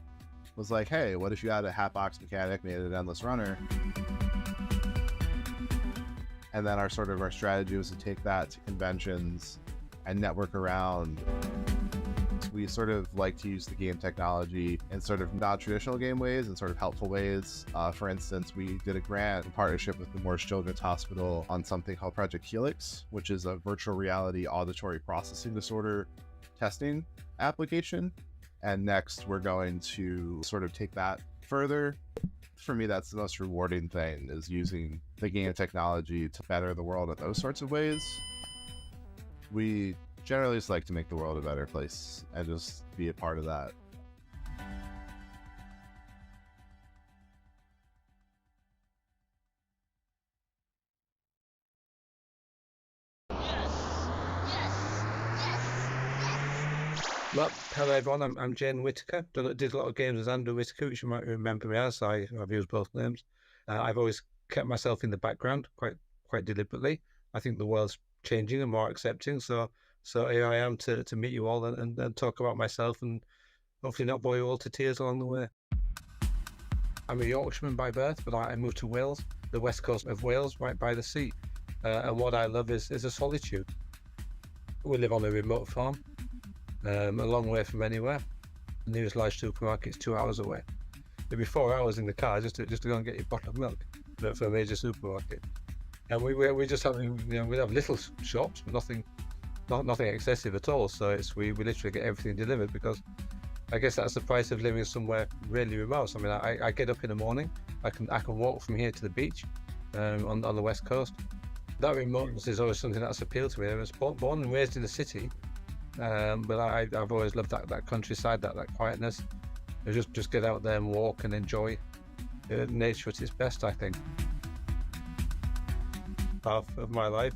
was like, hey, what if you had a Hatbox mechanic, made it an endless runner? And then our strategy was to take that to conventions and network around. We sort of like to use the game technology in sort of non-traditional game ways and sort of helpful ways. For instance, we did a grant in partnership with the Moores Children's Hospital on something called Project Helix, which is a virtual reality auditory processing disorder testing application. And next, we're going to sort of take that further. For me, that's the most rewarding thing, is using the game technology to better the world in those sorts of ways. We generally just like to make the world a better place and just be a part of that. Well, hello everyone, I'm Jane Whitaker. Did a lot of games as Andrew Whitaker, which you might remember me as. I've used both names. I've always kept myself in the background quite deliberately. I think the world's changing and more accepting, so here I am to meet you all and talk about myself and hopefully not bore you all to tears along the way. I'm a Yorkshireman by birth, but I moved to Wales, the west coast of Wales, right by the sea. And what I love is a solitude. We live on a remote farm. A long way from anywhere. The nearest large supermarket is 2 hours away. It'd be 4 hours in the car just to go and get your bottle of milk for a major supermarket. And we just have, you know, we have little shops, but nothing excessive at all. So we literally get everything delivered because I guess that's the price of living somewhere really remote. I mean, I get up in the morning, I can walk from here to the beach on the west coast. That remoteness is always something that's appealed to me. I was born and raised in the city, but I've always loved that countryside, that quietness. Just get out there and walk and enjoy nature at its best, I think. Half of my life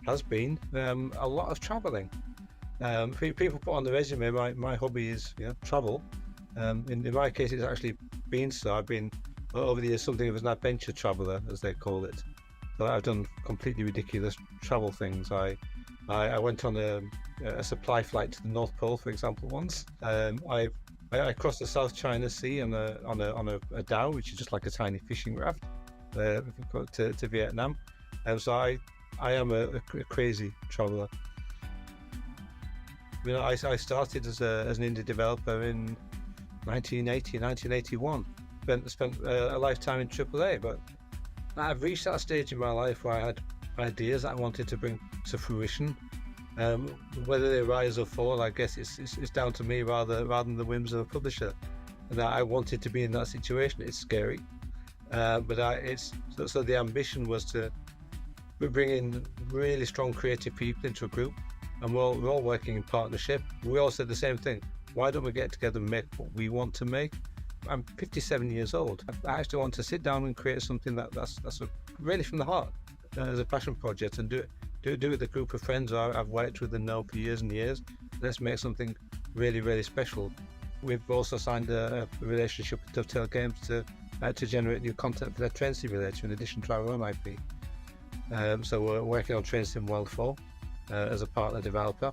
has been a lot of traveling. People put on the resume, my hobby is travel. In my case, it's actually been so. I've been over the years something of an adventure traveler, as they call it. So I've done completely ridiculous travel things. I went on a supply flight to the North Pole, for example, once. I crossed the South China Sea on a dhow, which is just like a tiny fishing raft, to Vietnam. And so I am a crazy traveler. You know, I started as an indie developer in 1981. Spent a lifetime in AAA, but I've reached that stage in my life where I had ideas that I wanted to bring to fruition. Whether they rise or fall, I guess it's down to me rather than the whims of a publisher. And I wanted to be in that situation. It's scary, but so the ambition was to bring in really strong creative people into a group, and we're all working in partnership. We all said the same thing: why don't we get together and make what we want to make? I'm 57 years old. I actually want to sit down and create something that's really from the heart, as a passion project, and do it with a group of friends I've worked with and know for years and years. Let's make something really, really special. We've also signed a relationship with Dovetail Games to generate new content for their Train Simulator in addition to our own IP. So we're working on Train Sim World 4 as a partner developer.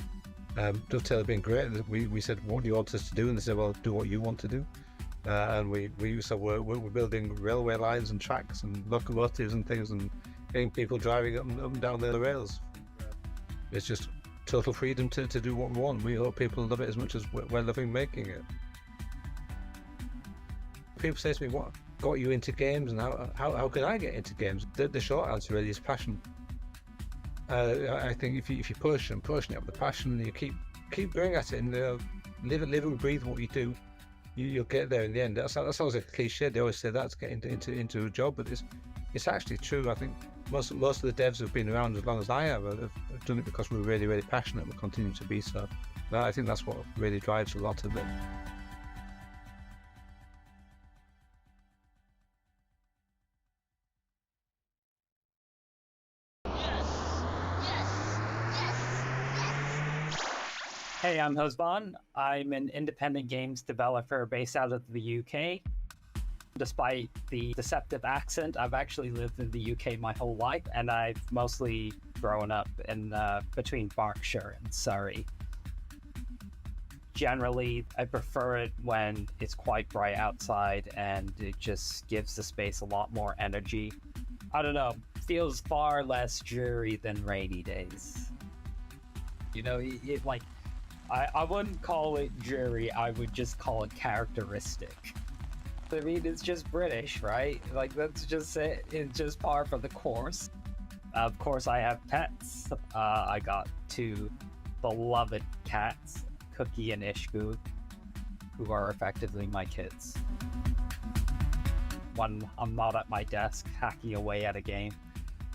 Dovetail have been great. We said, what do you want us to do? And they said, well, do what you want to do. And we're building railway lines and tracks and locomotives and things, and getting people driving up and down the rails. It's just total freedom to do what we want. We hope people love it as much as we're loving making it. People say to me, what got you into games, and how can I get into games? The short answer really is passion. I think if you push and you have the passion, and you keep going at it, and live and breathe what you do, you'll get there in the end. That sounds like a cliche. They always say that to get into a job, but it's actually true. I think most of the devs who've been around as long as I have done it because we're really, really passionate. We continue to be so. But I think that's what really drives a lot of it. Hey, I'm Hosban. I'm an independent games developer based out of the UK. Despite the deceptive accent, I've actually lived in the UK my whole life, and I've mostly grown up in between Berkshire and Surrey. Generally, I prefer it when it's quite bright outside and it just gives the space a lot more energy. I don't know, feels far less dreary than rainy days. You know, I wouldn't call it dreary, I would just call it characteristic. I mean, it's just British, right? Like, that's just it. It's just par for the course. Of course, I have pets. I got two beloved cats, Cookie and Ishku, who are effectively my kids. When I'm not at my desk hacking away at a game,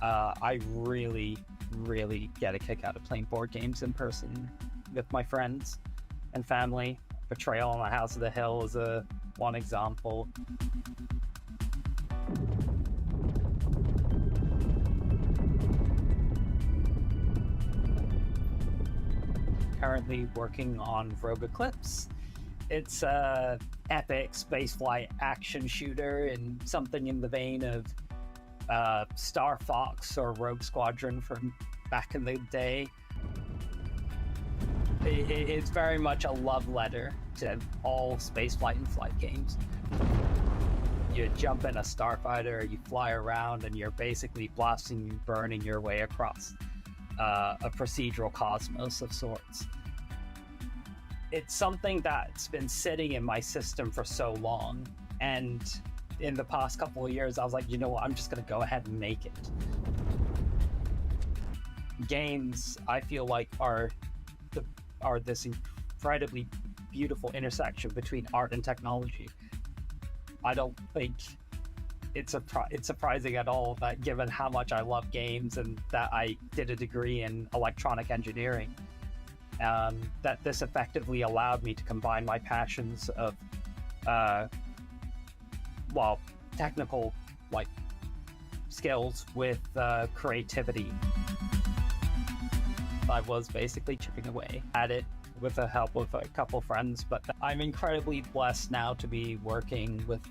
I really, really get a kick out of playing board games in person with my friends and family. Betrayal on the House of the Hill is one example. Currently working on Rogue Eclipse. It's a epic spaceflight action shooter and something in the vein of Star Fox or Rogue Squadron from back in the day. It's very much a love letter to all spaceflight and flight games. You jump in a starfighter, you fly around, and you're basically blasting and burning your way across a procedural cosmos of sorts. It's something that's been sitting in my system for so long, and in the past couple of years, I was like, you know what, I'm just gonna go ahead and make it. Games, I feel like, are this incredibly beautiful intersection between art and technology. I don't think it's surprising at all that, given how much I love games and that I did a degree in electronic engineering, that this effectively allowed me to combine my passions of, technical skills with creativity. I was basically chipping away at it with the help of a couple friends, but I'm incredibly blessed now to be working with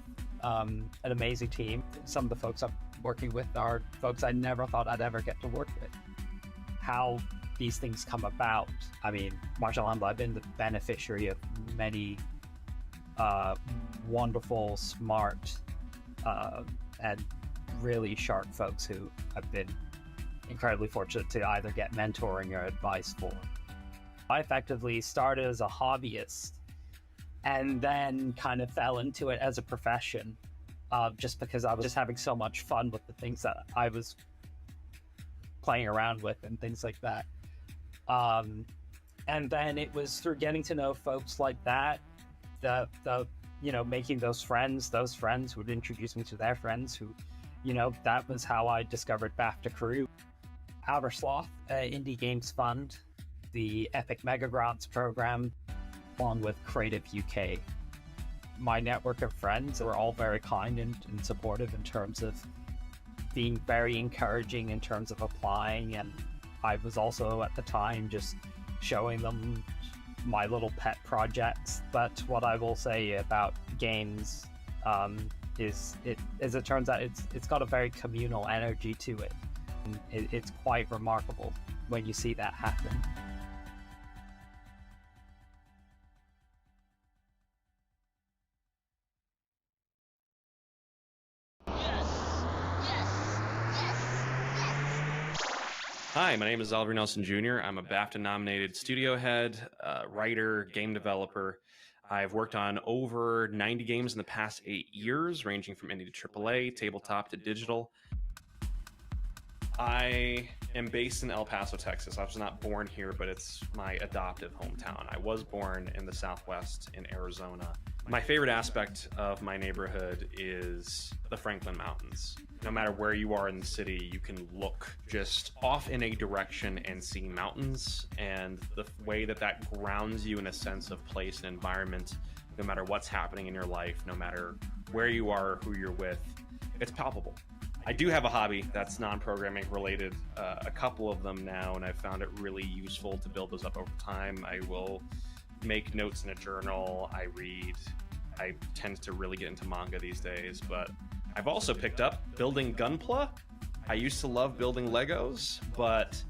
an amazing team. Some of the folks I'm working with are folks I never thought I'd ever get to work with. How these things come about, I mean, mashallah, I've been the beneficiary of many wonderful, smart, and really sharp folks who I've been incredibly fortunate to either get mentoring or advice for. I effectively started as a hobbyist and then kind of fell into it as a profession, just because I was just having so much fun with the things that I was playing around with and things like that. And then it was through getting to know folks like that, making those friends who would introduce me to their friends who, that was how I discovered BAFTA Crew. Outer Sloth, Indie Games Fund, the Epic Mega Grants program, along with Creative UK. My network of friends were all very kind and supportive in terms of being very encouraging in terms of applying, and I was also at the time just showing them my little pet projects. But what I will say about games is as it turns out, it's got a very communal energy to it. It's quite remarkable when you see that happen. Hi, my name is Oliver Nelson Jr. I'm a BAFTA-nominated studio head, writer, game developer. I've worked on over 90 games in the past 8 years, ranging from indie to AAA, tabletop to digital. I am based in El Paso, Texas. I was not born here, but it's my adoptive hometown. I was born in the Southwest in Arizona. My favorite aspect of my neighborhood is the Franklin Mountains. No matter where you are in the city, you can look just off in a direction and see mountains, and the way that grounds you in a sense of place and environment, no matter what's happening in your life, no matter where you are or who you're with, it's palpable. I do have a hobby that's non-programming related, a couple of them now, and I've found it really useful to build those up over time. I will make notes in a journal, I read. I tend to really get into manga these days, but I've also picked up building Gunpla. I used to love building Legos, but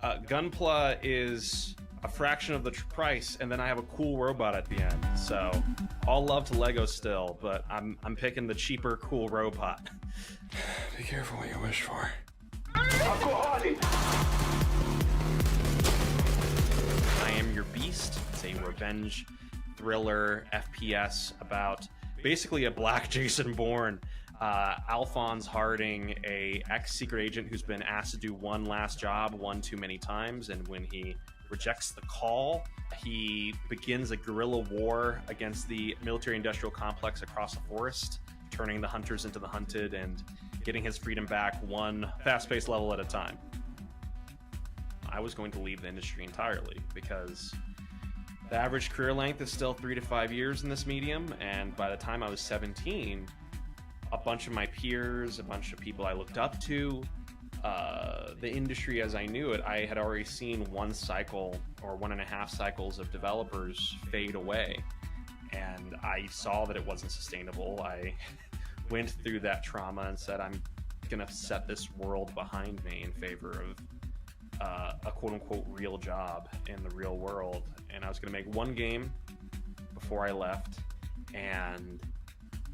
Gunpla is a fraction of the price, and then I have a cool robot at the end. So all love to Lego still, but I'm picking the cheaper, cool robot. Be careful what you wish for. I Am Your Beast. It's a revenge thriller FPS about basically a black Jason Bourne. Alphonse Harding, a ex-secret agent who's been asked to do one last job one too many times, and when he rejects the call, he begins a guerrilla war against the military-industrial complex across the forest, turning the hunters into the hunted and getting his freedom back one fast-paced level at a time. I was going to leave the industry entirely because the average career length is still 3 to 5 years in this medium, and by the time I was 17, a bunch of my peers, a bunch of people I looked up to, the industry as I knew it, I had already seen one cycle or 1.5 cycles of developers fade away, and I saw that it wasn't sustainable. I went through that trauma and said, I'm gonna set this world behind me in favor of a quote-unquote real job in the real world, and I was gonna make one game before I left, and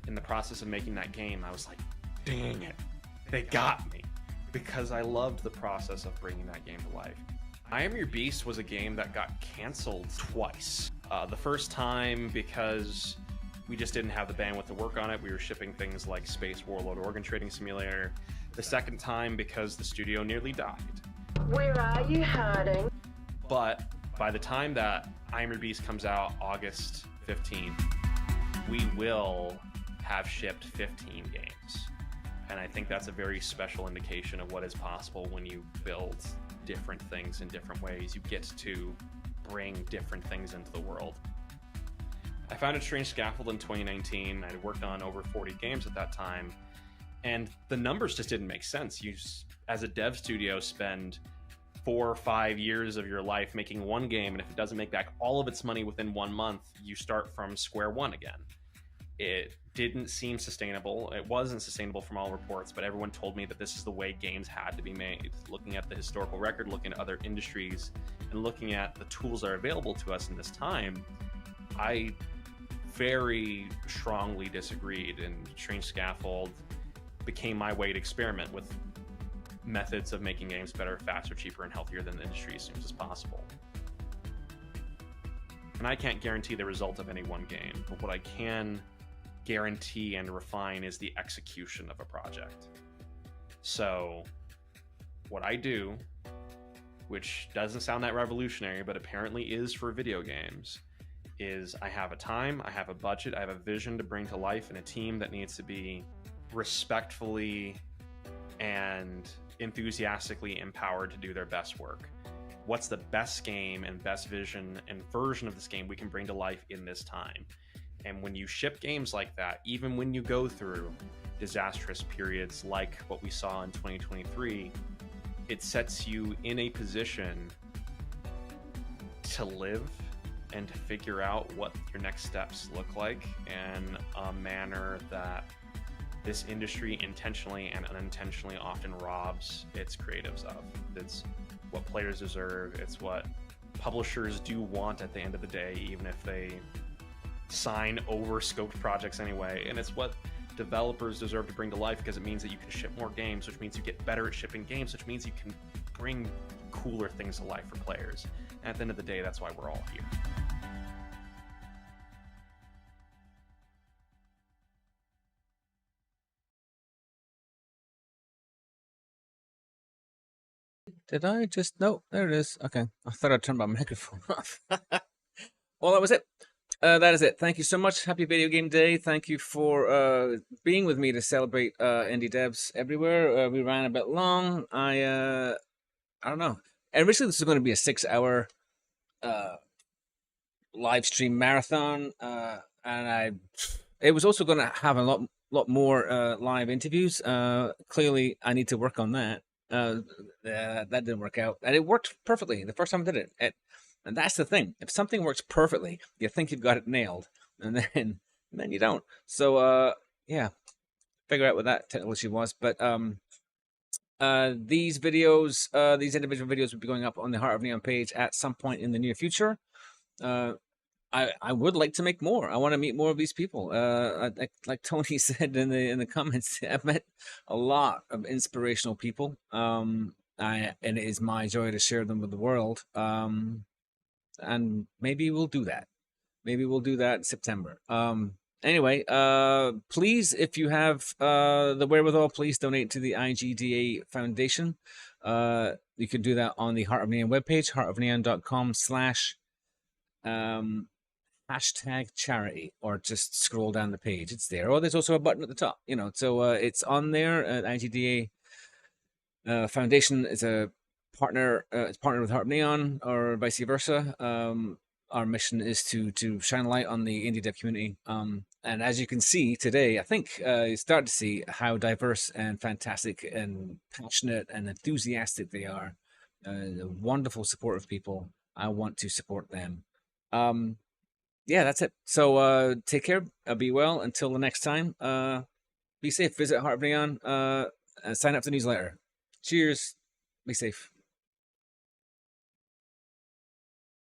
in the process of making that game, I was like, dang it, they got me, because I loved the process of bringing that game to life. I Am Your Beast was a game that got canceled twice. The first time because we just didn't have the bandwidth to work on it. We were shipping things like Space Warlord Organ Trading Simulator. The second time because the studio nearly died. Where are you hiding? But by the time that I Am Your Beast comes out August 15th, we will have shipped 15 games. And I think that's a very special indication of what is possible when you build different things in different ways. You get to bring different things into the world. I founded Strange Scaffold in 2019. I had worked on over 40 games at that time, and the numbers just didn't make sense. You, as a dev studio, spend 4 or 5 years of your life making one game, and if it doesn't make back all of its money within 1 month, you start from square one again. It didn't seem sustainable. It wasn't sustainable from all reports, but everyone told me that this is the way games had to be made. Looking at the historical record, looking at other industries, and looking at the tools that are available to us in this time, I very strongly disagreed, and Strange Scaffold became my way to experiment with methods of making games better, faster, cheaper, and healthier than the industry assumes is possible. And I can't guarantee the result of any one game, but what I can guarantee and refine is the execution of a project. So what I do, which doesn't sound that revolutionary, but apparently is for video games, is I have a time, I have a budget, I have a vision to bring to life, and a team that needs to be respectfully and enthusiastically empowered to do their best work. What's the best game and best vision and version of this game we can bring to life in this time? And when you ship games like that, even when you go through disastrous periods like what we saw in 2023, it sets you in a position to live and to figure out what your next steps look like in a manner that this industry intentionally and unintentionally often robs its creatives of. It's what players deserve. It's what publishers do want at the end of the day, even if they sign over scoped projects anyway. And it's what developers deserve to bring to life, because it means that you can ship more games, which means you get better at shipping games, which means you can bring cooler things to life for players. And at the end of the day, that's why we're all here. Did I just... No, there it is. Okay. I thought I'd turn my microphone off. Well, that was it. That is it. Thank you so much. Happy Video Game Day. Thank you for being with me to celebrate indie devs everywhere. We ran a bit long. I don't know. Originally, this was going to be a 6-hour live stream marathon, and it was also going to have a lot more live interviews. Clearly, I need to work on that. That didn't work out, and it worked perfectly the first time I did it. And that's the thing. If something works perfectly, you think you've got it nailed, and then you don't. So yeah, figure out what that technical issue was. But these videos, these individual videos will be going up on the Heart of Neon page at some point in the near future. I would like to make more. I want to meet more of these people. Like Tony said in the comments, I've met a lot of inspirational people. And it is my joy to share them with the world. And maybe we'll do that. Maybe we'll do that in September. Anyway, please, if you have the wherewithal, please donate to the IGDA Foundation. You can do that on the Heart of Neon webpage, heartofneon.com/#charity, or just scroll down the page. It's there. Or there's also a button at the top, so it's on there. IGDA Foundation is a partner. It's partnered with Heart of Neon, or vice versa. Our mission is to shine light on the indie dev community. And as you can see today, I think you start to see how diverse and fantastic and passionate and enthusiastic they are. Wonderful, supportive people. I want to support them. Yeah, that's it. So take care. Be well. Until the next time. Be safe. Visit Heart of Neon. Sign up to the newsletter. Cheers. Be safe.